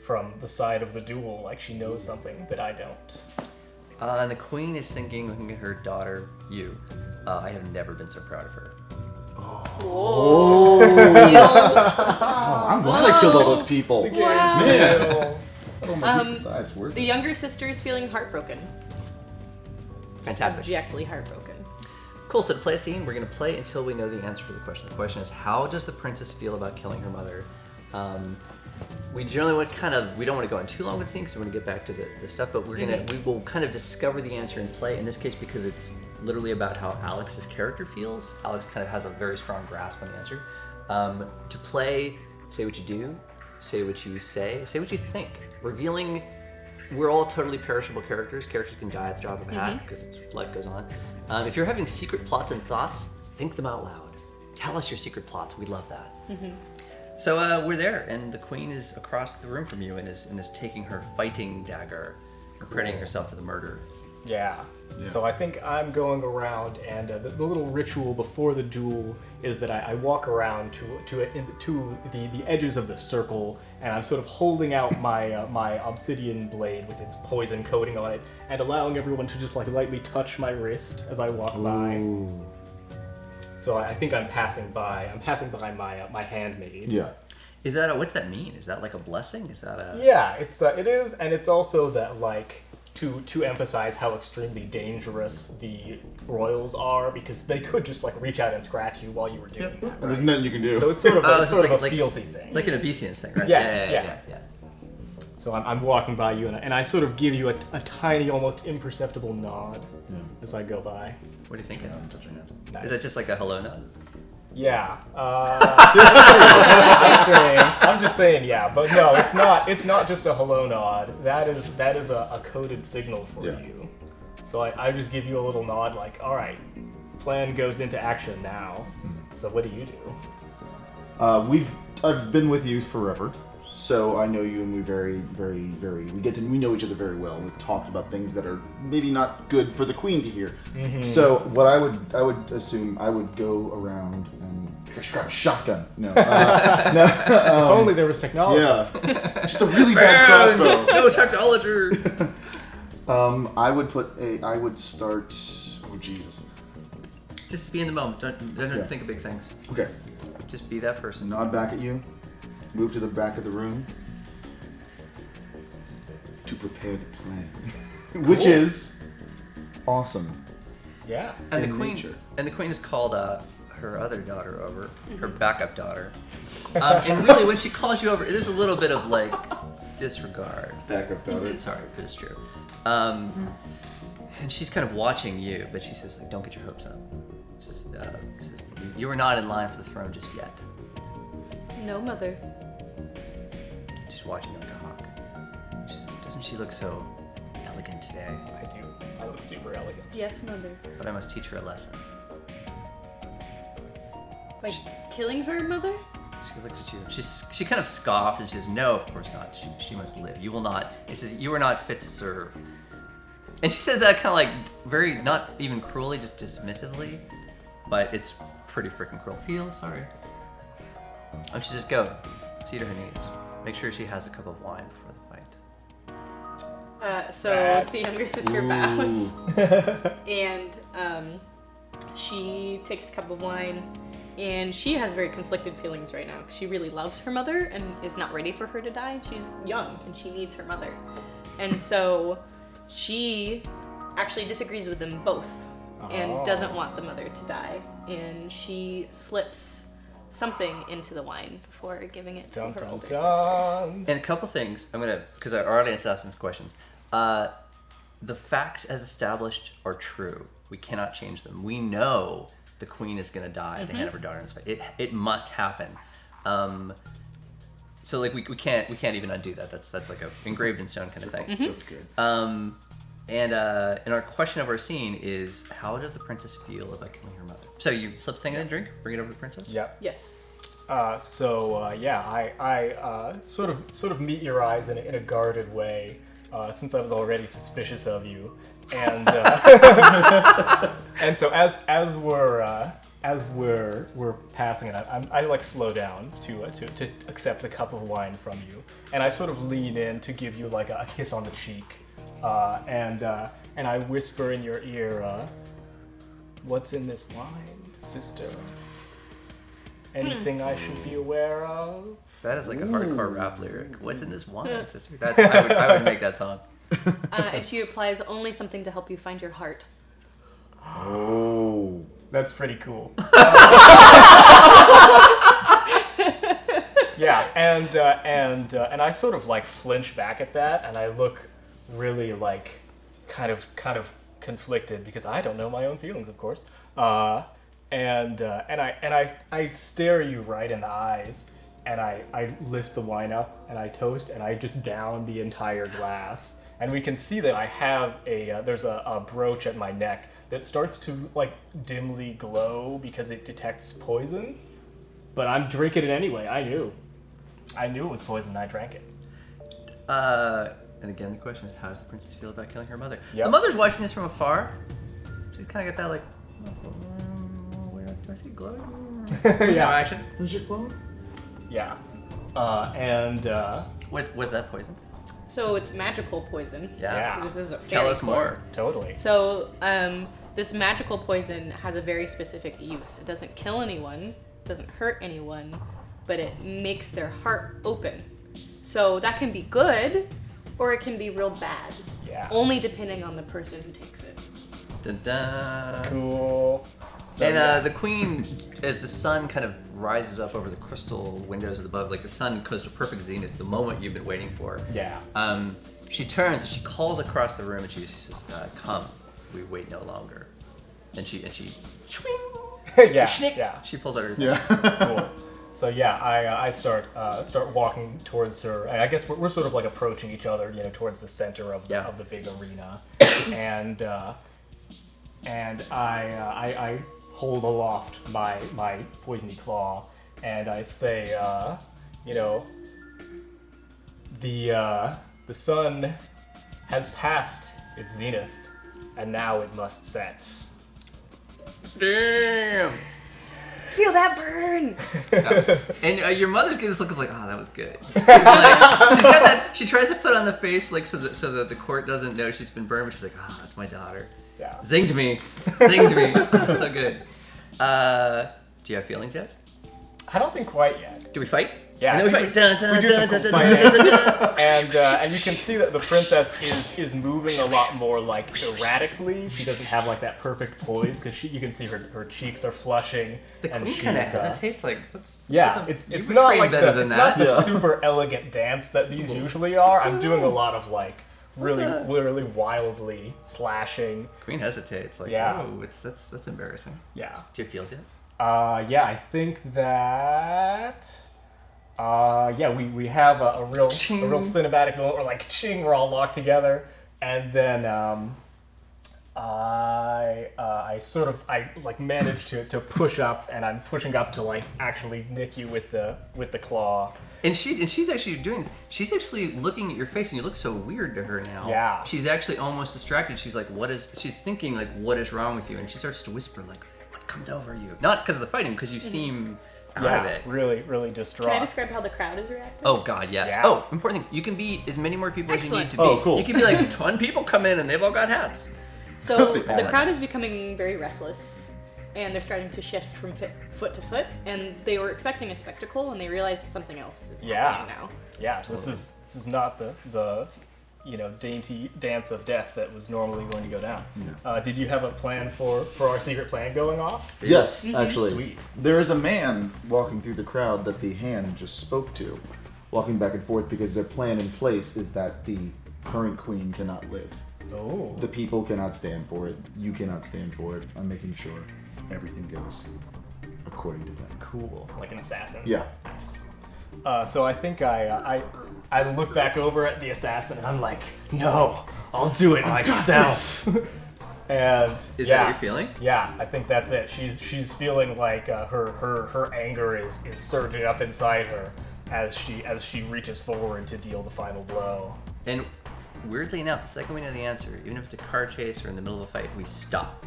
from the side of the duel like she knows something that I don't. And the queen is thinking, looking at her daughter, you. I have never been so proud of her. I'm glad I killed all those people. Wow. Man. That's worth The it. younger sister is feeling heartbroken. Fantastic. Abjectly heartbroken. Cool, so to play a scene, we're going to play until we know the answer to the question. The question is, how does the princess feel about killing her mother? We generally we don't want to go on too long with the scene because we want to get back to the stuff, but we will kind of discover the answer in play, in this case because it's literally about how Alex's character feels. Alex kind of has a very strong grasp on the answer. To play, say what you do, say what you say what you think. Revealing, we're all totally perishable characters. Characters can die at the drop of a hat because life goes on. If you're having secret plots and thoughts, think them out loud. Tell us your secret plots. We love that. So we're there, and the queen is across the room from you and is taking her fighting dagger, preparing herself for the murder. Yeah. So I think I'm going around, and the little ritual before the duel is that I walk around to the edges of the circle, and I'm sort of holding out my obsidian blade with its poison coating on it, and allowing everyone to just like lightly touch my wrist as I walk by. So I think I'm passing by my handmaid. Yeah. Is that what's that mean? Is that like a blessing? Is that a Yeah, it is, and it's also that like to emphasize how extremely dangerous the royals are, because they could just like reach out and scratch you while you were doing that. And there's nothing you can do. So it's sort of Oh, it's so sort of it's a like- fealty thing. Like an obedience thing, right? Yeah. yeah. So I'm walking by you, and I sort of give you a tiny, almost imperceptible nod as I go by. What do you think? I'm touching it. Nice. Is that just like a hello nod? Yeah. I'm just saying, yeah, but no, it's not. It's not just a hello nod. That is a coded signal for you. So I just give you a little nod, like, all right, plan goes into action now. So what do you do? I've been with you forever, so I know you, and we we know each other very well. And we've talked about things that are maybe not good for the queen to hear. So what I would assume I would go around and grab a shotgun. No, no. If only there was technology. Yeah, just a really bad crossbow. No technology. I would start. Oh Jesus. Just be in the moment. Don't think of big things. Okay. Just be that person. Nod back at you. Move to the back of the room to prepare the plan, which is awesome. Yeah. And in the queen. nature. And the queen has called her other daughter over, her backup daughter. And really, when she calls you over, there's a little bit of like disregard. Backup daughter. Sorry, but it's true. And she's kind of watching you, but she says, like, "Don't get your hopes up. Says, you are not in line for the throne just yet." No, mother. She's watching you like a hawk. She says, "Doesn't she look so elegant today? I do. I look super elegant. Yes, mother. But I must teach her a lesson." By killing her, mother? She looks at you. She kind of scoffed and she says, "No, of course not. She must live. You will not." It says, "You are not fit to serve." And she says that kind of like very, not even cruelly, just dismissively. But it's pretty freaking cruel. Feel sorry. She says, "Go. See to her needs. Make sure she has a cup of wine before the fight." So the younger sister bows. And she takes a cup of wine. And she has very conflicted feelings right now. She really loves her mother and is not ready for her to die. She's young and she needs her mother. And so she actually disagrees with them both and doesn't want the mother to die. And she slips something into the wine before giving it to her older sister. And a couple things, because our audience asked some questions. The facts as established are true. We cannot change them. We know the queen is going to die at the hand of her daughter in this fight. It must happen. So like we can't even undo that. That's like a engraved in stone kind of thing. So good. And our question of our scene is, how does the princess feel about killing her mother? So you slip the thing in the drink, bring it over to the princess? Yep. Yes. I sort of meet your eyes in a guarded way, since I was already suspicious of you, and and so as we're passing it, I like slow down to accept the cup of wine from you, and I sort of lean in to give you like a kiss on the cheek, and I whisper in your ear, "What's in this wine, sister? Anything I should be aware of?" That is like a hardcore rap lyric. What's in this wine, sister? I would make that song. And she replies, "Only something to help you find your heart." Oh. That's pretty cool. Yeah, and I sort of like flinch back at that, and I look really like kind of conflicted because I don't know my own feelings, of course. And I stare you right in the eyes, and I lift the wine up and I toast and I just down the entire glass. And we can see that I have there's a brooch at my neck that starts to like dimly glow because it detects poison. But I'm drinking it anyway. I knew it was poison. I drank it. And again, the question is, how does the princess feel about killing her mother? Yep. The mother's watching this from afar. She's kind of got that like, where do I see glowing? Yeah. No action. Is it glowing? Yeah. Was that poison? So it's magical poison. Yeah. 'Cause this is a Tell fairy us court. more. Totally. So this magical poison has a very specific use. It doesn't kill anyone, doesn't hurt anyone, but it makes their heart open. So that can be good, or it can be real bad. Yeah. Only depending on the person who takes it. Dun-dun. Cool. So, And the queen, as the sun kind of rises up over the crystal windows above, like the sun goes to perfect zenith, the moment you've been waiting for. Yeah. She turns and she calls across the room and she says, "Come, we wait no longer." And she, swing, yeah. schnicked. Yeah. She pulls out her. Yeah. Cool. So yeah, I start walking towards her, and I guess we're sort of like approaching each other, towards the center of the big arena, and I hold aloft my poisony claw, and I say, the sun has passed its zenith, and now it must set. Damn. Feel that burn! And your mother's giving this look of like, oh, that was good. She's like, she's got that. She tries to put on the face like so that the court doesn't know she's been burned, but she's like, oh, that's my daughter. Yeah. Zinged me. So good. Do you have feelings yet? I don't think quite yet. Do we fight? Yeah, And then we I fight. think we do some cool fighting. And you can see that the princess is moving a lot more like erratically. She doesn't have like that perfect poise because you can see her cheeks are flushing. The and queen kind of she's, hesitates, like, it's not like better the, than it's that. not the super elegant dance that these usually are. I'm doing a lot of like really wildly slashing. Queen hesitates, like, Yeah. oh, that's embarrassing. Yeah. Do you have feels yet? Yeah, I think that. We have a real cinematic moment where like ching, we're all locked together, and then I manage to push up, and I'm pushing up to like actually nick you with the claw. And she's actually doing this. She's actually looking at your face, and you look so weird to her now. Yeah. She's actually almost distracted. She's like, she's thinking like, what is wrong with you? And she starts to whisper like, what comes over you? Not because of the fighting, because you seem out of it. Really distraught. Can I describe how the crowd is reacting? Oh God, yes. Yeah. Oh, important thing. You can be as many more people as you need to be. Oh, cool. You can be like 10 people come in and they've all got hats. So the crowd is becoming very restless, and they're starting to shift from foot to foot, and they were expecting a spectacle, and they realize that something else is happening now. Yeah, so this is not the dainty dance of death that was normally going to go down. Yeah. Did you have a plan for our secret plan going off? Yes, actually. Sweet. There is a man walking through the crowd that the hand just spoke to, walking back and forth because their plan in place is that the current queen cannot live. Oh. The people cannot stand for it. You cannot stand for it. I'm making sure everything goes according to plan. Cool. Like an assassin. Yeah. Nice. So I think I look back over at the assassin and I'm like, no, I'll do it myself. And Is that what you're feeling? Yeah, I think that's it. She's feeling like her anger is surging up inside her as she reaches forward to deal the final blow. And weirdly enough, the second we know the answer, even if it's a car chase or in the middle of a fight, we stop.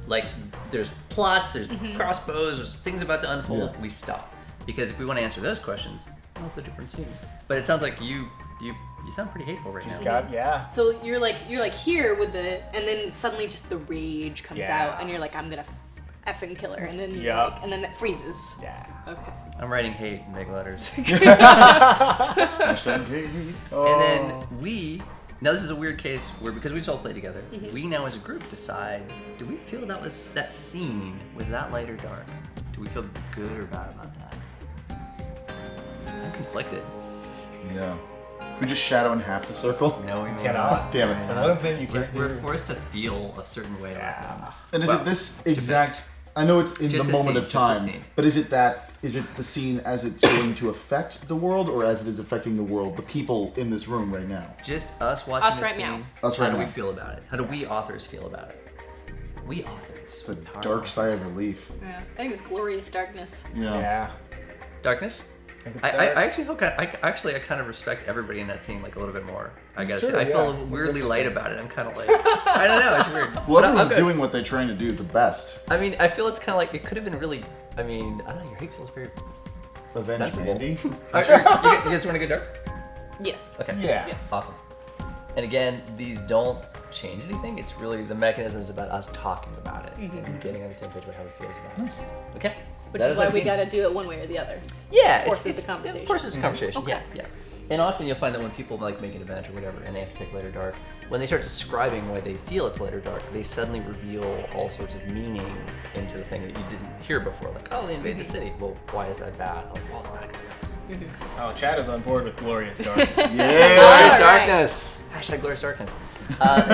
Like, there's plots, there's crossbows, there's things about to unfold, we stop. Because if we want to answer those questions, well, it's a different scene. But it sounds like you sound pretty hateful right now. So you're like here with and then suddenly just the rage comes out, and you're like, I'm gonna effing kill her, and then and then that freezes. Yeah. Okay. I'm writing hate in big letters. Hashtag hate. And then now this is a weird case where, because we just all play together, we now as a group decide, do we feel that scene, was that light or dark? Do we feel good or bad about that? I'm conflicted. Yeah. Can we just shadow in half the circle? No, we cannot. Damn it. It's the one thing you can't do. We're forced to feel a certain way about things. And is it this exact... I know it's in Just the the moment scene, of just the time, scene. but is it the scene as it's going to affect the world, or as it is affecting the world, the people in this room right now? Just us watching Us the right scene. now. Us right How do we now. feel about it? How do we authors feel about it? We authors. It's a dark sigh of relief. Yeah. I think it's glorious darkness. Yeah. Darkness? I actually feel I kind of respect everybody in that scene like a little bit more. I guess true, I feel yeah. weirdly light about it. I'm kind of like, I don't know, it's weird. Well, But everyone's I'm good. doing what they're trying to do the best. I mean, I feel it's kind of like it could have been really. I mean, I don't know. Your hate feels very Avenge sensible. Mandy. Alright, you guys want to go dark? Yes. Okay. Yeah. Yes. Awesome. And again, these don't change anything. It's really the mechanism is about us talking about it and getting on the same page about how he feels about it. Nice. Okay. Which That is why our we scene. gotta do it one way or the other. Yeah, Forces it's the conversation. It forces the conversation. Okay. Yeah. And often you'll find that when people like make an event or whatever, and they have to pick light or dark, when they start describing why they feel it's light or dark, they suddenly reveal all sorts of meaning into the thing that you didn't hear before. Like, oh, they invade the city. Well, why is that bad? Oh, well, the bad guys. Oh, Chad is on board with Glorious Darkness. Yeah. Glorious Darkness. Hashtag Glorious Darkness.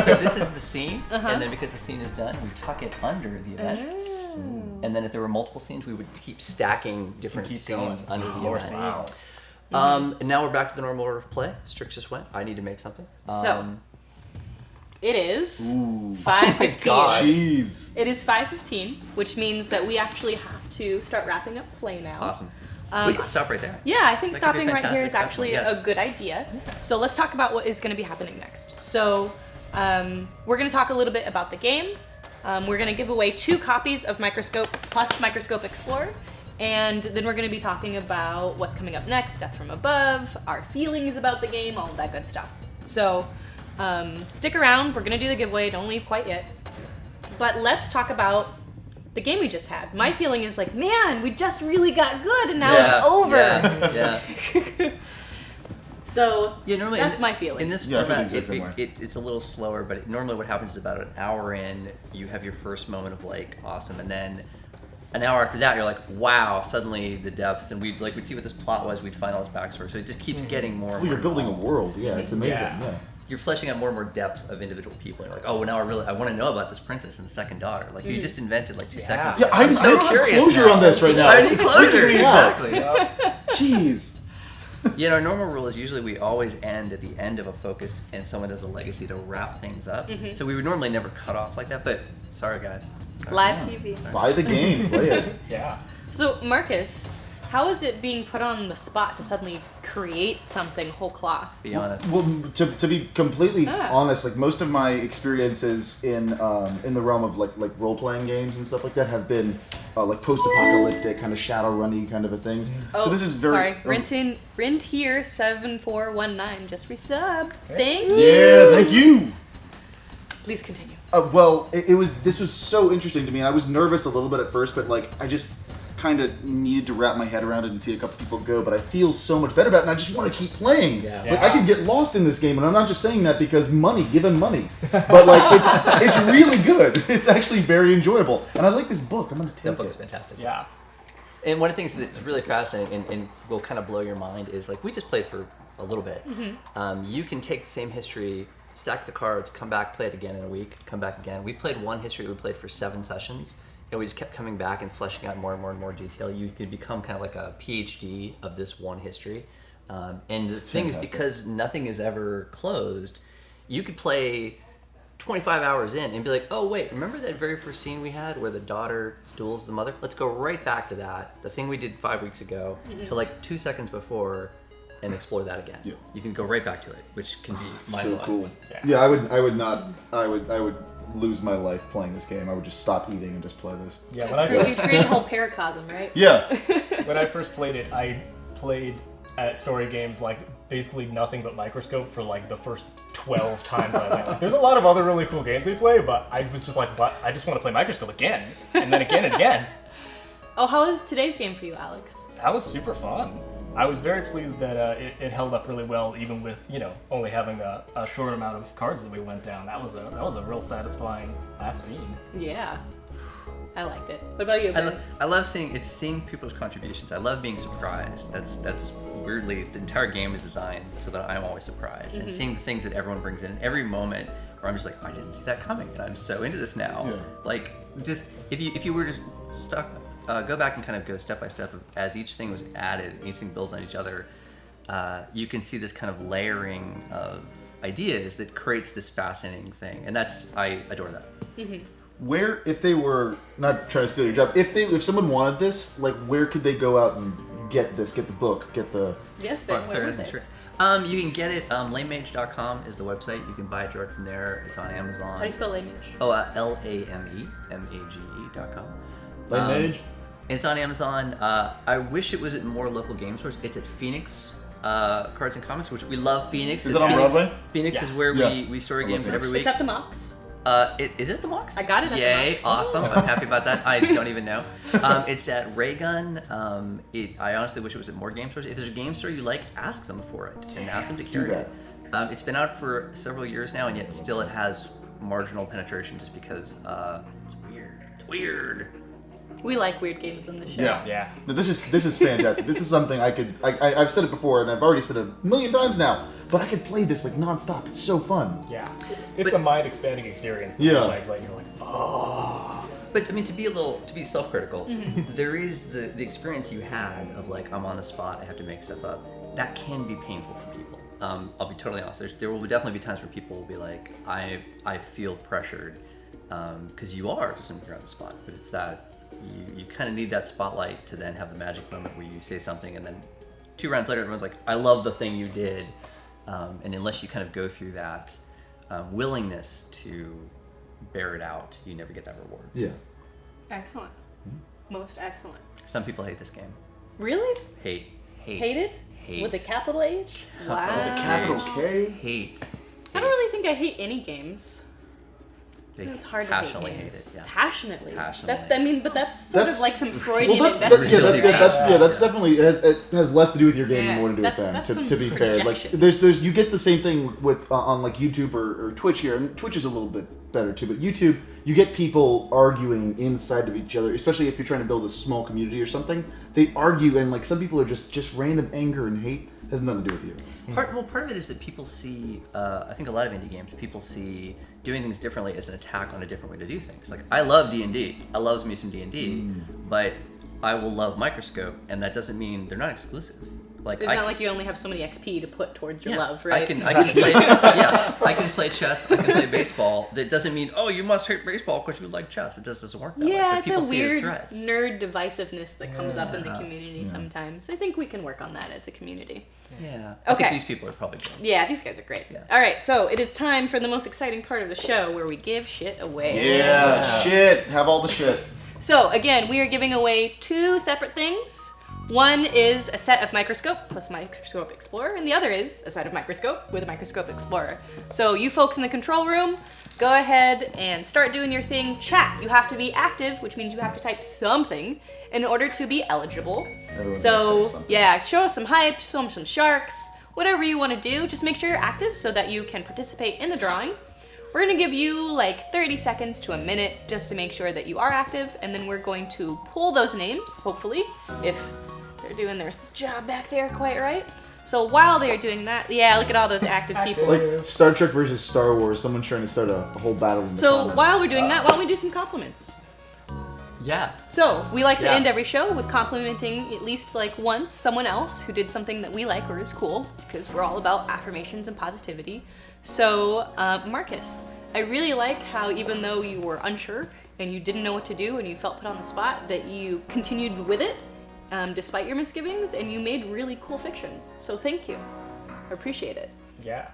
So this is the scene, and then because the scene is done, we tuck it under the event. And then if there were multiple scenes, we would keep stacking different scenes under the event. Wow. And now we're back to the normal order of play. Strix just went. I need to make something. So it is God. 5:15. Jeez. It is 5:15, which means that we actually have to start wrapping up play now. Awesome. We can stop right there. Yeah, I think That could be stopping right here is fantastic. actually Yes. a good idea. So let's talk about what is going to be happening next. So we're going to talk a little bit about the game. We're going to give away 2 copies of Microscope plus Microscope Explorer. And then we're going to be talking about what's coming up next, Death from Above, our feelings about the game, all of that good stuff. So stick around. We're going to do the giveaway. Don't leave quite yet. But let's talk about the game we just had. My feeling is like, man, we just really got good and now it's over. Yeah. So normally that's my feeling. In this Yeah, I feel the format, exact same way. it's a little slower, but normally what happens is about an hour in, you have your first moment of like, awesome, and then an hour after that, you're like, wow, suddenly the depth, and we'd see what this plot was, we'd find all this backstory, so it just keeps getting more and Well, more you're building a involved. world. Yeah, it's amazing. Yeah. You're fleshing out more and more depth of individual people. And you're like, oh, well, now I want to know about this princess and the second daughter. Like, you just invented like 2 seconds Yeah, ago. I'm so I don't have curious closure now. on this right now. I need It's closure, freaking me out. exactly. Jeez. Our normal rule is usually we always end at the end of a focus and someone does a legacy to wrap things up. So we would normally never cut off like that, but sorry, guys. Sorry. Live TV. Buy the game. Play it. Yeah. So Marcus, how is it being put on the spot to suddenly create something whole cloth? Be honest. Well, to be completely honest, like most of my experiences in the realm of like role playing games and stuff like that have been like post apocalyptic kind of shadow runny kind of a things. Oh, so this is very sorry. Rent here 7419 just resubbed. Thank you. Yeah, thank you. Please continue. Well, this was so interesting to me, and I was nervous a little bit at first, but like I just kind of needed to wrap my head around it and see a couple people go, but I feel so much better about it, and I just want to keep playing. Yeah. Like, I could get lost in this game, and I'm not just saying that because give him money. But like, it's really good. It's actually very enjoyable, and I like this book. I'm gonna take That book is it. fantastic. Yeah. And one of the things that's really fascinating and will kind of blow your mind is like we just played for a little bit. You can take the same history, stack the cards, come back, play it again in a week, come back again. We played one history we played for 7 sessions, and we just kept coming back and fleshing out more and more and more detail. You could become kind of like a PhD of this one history. And the thing is, because nothing is ever closed, you could play 25 hours in and be like, oh wait, remember that very first scene we had where the daughter duels the mother? Let's go right back to that, the thing we did 5 weeks ago, to like 2 seconds before, and explore that again. Yeah. You can go right back to it, which can be So mind-blowing. cool. Yeah. Yeah, I would lose my life playing this game. I would just stop eating and just play this. Yeah. When I We created a whole paracosm, right? Yeah. when I first played it, I played at story games like basically nothing but Microscope for like the first 12 times I went. Like, there's a lot of other really cool games we play, but I was just like, what? I just want to play Microscope again, and then again and again. Oh, how is today's game for you, Alex? That was super fun. I was very pleased that it held up really well, even with only having a short amount of cards that we went down. That was a real satisfying last scene. Yeah. I liked it. What about you, Ben? I love seeing people's contributions. I love being surprised. That's weirdly, the entire game is designed so that I'm always surprised and seeing the things that everyone brings in every moment where I'm just like, I didn't see that coming, and I'm so into this now. Yeah. Like, just if you were just stuck, go back and kind of go step by step as each thing was added, each thing builds on each other. You can see this kind of layering of ideas that creates this fascinating thing, and I adore that. Where, if they were not trying to steal your job, if someone wanted this, like, where could they go out and get this? Get the book? Get the? Yes, Ben. Where was it? Sure. You can get it. Lamemage.com is the website. You can buy it direct from there. It's on Amazon. How do you spell Lamage? Oh, LAMEMAGE.com. Lamage? It's on Amazon. I wish it was at more local game stores. It's at Phoenix Cards and Comics, which we love. Phoenix Is it on Broadway? Phoenix is where we store games every week. It's at the Mox. Is it at the Mox? I got it at the Yay, Mox. awesome. I'm happy about that. I don't even know. It's at Raygun. I honestly wish it was at more game stores. If there's a game store you like, ask them for it and ask them to carry it. It's been out for several years now, and yet still it has marginal penetration just because it's weird. It's weird. We like weird games on the show. Yeah. No, this is fantastic. This is something I've said it before, and I've already said it a million times now. But I could play this like nonstop. It's so fun. Yeah. It's a mind-expanding experience. Yeah. Like you're like, oh. But I mean, to be self-critical, there is the experience you had of like, I'm on the spot, I have to make stuff up. That can be painful for people. I'll be totally honest. There will definitely be times where people will be like, I feel pressured, because you are to some degree on the spot. But it's that you kind of need that spotlight to then have the magic moment where you say something, and then 2 rounds later, everyone's like, I love the thing you did. And unless you kind of go through that willingness to bear it out, you never get that reward. Yeah. Excellent. Most excellent. Some people hate this game. Really? Hate Hate it? With a capital H? Wow. With a capital K? Hate. I don't really think I hate any games. It's hard to passionately hate hate games. it. Yeah. Passionately. Passionately. But that's sort of like some Freudian Well, investment. that's definitely it has less to do with your game and more to do with them. That's To be fair, like projection. there's you get the same thing with on like YouTube or Twitch here, and Twitch is a little bit better too. But YouTube, you get people arguing inside of each other, especially if you're trying to build a small community or something. They argue, and like some people are just random anger and hate. Has nothing to do with you. Part of it is that people see, I think a lot of indie games, people see doing things differently as an attack on a different way to do things. Like, I love D&D. I love me some D&D, but I will love Microscope, and that doesn't mean they're not exclusive. Like, It's not like you only have so many XP to put towards your love, right? I can play, I can play chess, I can play baseball. That doesn't mean, oh, you must hate baseball because you like chess. It just doesn't work that way. Yeah, But it's people a see it as weird threats. nerd divisiveness that comes up in the community sometimes. I think we can work on that as a community. Yeah. I think Okay. these people are probably good. Yeah, these guys are great. Yeah. All right, so it is time for the most exciting part of the show where we give shit away. Yeah, shit. Have all the shit. So again, we are giving away 2 separate things. One is a set of Microscope plus Microscope Explorer, and the other is a set of Microscope with a Microscope Explorer. So you folks in the control room, go ahead and start doing your thing. Chat. You have to be active, which means you have to type something in order to be eligible. Everyone's So gonna type something. yeah, show us some hype, show us some sharks, whatever you want to do. Just make sure you're active so that you can participate in the drawing. We're gonna give you like 30 seconds to a minute just to make sure that you are active, and then we're going to pull those names, hopefully, if they're doing their job back there quite right. So while they're doing that, yeah, look at all those active people. Like Star Trek versus Star Wars. Someone trying to start a whole battle in the So comments. while we're doing that, why don't we do some compliments? Yeah. So we like to Yeah. end every show with complimenting at least like once someone else who did something that we like or is cool, because we're all about affirmations and positivity. So Markus, I really like how even though you were unsure and you didn't know what to do and you felt put on the spot, that you continued with it despite your misgivings, and you made really cool fiction. So thank you. I appreciate it. Yeah,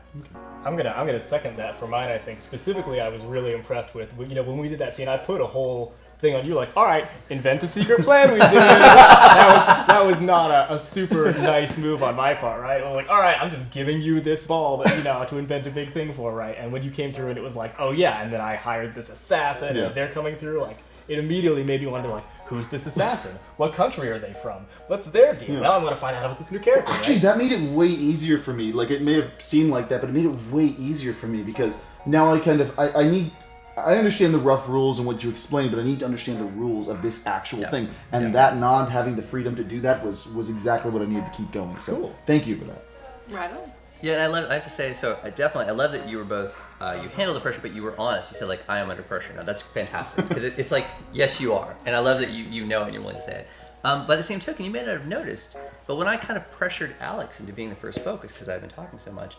I'm gonna second that for mine. I think specifically, I was really impressed with when we did that scene. I put a whole thing on you, like, all right, invent a secret plan. We did. That was not a super nice move on my part, right? I'm like, all right, I'm just giving you this ball that to invent a big thing for, right? And when you came through, and it was like, oh yeah, and then I hired this assassin, and they're coming through, like, it immediately made me wonder, like, who's this assassin? What country are they from? What's their deal? Yeah. Now I'm gonna find out about this new character. Actually, right? that made it way easier for me. Like, it may have seemed like that, but it made it way easier for me because now I understand the rough rules and what you explained, but I need to understand the rules of this actual thing. And that non having the freedom to do that was exactly what I needed to keep going. So Cool. Thank you for that. Right on. Yeah, and I have to say, so I love that you were both, you handled the pressure, but you were honest. You said, like, I am under pressure. Now, that's fantastic, because it's like, yes, you are. And I love that you know and you're willing to say it. By the same token, you may not have noticed, but when I kind of pressured Alex into being the first focus, because I've been talking so much,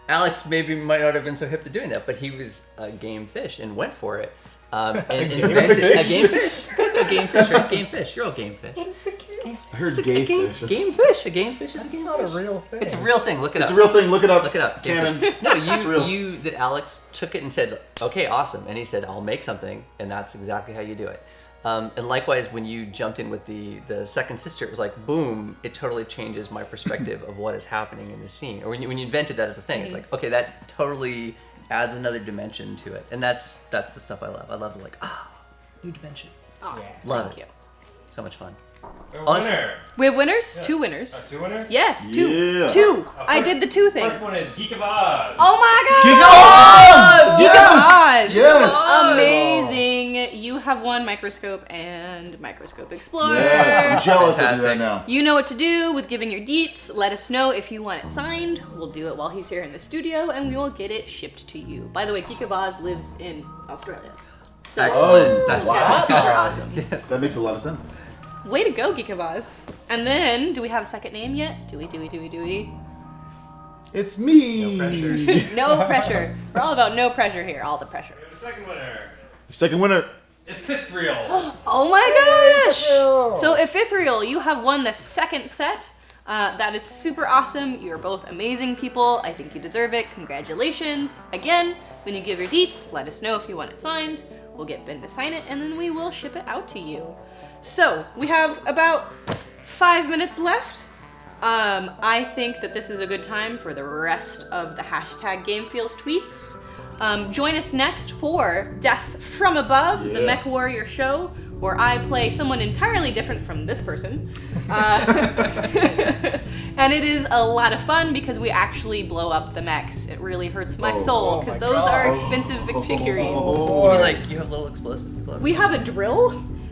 Alex might not have been so hip to doing that, but he was a game fish and went for it. And invented a game fish. You guys know game fish, right? Game fish. You're all game fish. I heard It's gay a game fish. Game fish. A game fish is a It's game not fish. a real thing. It's a real thing. Look it up. It's a real thing. Look it up. Look it up. Game Canon. fish. No, real. that Alex took it and said, okay, awesome. And he said, I'll make something. And that's exactly how you do it. And likewise, when you jumped in with the second sister, it was like, boom, it totally changes my perspective of what is happening in the scene. Or when you invented that as a thing, it's like, okay, that totally adds another dimension to it, and that's the stuff I love. I love the new dimension. Awesome. Love Thank it. you. So much fun. Winner. We have winners? 2 winners. 2 winners? Yes, 2. Yeah. 2. I did the 2 thing. First one is Geek of Oz. Oh my god! Geek of Oz! Geek of Oz! Yes! Amazing. You have won Microscope and Microscope Explorer. Yes, I'm jealous of you right Fantastic. now. You know what to do with giving your deets. Let us know if you want it signed. We'll do it while he's here in the studio, and we will get it shipped to you. By the way, Geek of Oz lives in Australia. So, Excellent. That's super wow. awesome. That makes a lot of sense. Way to go, Geek of Oz. And then, do we have a second name yet? Do we? It's me. No pressure. No pressure. We're all about no pressure here. All the pressure. The second winner. Second winner. It's Fifth Reel. Oh my gosh! So Ephithrial, you have won the second set. That is super awesome. You're both amazing people. I think you deserve it. Congratulations. Again, when you give your deets, let us know if you want it signed. We'll get Ben to sign it, and then we will ship it out to you. So, we have about 5 minutes left. I think that this is a good time for the rest of the hashtag GameFeels tweets. Join us next for Death from Above, the Mech Warrior show, where I play someone entirely different from this person. And it is a lot of fun because we actually blow up the mechs. It really hurts my soul because those are expensive figurines. You mean like you have little explosives? We have a drill,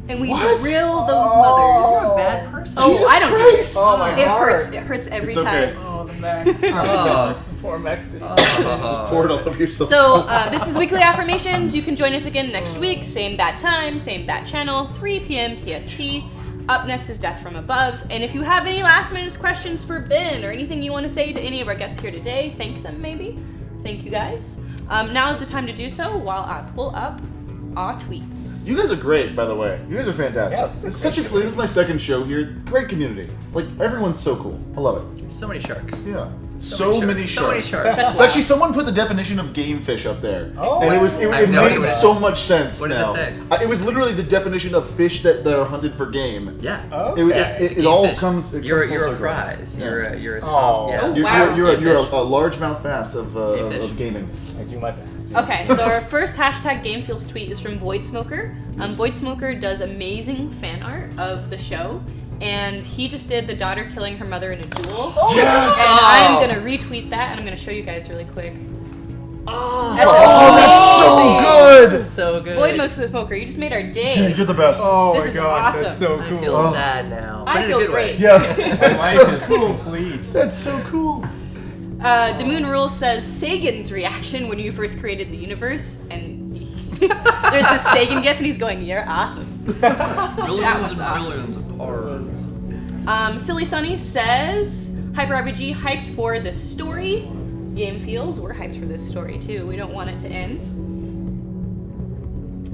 and we What? drill those mothers. You're a bad person. Oh, Jesus I don't Christ! Oh my It heart. hurts. It hurts every It's okay. time. Oh, the Max. Poor Max did. Just pour it all over yourself. So this is Weekly Affirmations. You can join us again next week. Same bat time, same bat channel, 3 p.m. PST. Up next is Death from Above. And if you have any last minute questions for Ben or anything you want to say to any of our guests here today, thank them maybe. Thank you guys. Now is the time to do so while I pull up our tweets. You guys are great, by the way. You guys are fantastic. Yeah, This is my second show here. Great community. Like, everyone's so cool. I love it. So many sharks. Yeah. So many So many sharks. sharks. It's actually, someone put the definition of game fish up there. Oh, and it I know made it. so much sense What did now. it say? It was literally the definition of fish that are hunted for game. Yeah. Okay. It all Fish. comes. You're full a circle. prize. Yeah. You're a top. Oh. Yeah. Oh, You're, wow. you're Fish. a largemouth bass of fish. gaming. I do my best. Okay, so our first hashtag GameFeels tweet is from Void Smoker. Void Smoker does amazing fan art of the show, and he just did the daughter killing her mother in a duel. Yes! And I'm gonna retweet that, and I'm gonna show you guys really quick. Oh, That's so good! so good. Void Smoker, you just made our day. Yeah, you're the best. Oh This my is gosh, awesome. that's so I cool. feel Oh. sad now. I But in a feel good great. way. Yeah, My that's life so is cool. complete. That's so cool. Demoon Rule says Sagan's reaction when you first created the universe, and there's this Sagan gif, and he's going, "You're awesome." That one's awesome. Of cards. Silly Sunny says Hyper RPG hyped for this story. Game Feels, we're hyped for this story too. We don't want it to end.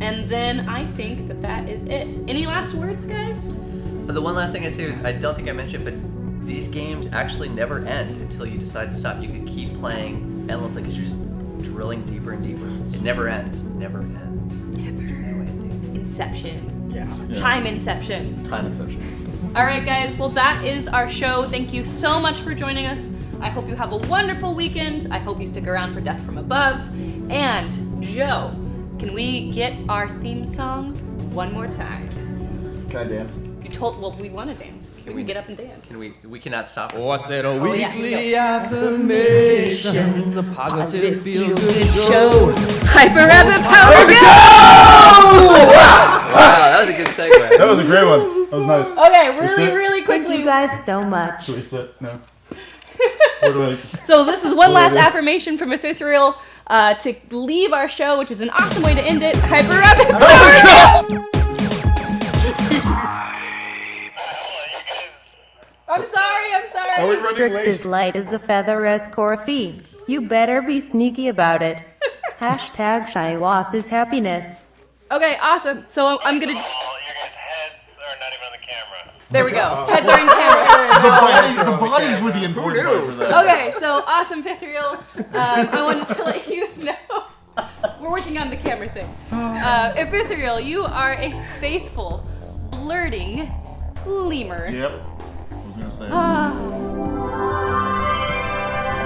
And then I think that is it. Any last words, guys? But the one last thing I'd say is I don't think I mentioned, but these games actually never end until you decide to stop. You could keep playing endlessly because you're just drilling deeper and deeper. It never ends. Never ends. Never. No ending. Inception. Yeah. Time Inception. Time inception. All right, guys. Well, that is our show. Thank you so much for joining us. I hope you have a wonderful weekend. I hope you stick around for Death from Above. And Joe, can we get our theme song one more time? Can I dance? You told. Well, we want to dance. Can we get up and dance? We cannot stop Oh, I ourselves. said a Oh, yeah, here we weekly go. affirmations, a positive feel-good show. Hyper Rapid Power Go! Wow, that was a good segue. That was a great one. That was nice. Okay, sit. really Thank quickly. you guys so much. Should we sit? No. Where do I? So this is one last affirmation from Ethereal to leave our show, which is an awesome way to end it. Hyper Rapid Power Go! I'm sorry. Strix is light as a feather as Coryphene. You better be sneaky about it. Hashtag Shiwas is happiness. Okay, awesome. So I'm gonna. Your guys' heads are not even on the camera. There we go. Heads are in camera. The bodies were the important part for that. Okay, so awesome, Fifth Reel. I wanted to let you know we're working on the camera thing. Fifth Reel, you are a faithful, blurting lemur. Yep. I was gonna say. Ah.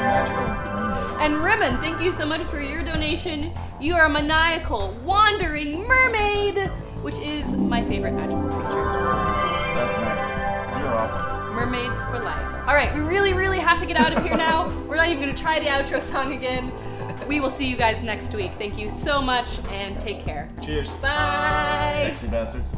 Magical rainbow. And Ribbon, thank you so much for your donation. You are a maniacal, wandering mermaid, which is my favorite magical creature. That's nice. You're awesome. Mermaids for life. All right, we really have to get out of here now. We're not even gonna try the outro song again. We will see you guys next week. Thank you so much and take care. Cheers. Bye. Sexy bastards.